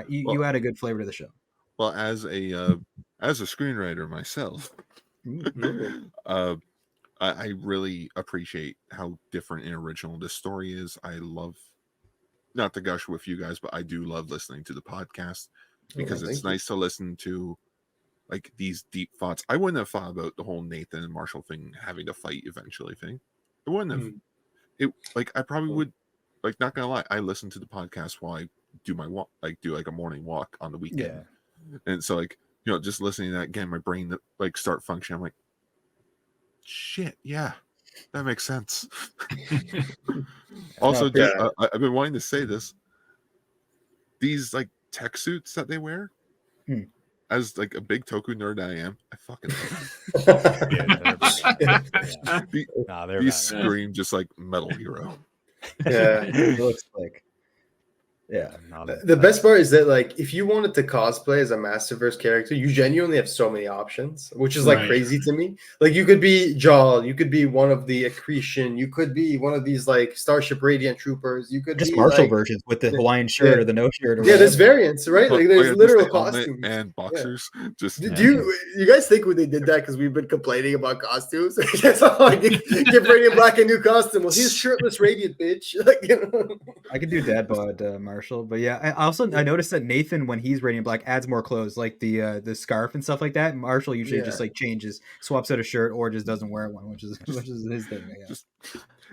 you add a good flavor to the show. Well, as a screenwriter myself, I really appreciate how different and original this story is. I love, not to gush with you guys, but I do love listening to the podcast because thank it's you. nice to listen to like these deep thoughts. I wouldn't have thought about the whole Nathan and Marshall thing having to fight eventually thing. I wouldn't have. It like I probably would, like, not gonna lie, I listen to the podcast while I do my walk, like do like a morning walk on the weekend. And so like, you know, just listening to that again, my brain like start functioning. I'm like, shit, yeah, that makes sense. Also, dude, I've been wanting to say this. These like tech suits that they wear, as like a big Toku nerd I am, I fucking love them. These scream just like Metal Hero. Yeah. It looks like. Yeah. The best part is that like if you wanted to cosplay as a Massiveverse character, you genuinely have so many options, which is like crazy to me. Like you could be Jaw, you could be one of the Accretion, you could be one of these like Starship Radiant Troopers, you could just be Marshall like, versions with the Hawaiian shirt or the no shirt. Or there's variants, right? Like there's literal helmet costumes and boxers. Just do you guys think when they did that because we've been complaining about costumes? That's all like give Radiant Black a new costume. Well, he's shirtless Radiant, bitch. Like, you know. I could do dad bod Marshall, but yeah, I noticed that Nathan, when he's Radiant Black, adds more clothes like the scarf and stuff like that. Marshall usually just like changes, swaps out a shirt, or just doesn't wear one, which is his thing. I guess.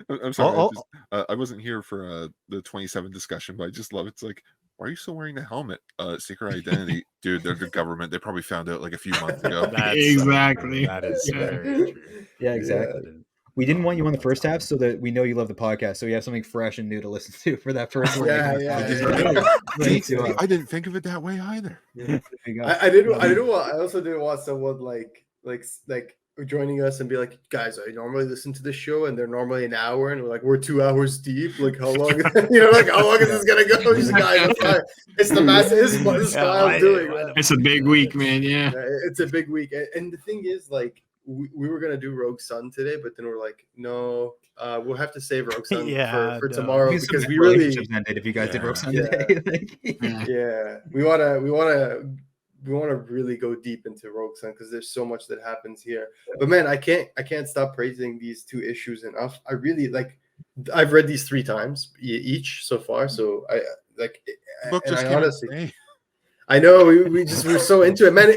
I'm sorry, I wasn't here for the 27 discussion, but I just love it. It's like, why are you still wearing the helmet? Secret identity, dude. They're the government. They probably found out like a few months ago. Exactly. That is very true. Yeah, exactly. We didn't want you on the first half so that we know you love the podcast, so we have something fresh and new to listen to for that first one. I didn't think of it that way either. I didn't. I also didn't want someone like joining us and be like, guys, I normally listen to this show and they're normally an hour and we're 2 hours deep. Like how long? Like how long is this gonna go? He's like, guys, it's the massive. This is what Kyle's doing. It's a big week, man. Yeah, it's a big week, and the thing is, like, we were gonna do Rogue Sun today, but then we're like, no, we'll have to save Rogue Sun for tomorrow because we really ended if you guys did Rogue Sun today. We want to really go deep into Rogue Sun because there's so much that happens here. But man, I can't stop praising these two issues enough. I really like. I've read these 3 times each so far, so I like. And I honestly. I know we're so into it, man.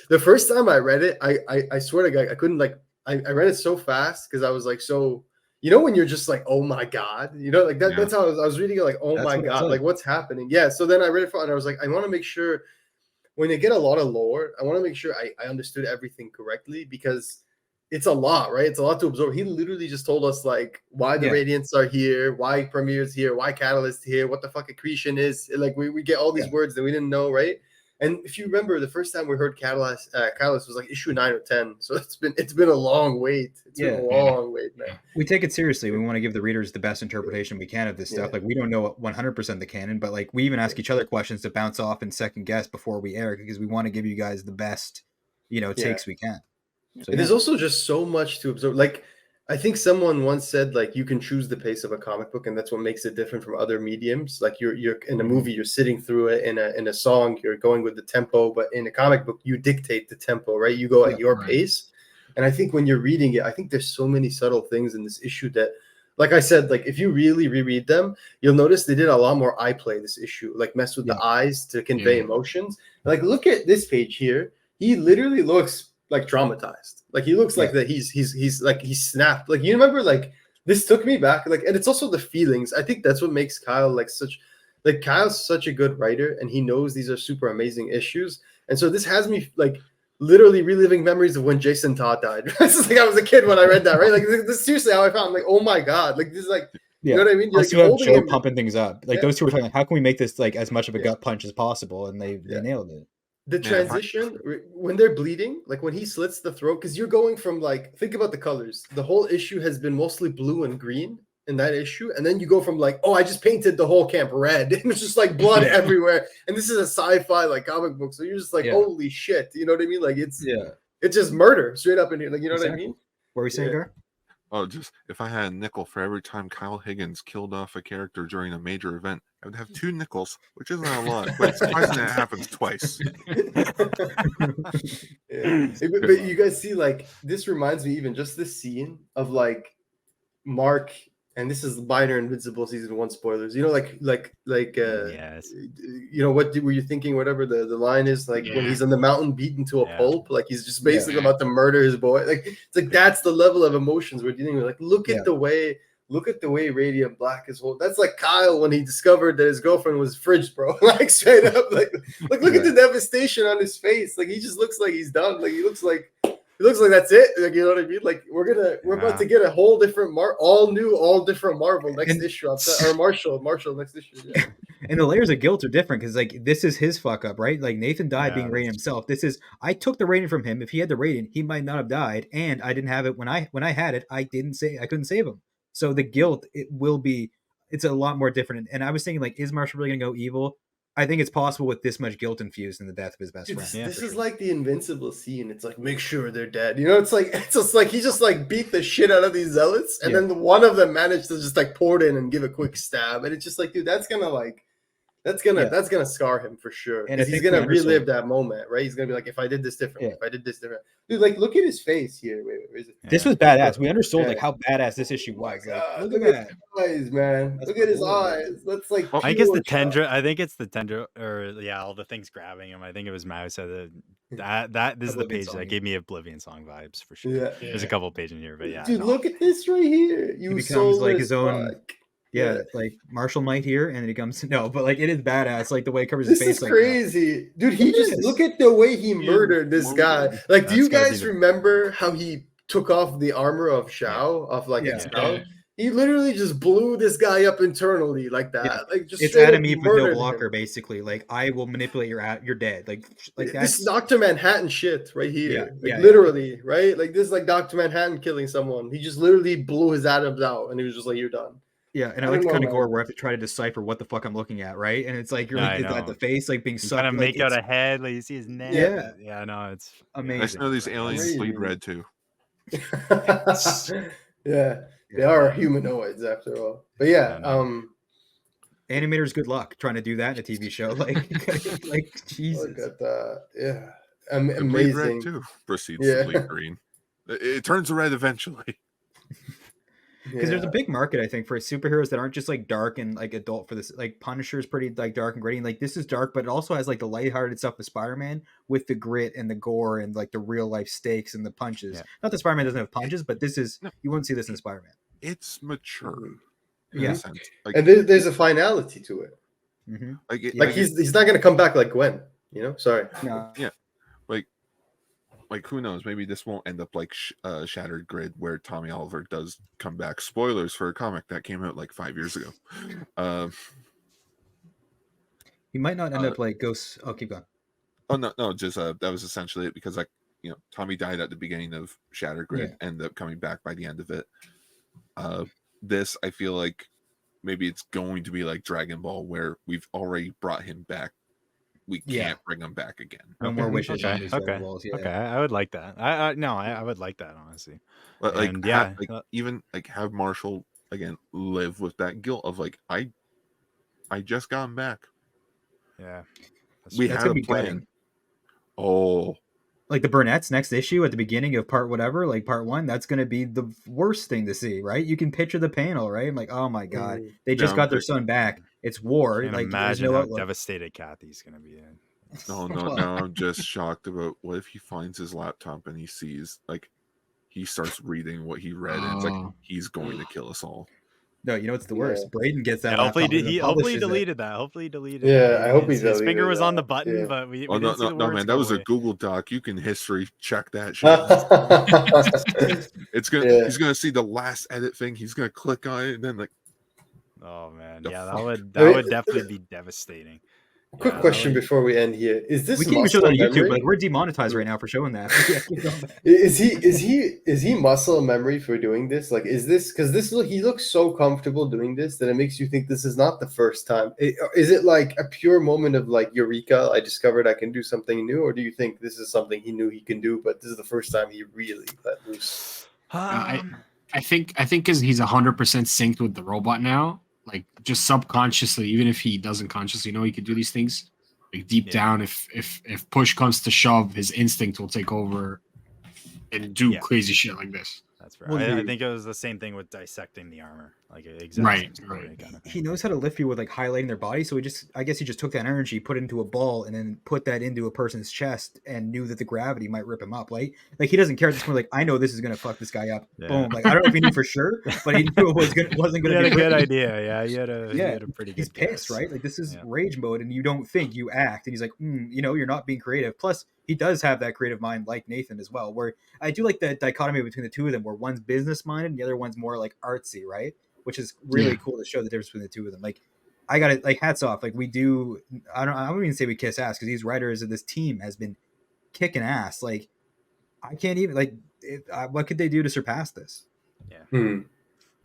The first time I read it, I swear to God, I couldn't I read it so fast because I was like, so when you're just like, oh my God, like that. Yeah. That's how I was reading it, like, oh my God, like what's happening? Yeah. So then I read it and I was like, I want to make sure when they get a lot of lore, I want to make sure I understood everything correctly because it's a lot, right? It's a lot to absorb. He literally just told us like why the Radiants are here, why Premier's here, why Catalyst here, what the fuck Accretion is. Like we get all these words that we didn't know, right? And if you remember, the first time we heard Catalyst was like issue 9 or 10. So it's been a long wait. It's been a long wait, man. We take it seriously. We want to give the readers the best interpretation we can of this stuff. Like we don't know 100% the canon, but like we even ask each other questions to bounce off and second guess before we air because we want to give you guys the best, takes we can. So, There's also just so much to absorb. Like I think someone once said, like, you can choose the pace of a comic book, and that's what makes it different from other mediums. Like you're in a movie, you're sitting through it. In a song, you're going with the tempo, but in a comic book, you dictate the tempo, right? You go at your pace. And I think when you're reading it, I think there's so many subtle things in this issue that, like I said, like if you really reread them, you'll notice they did a lot more eye play this issue, like mess with the eyes to convey emotions. Like look at this page here. He literally looks like traumatized. Like he looks like that he's like he's snapped. Like you remember, like this took me back. Like, and it's also the feelings. I think that's what makes Kyle like such, like Kyle's such a good writer, and he knows these are super amazing issues. And so this has me like literally reliving memories of when Jason Todd died. This is like I was a kid when I read that, right? Like this is seriously how I found. Like, oh my god, like this is like, you know what I mean? You're Also, like you have holding Joe him. pumping things up. Like those two were talking, like, how can we make this like as much of a gut punch as possible? And they nailed it. The transition when they're bleeding, like when he slits the throat, because you're going from like, think about the colors. The whole issue has been mostly blue and green in that issue, and then you go from like, oh, I just painted the whole camp red, and it's just like blood everywhere. And this is a sci-fi like comic book, so you're just like, holy shit, you know what I mean? Like it's just murder straight up in here, like you know what I mean? What were you saying, Gar? Oh, just if I had a nickel for every time Kyle Higgins killed off a character during a major event, I would have 2 nickels, which isn't a lot, but it's surprising that it happens twice. But you guys see, like this reminds me even just this scene of like Mark, and this is minor Invincible season 1 spoilers. You know, Yes. You know, what were you thinking? Whatever the line is, like when he's on the mountain beaten to a pulp, like he's just basically about to murder his boy. Like it's like that's the level of emotions we're dealing with. Like look at the way Radiant Black is holding. That's like Kyle when he discovered that his girlfriend was fridged, bro. Like straight up, like look at the devastation on his face. Like he just looks like he's done. Like he looks like that's it. Like you know what I mean? Like we're about to get a whole different all different Marvel next issue. Or Marshall next issue. Yeah. And the layers of guilt are different because like this is his fuck up, right? Like Nathan died being Radiant himself. This is I took the Radiant from him. If he had the Radiant, he might not have died, and I didn't have it when I had it. I couldn't save him. So the guilt it's a lot more different. And I was thinking like, is Marshall really gonna go evil? I think it's possible with this much guilt infused in the death of his best friend. This is like the Invincible scene. It's like make sure they're dead. You know, it's just like he just like beat the shit out of these zealots, and then one of them managed to just like pour it in and give a quick stab, and it's just like, dude, that's gonna scar him for sure. And he's gonna relive that moment, right? He's gonna be like, if I did this differently, if I did this different, dude. Like, look at his face here. Wait, where is it? This was badass. We understood like how badass this issue was. Like, look at his eyes, man. Look at his eyes. That's like. I think it's the tendril. I think it's the tendril, or all the things grabbing him. I think it was Mouse. That this is the page that gave me Oblivion Song vibes for sure. Yeah. There's a couple pages in here, but dude, look at this right here. He becomes like his own. Yeah, like Marshall Knight here, and then he comes but like it is badass, like the way it covers his face. This is crazy, dude. He just look at the way he murdered this guy. Like, do you guys remember how he took off the armor of Shao off like its mouth? He literally just blew this guy up internally like that. Like just it's Adam Eve with no blocker, basically. Like I will manipulate you're dead. Like that's this is Dr. Manhattan shit right here. Literally, right? Like this is like Dr. Manhattan killing someone. He just literally blew his atoms out, and he was just like, "You're done." Yeah, and I like the kind of gore where I have to try to decipher what the fuck I'm looking at, right? And it's like you're like at the face, like being sucked. Kind of make out a head, like you see his neck. Yeah, no, it's amazing. I know these aliens bleed red too. They are humanoids after all. But animators, good luck trying to do that in a TV show. Like Jesus. Look at that. Amazing. Red too proceeds to bleed green. It turns red eventually. Because there's a big market, I think, for superheroes that aren't just like dark and like adult. For this, like Punisher's pretty like dark and gritty. And, like this is dark, but it also has like the lighthearted stuff with Spider-Man with the grit and the gore and like the real life stakes and the punches. Yeah. Not that Spider-Man doesn't have punches, but this is you won't see this in Spider-Man. It's mature, in a sense. Like, and there's a finality to it. Mm-hmm. Like he's not gonna come back like Gwen. You know, sorry. No. Yeah, like who knows? Maybe this won't end up like Shattered Grid, where Tommy Oliver does come back. Spoilers for a comic that came out like 5 years ago. He might not end up like Ghost. Oh, keep going. Oh no, just that was essentially it because Tommy died at the beginning of Shattered Grid, ended up coming back by the end of it. This I feel like maybe it's going to be like Dragon Ball, where we've already brought him back. We can't bring him back again. No more wishes. Okay. I would like that. I would like that, honestly. But even like have Marshall again live with that guilt of like I just got him back. Yeah, we had a plan. Oh, like the Burnett's next issue at the beginning of part whatever, like part 1, that's going to be the worst thing to see, right? You can picture the panel, right? I'm like, oh my god, they just got their son back. It's war. Can't Like there's imagine no how outlook. devastated Kathy's gonna be. No, now I'm just shocked about what if he finds his laptop and he sees like he starts reading what he read and it's like he's going to kill us all. No, you know what's the worst? Yeah. Braden gets that. Yeah, hopefully laptop and he publishes it. deleted that. Hopefully he deleted Yeah, it. I hope he his finger deleted was on the that. button, Yeah. but we Oh didn't see the no, words man, go that was away. a Google Doc. You can history check that shit. It's gonna Yeah. he's gonna see the last edit thing. He's gonna click on it and then like Oh man, The yeah, fuck? that would definitely be devastating. Quick Yeah, question that would- before we end here: is this We can't even show that on muscle YouTube. memory? Like we're demonetized right now for showing that. Yeah, keep going back. Is he muscle memory for doing this? Like, is this because he looks so comfortable doing this that it makes you think this is not the first time? Is it like a pure moment of like eureka? I discovered I can do something new, or do you think this is something he knew he can do, but this is the first time he really let loose? I think because he's 100% synced with the robot now, like just subconsciously, even if he doesn't consciously know he could do these things, like deep down, if push comes to shove, his instinct will take over and do crazy shit like this. That's right. I think it was the same thing with dissecting the armor, like exact Right, same story right. kind of thing. He knows how to lift you with like highlighting their body, so I guess he just took that energy, put it into a ball, and then put that into a person's chest, and knew that the gravity might rip him up. Like he doesn't care at this point. Like I know this is gonna fuck this guy up. Yeah. Boom. Like I don't know if he knew for sure, but he knew it wasn't He gonna had be a good pretty. idea. Yeah, he had a pretty good. He's pissed, guess. right? Like this is Yeah. rage mode, and you don't think, you act, and he's like, you're not being creative. Plus, he does have that creative mind, like Nathan as well. Where I do like the dichotomy between the two of them, where one's business minded and the other one's more like artsy, right? Which is really cool to show the difference between the two of them. Like, I got it. Like, hats off. Like, we do. I wouldn't even say we kiss ass because these writers of this team has been kicking ass. Like, I can't even what could they do to surpass this? Yeah.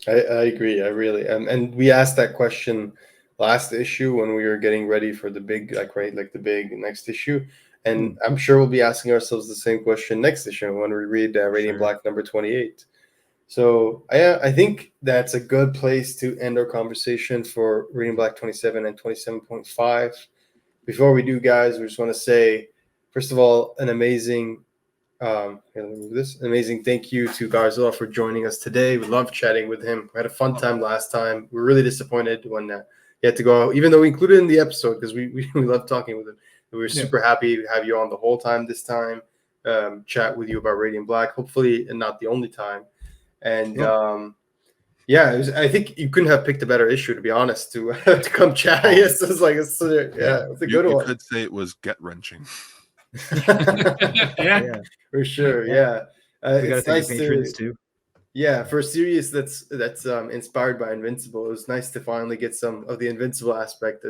I agree. I really and we asked that question last issue when we were getting ready for the big the big next issue, and I'm sure we'll be asking ourselves the same question next issue when we read Radiant Black number 28. So I think that's a good place to end our conversation for Radiant Black 27 and 27.5. Before we do, guys, we just want to say, first of all, an amazing thank you to Garzilla for joining us today. We loved chatting with him. We had a fun time last time. We were really disappointed when he had to go out, even though we included it in the episode because we loved talking with him. We were super happy to have you on the whole time this time, chat with you about Radiant Black, hopefully, and not the only time. And I think you couldn't have picked a better issue, to be honest, to come chat. Yes, it's a good one. You could say it was gut wrenching. Yeah, for sure. Yeah, We got to it's thank nice the patrons too. Yeah, for a series that's inspired by Invincible, it was nice to finally get some of the Invincible aspect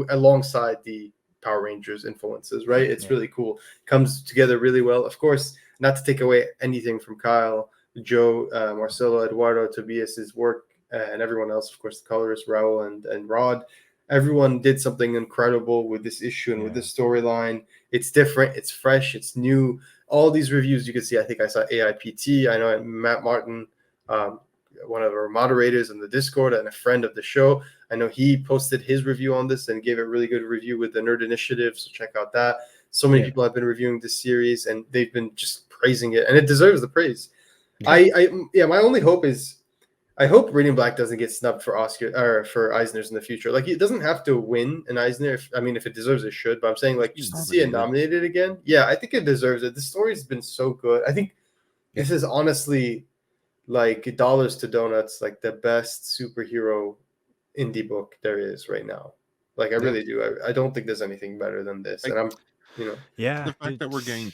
alongside the Power Rangers influences. Right, it's really cool. Comes together really well. Of course, not to take away anything from Kyle, Joe, Marcelo, Eduardo, Tobias's work, and everyone else. Of course, the colorist Raul and Rod. Everyone did something incredible with this issue and with this storyline. It's different. It's fresh. It's new. All these reviews you can see. I think I saw AIPT. I know Matt Martin, one of our moderators in the Discord and a friend of the show. I know he posted his review on this and gave a really good review with the Nerd Initiative. So check out that. So many people have been reviewing this series and they've been just praising it, and it deserves the praise. Yeah. My only hope is, I hope Radiant Black doesn't get snubbed for Oscar or for Eisner's in the future. Like, it doesn't have to win an Eisner. If it deserves, it should. But I'm saying, like, just to see it nominated again. Yeah, I think it deserves it. The story's been so good. I think this is honestly, like, dollars to donuts, like the best superhero indie book there is right now. Like, I really do. I don't think there's anything better than this. And I'm, the fact that we're getting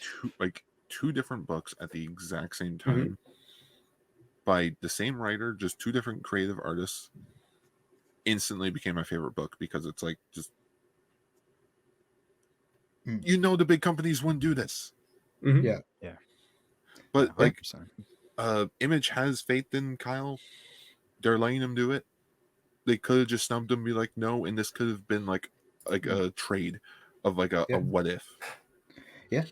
two different books at the exact same time. By the same writer, just two different creative artists, instantly became my favorite book because it's like just the big companies wouldn't do this. Yeah. But 100%. Image has faith in Kyle. They're letting him do it. They could have just snubbed him and be like, no, and this could have been like a trade of like a what if. Yeah.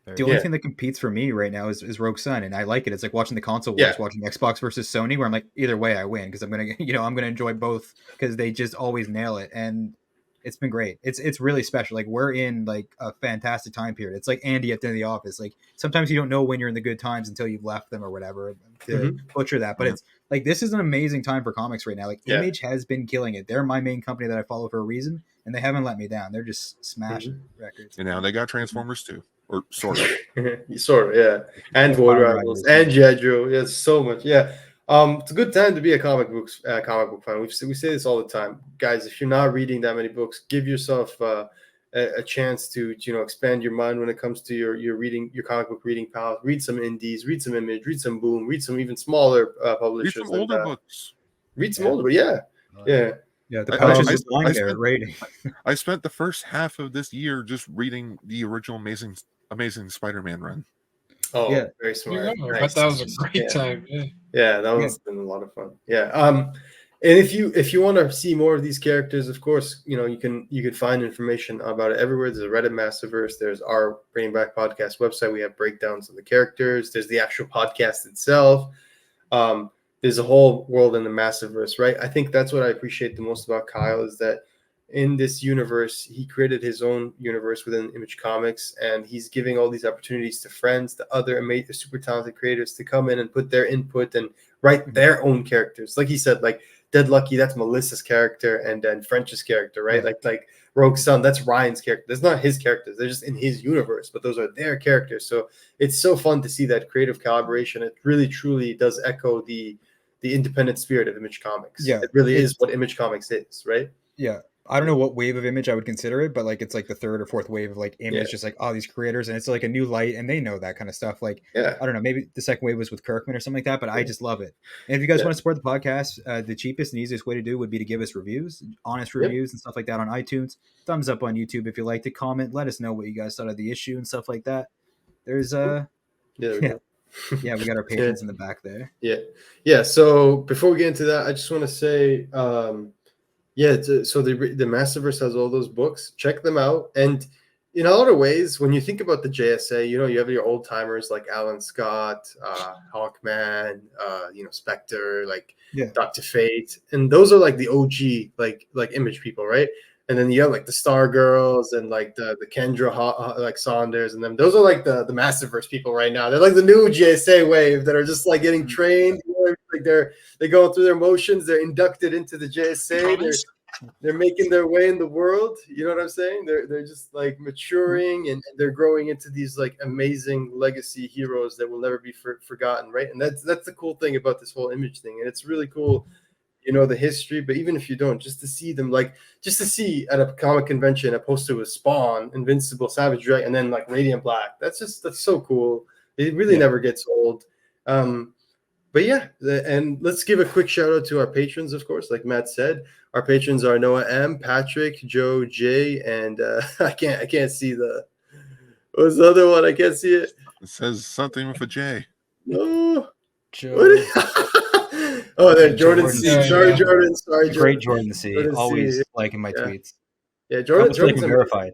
The only thing that competes for me right now is Rogue Sun, and I like it. It's like watching the console wars, watching Xbox versus Sony, where I'm like, either way I win because I'm gonna enjoy both because they just always nail it. And it's been great. It's really special. Like we're in like a fantastic time period. It's like Andy at the end of the office. Like sometimes you don't know when you're in the good times until you've left them or whatever, to butcher that. But it's like this is an amazing time for comics right now. Like Image has been killing it. They're my main company that I follow for a reason, and they haven't let me down. They're just smashing records. And now they got Transformers too, or sort of. Sort of, yeah. And Void Rivals and Jedro. Yeah, so much. Yeah. It's a good time to be a comic book fan. We say this all the time, guys. If you're not reading that many books, give yourself a chance to expand your mind when it comes to your reading, your comic book reading palette. Read some indies, read some Image, read some Boom, read some even smaller publishers. Read some older books. Read some older, yeah. The publishers is lying there rating. I spent the first half of this year just reading the original Amazing Spider-Man run. Oh, yeah, very smart. Nice. But that was a great time. Yeah, that one's been a lot of fun. Yeah. And if you want to see more of these characters, of course, you can find information about it everywhere. There's a Reddit Massiveverse. There's our Bringing Back podcast website. We have breakdowns of the characters. There's the actual podcast itself. There's a whole world in the Massiveverse, right? I think that's what I appreciate the most about Kyle is that in this universe, he created his own universe within Image Comics, and he's giving all these opportunities to friends, to other amazing, super talented creators to come in and put their input and write their own characters. Like he said, like Dead Lucky, that's Melissa's character, and then French's character, right? Like Rogue Sun, that's Ryan's character. That's not his characters. They're just in his universe, but those are their characters. So it's so fun to see that creative collaboration. It really, truly does echo the independent spirit of Image Comics. Yeah, it really is what Image Comics is, right? Yeah. I don't know what wave of Image I would consider it, but like it's like the third or fourth wave of like Image, just like all these creators, and it's like a new light, and they know that kind of stuff. Like, I don't know, maybe the second wave was with Kirkman or something like that, but I just love it. And if you guys want to support the podcast, the cheapest and easiest way to do would be to give us reviews, honest reviews and stuff like that on iTunes. Thumbs up on YouTube if you like to comment. Let us know what you guys thought of the issue and stuff like that. There's we got our patrons in the back there. Yeah. So before we get into that, I just want to say. So the Massiveverse has all those books. Check them out. And in a lot of ways, when you think about the JSA, you have your old timers like Alan Scott, Hawkman, Spectre, like Dr. Fate, and those are like the OG like Image people, right? And then you have like the Star Girls and like the Kendra like Saunders and them. Those are like the Massiveverse people right now. They're like the new JSA wave that are just like getting trained. Like they're going through their motions. They're inducted into the JSA. They're making their way in the world. You know what I'm saying? They're just like maturing and they're growing into these like amazing legacy heroes that will never be forgotten, right? And that's the cool thing about this whole Image thing. And it's really cool. The history, but even if you don't, just to see at a comic convention a poster with Spawn, Invincible, Savage Dragon, and then like Radiant Black. That's so cool. It really never gets old. But yeah, and let's give a quick shout out to our patrons, of course. Like Matt said, our patrons are Noah M, Patrick, Joe J, and I can't see what's the other one? I can't see it. It says something with a J. No, Joe. Oh, there, Jordan C. Sorry, Jordan. Great Jordan C. Always liking my tweets. Yeah, Jordan's verified.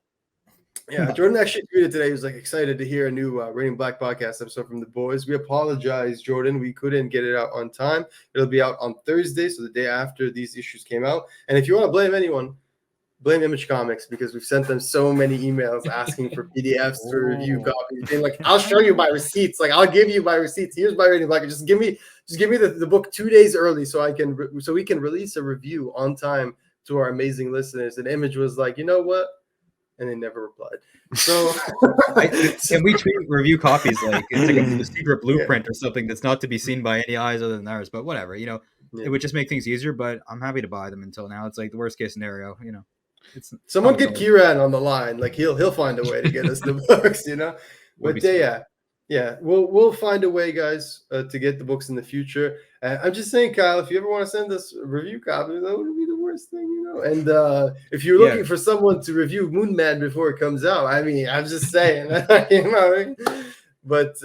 Yeah, Jordan actually tweeted today. He was like excited to hear a new Radiant Black podcast episode from the boys. We apologize, Jordan. We couldn't get it out on time. It'll be out on Thursday, so the day after these issues came out. And if you want to blame anyone, blame Image Comics, because we've sent them so many emails asking for PDFs for review copies. Being like, I'll show you my receipts. Like, I'll give you my receipts. Here's my Radiant Black. Just give me the book 2 days early so we can release a review on time to our amazing listeners. And Image was like, you know what? And they never replied. So can we tweet review copies like it's like a secret blueprint or something that's not to be seen by any eyes other than ours? But whatever, it would just make things easier. But I'm happy to buy them until now. It's like the worst case scenario, Someone get Kieran on the line. Like he'll find a way to get us the books, But we'll find a way, guys, to get the books in the future. I'm just saying, Kyle, if you ever want to send us a review copy, that wouldn't be the worst thing, And if you're looking for someone to review Moon Man before it comes out, I mean, I'm just saying, But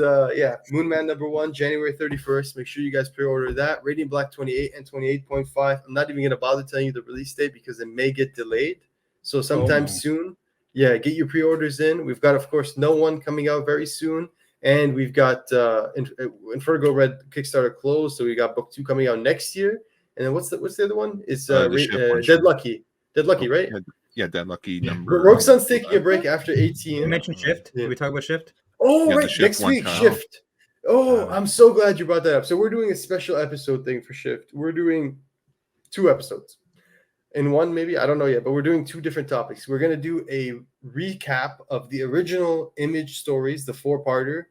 Moon Man #1, January 31st. Make sure you guys pre-order that. Radiant Black 28 and 28.5. I'm not even gonna bother telling you the release date because it may get delayed. So sometime soon. Yeah, get your pre-orders in. We've got, of course, No One coming out very soon. And we've got Infergo Red Kickstarter closed, so we got book 2 coming out next year. And then what's the other one? It's Dead Lucky. Dead Lucky, right? Yeah, Dad Lucky number. Rogue Sun's taking a break after 18. You mentioned Shift. Yeah. Did we talk about Shift? Oh, Yeah, the right. Shift Next one week, time. Shift. Oh, Got it. I'm so glad you brought that up. So we're doing a special episode thing for Shift. We're doing 2 episodes. In one, maybe, I don't know yet, but we're doing 2 different topics. We're going to do a recap of the original Image stories, the 4-parter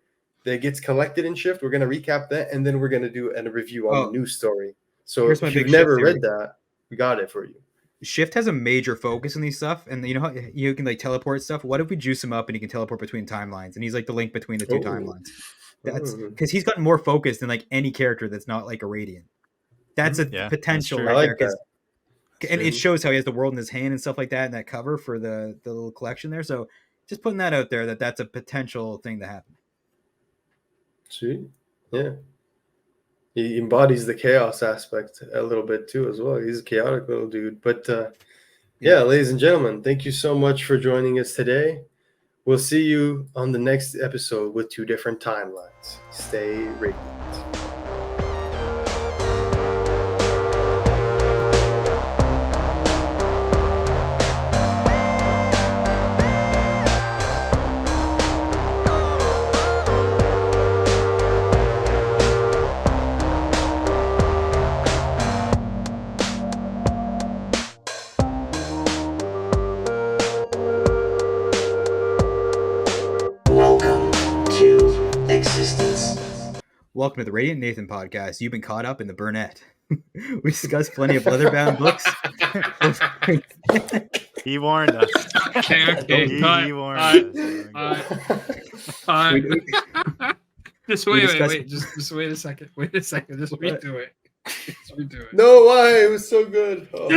that gets collected in Shift. We're going to recap that, and then we're going to do a review on the new story. So Here's my if big you've never Shift read theory. that, we got it for you. Shift has a major focus on these stuff, and you know how you can like teleport stuff. What if we juice him up and he can teleport between timelines, and he's like the link between the 2 timelines? That's because he's gotten more focused than like any character that's not like a Radiant. That's a Yeah, potential that's right true. I like there, 'cause- that. and it shows how he has the world in his hand and stuff like that, and that cover for the little collection there. So just putting that out there, that's a potential thing to happen. See? Yeah. He embodies the chaos aspect a little bit too, as well. He's a chaotic little dude. But yeah, ladies and gentlemen, thank you so much for joining us today. We'll see you on the next episode with 2 different timelines. Stay radiant. Welcome to existence. Welcome to the Radiant Nathan podcast. You've been caught up in the Burnett. We discussed plenty of leather-bound books. He warned us. Okay. He warned us. Just We wait. discussed- Just wait a second. Just redo it. Just redo it. No, why? It was so good. Oh.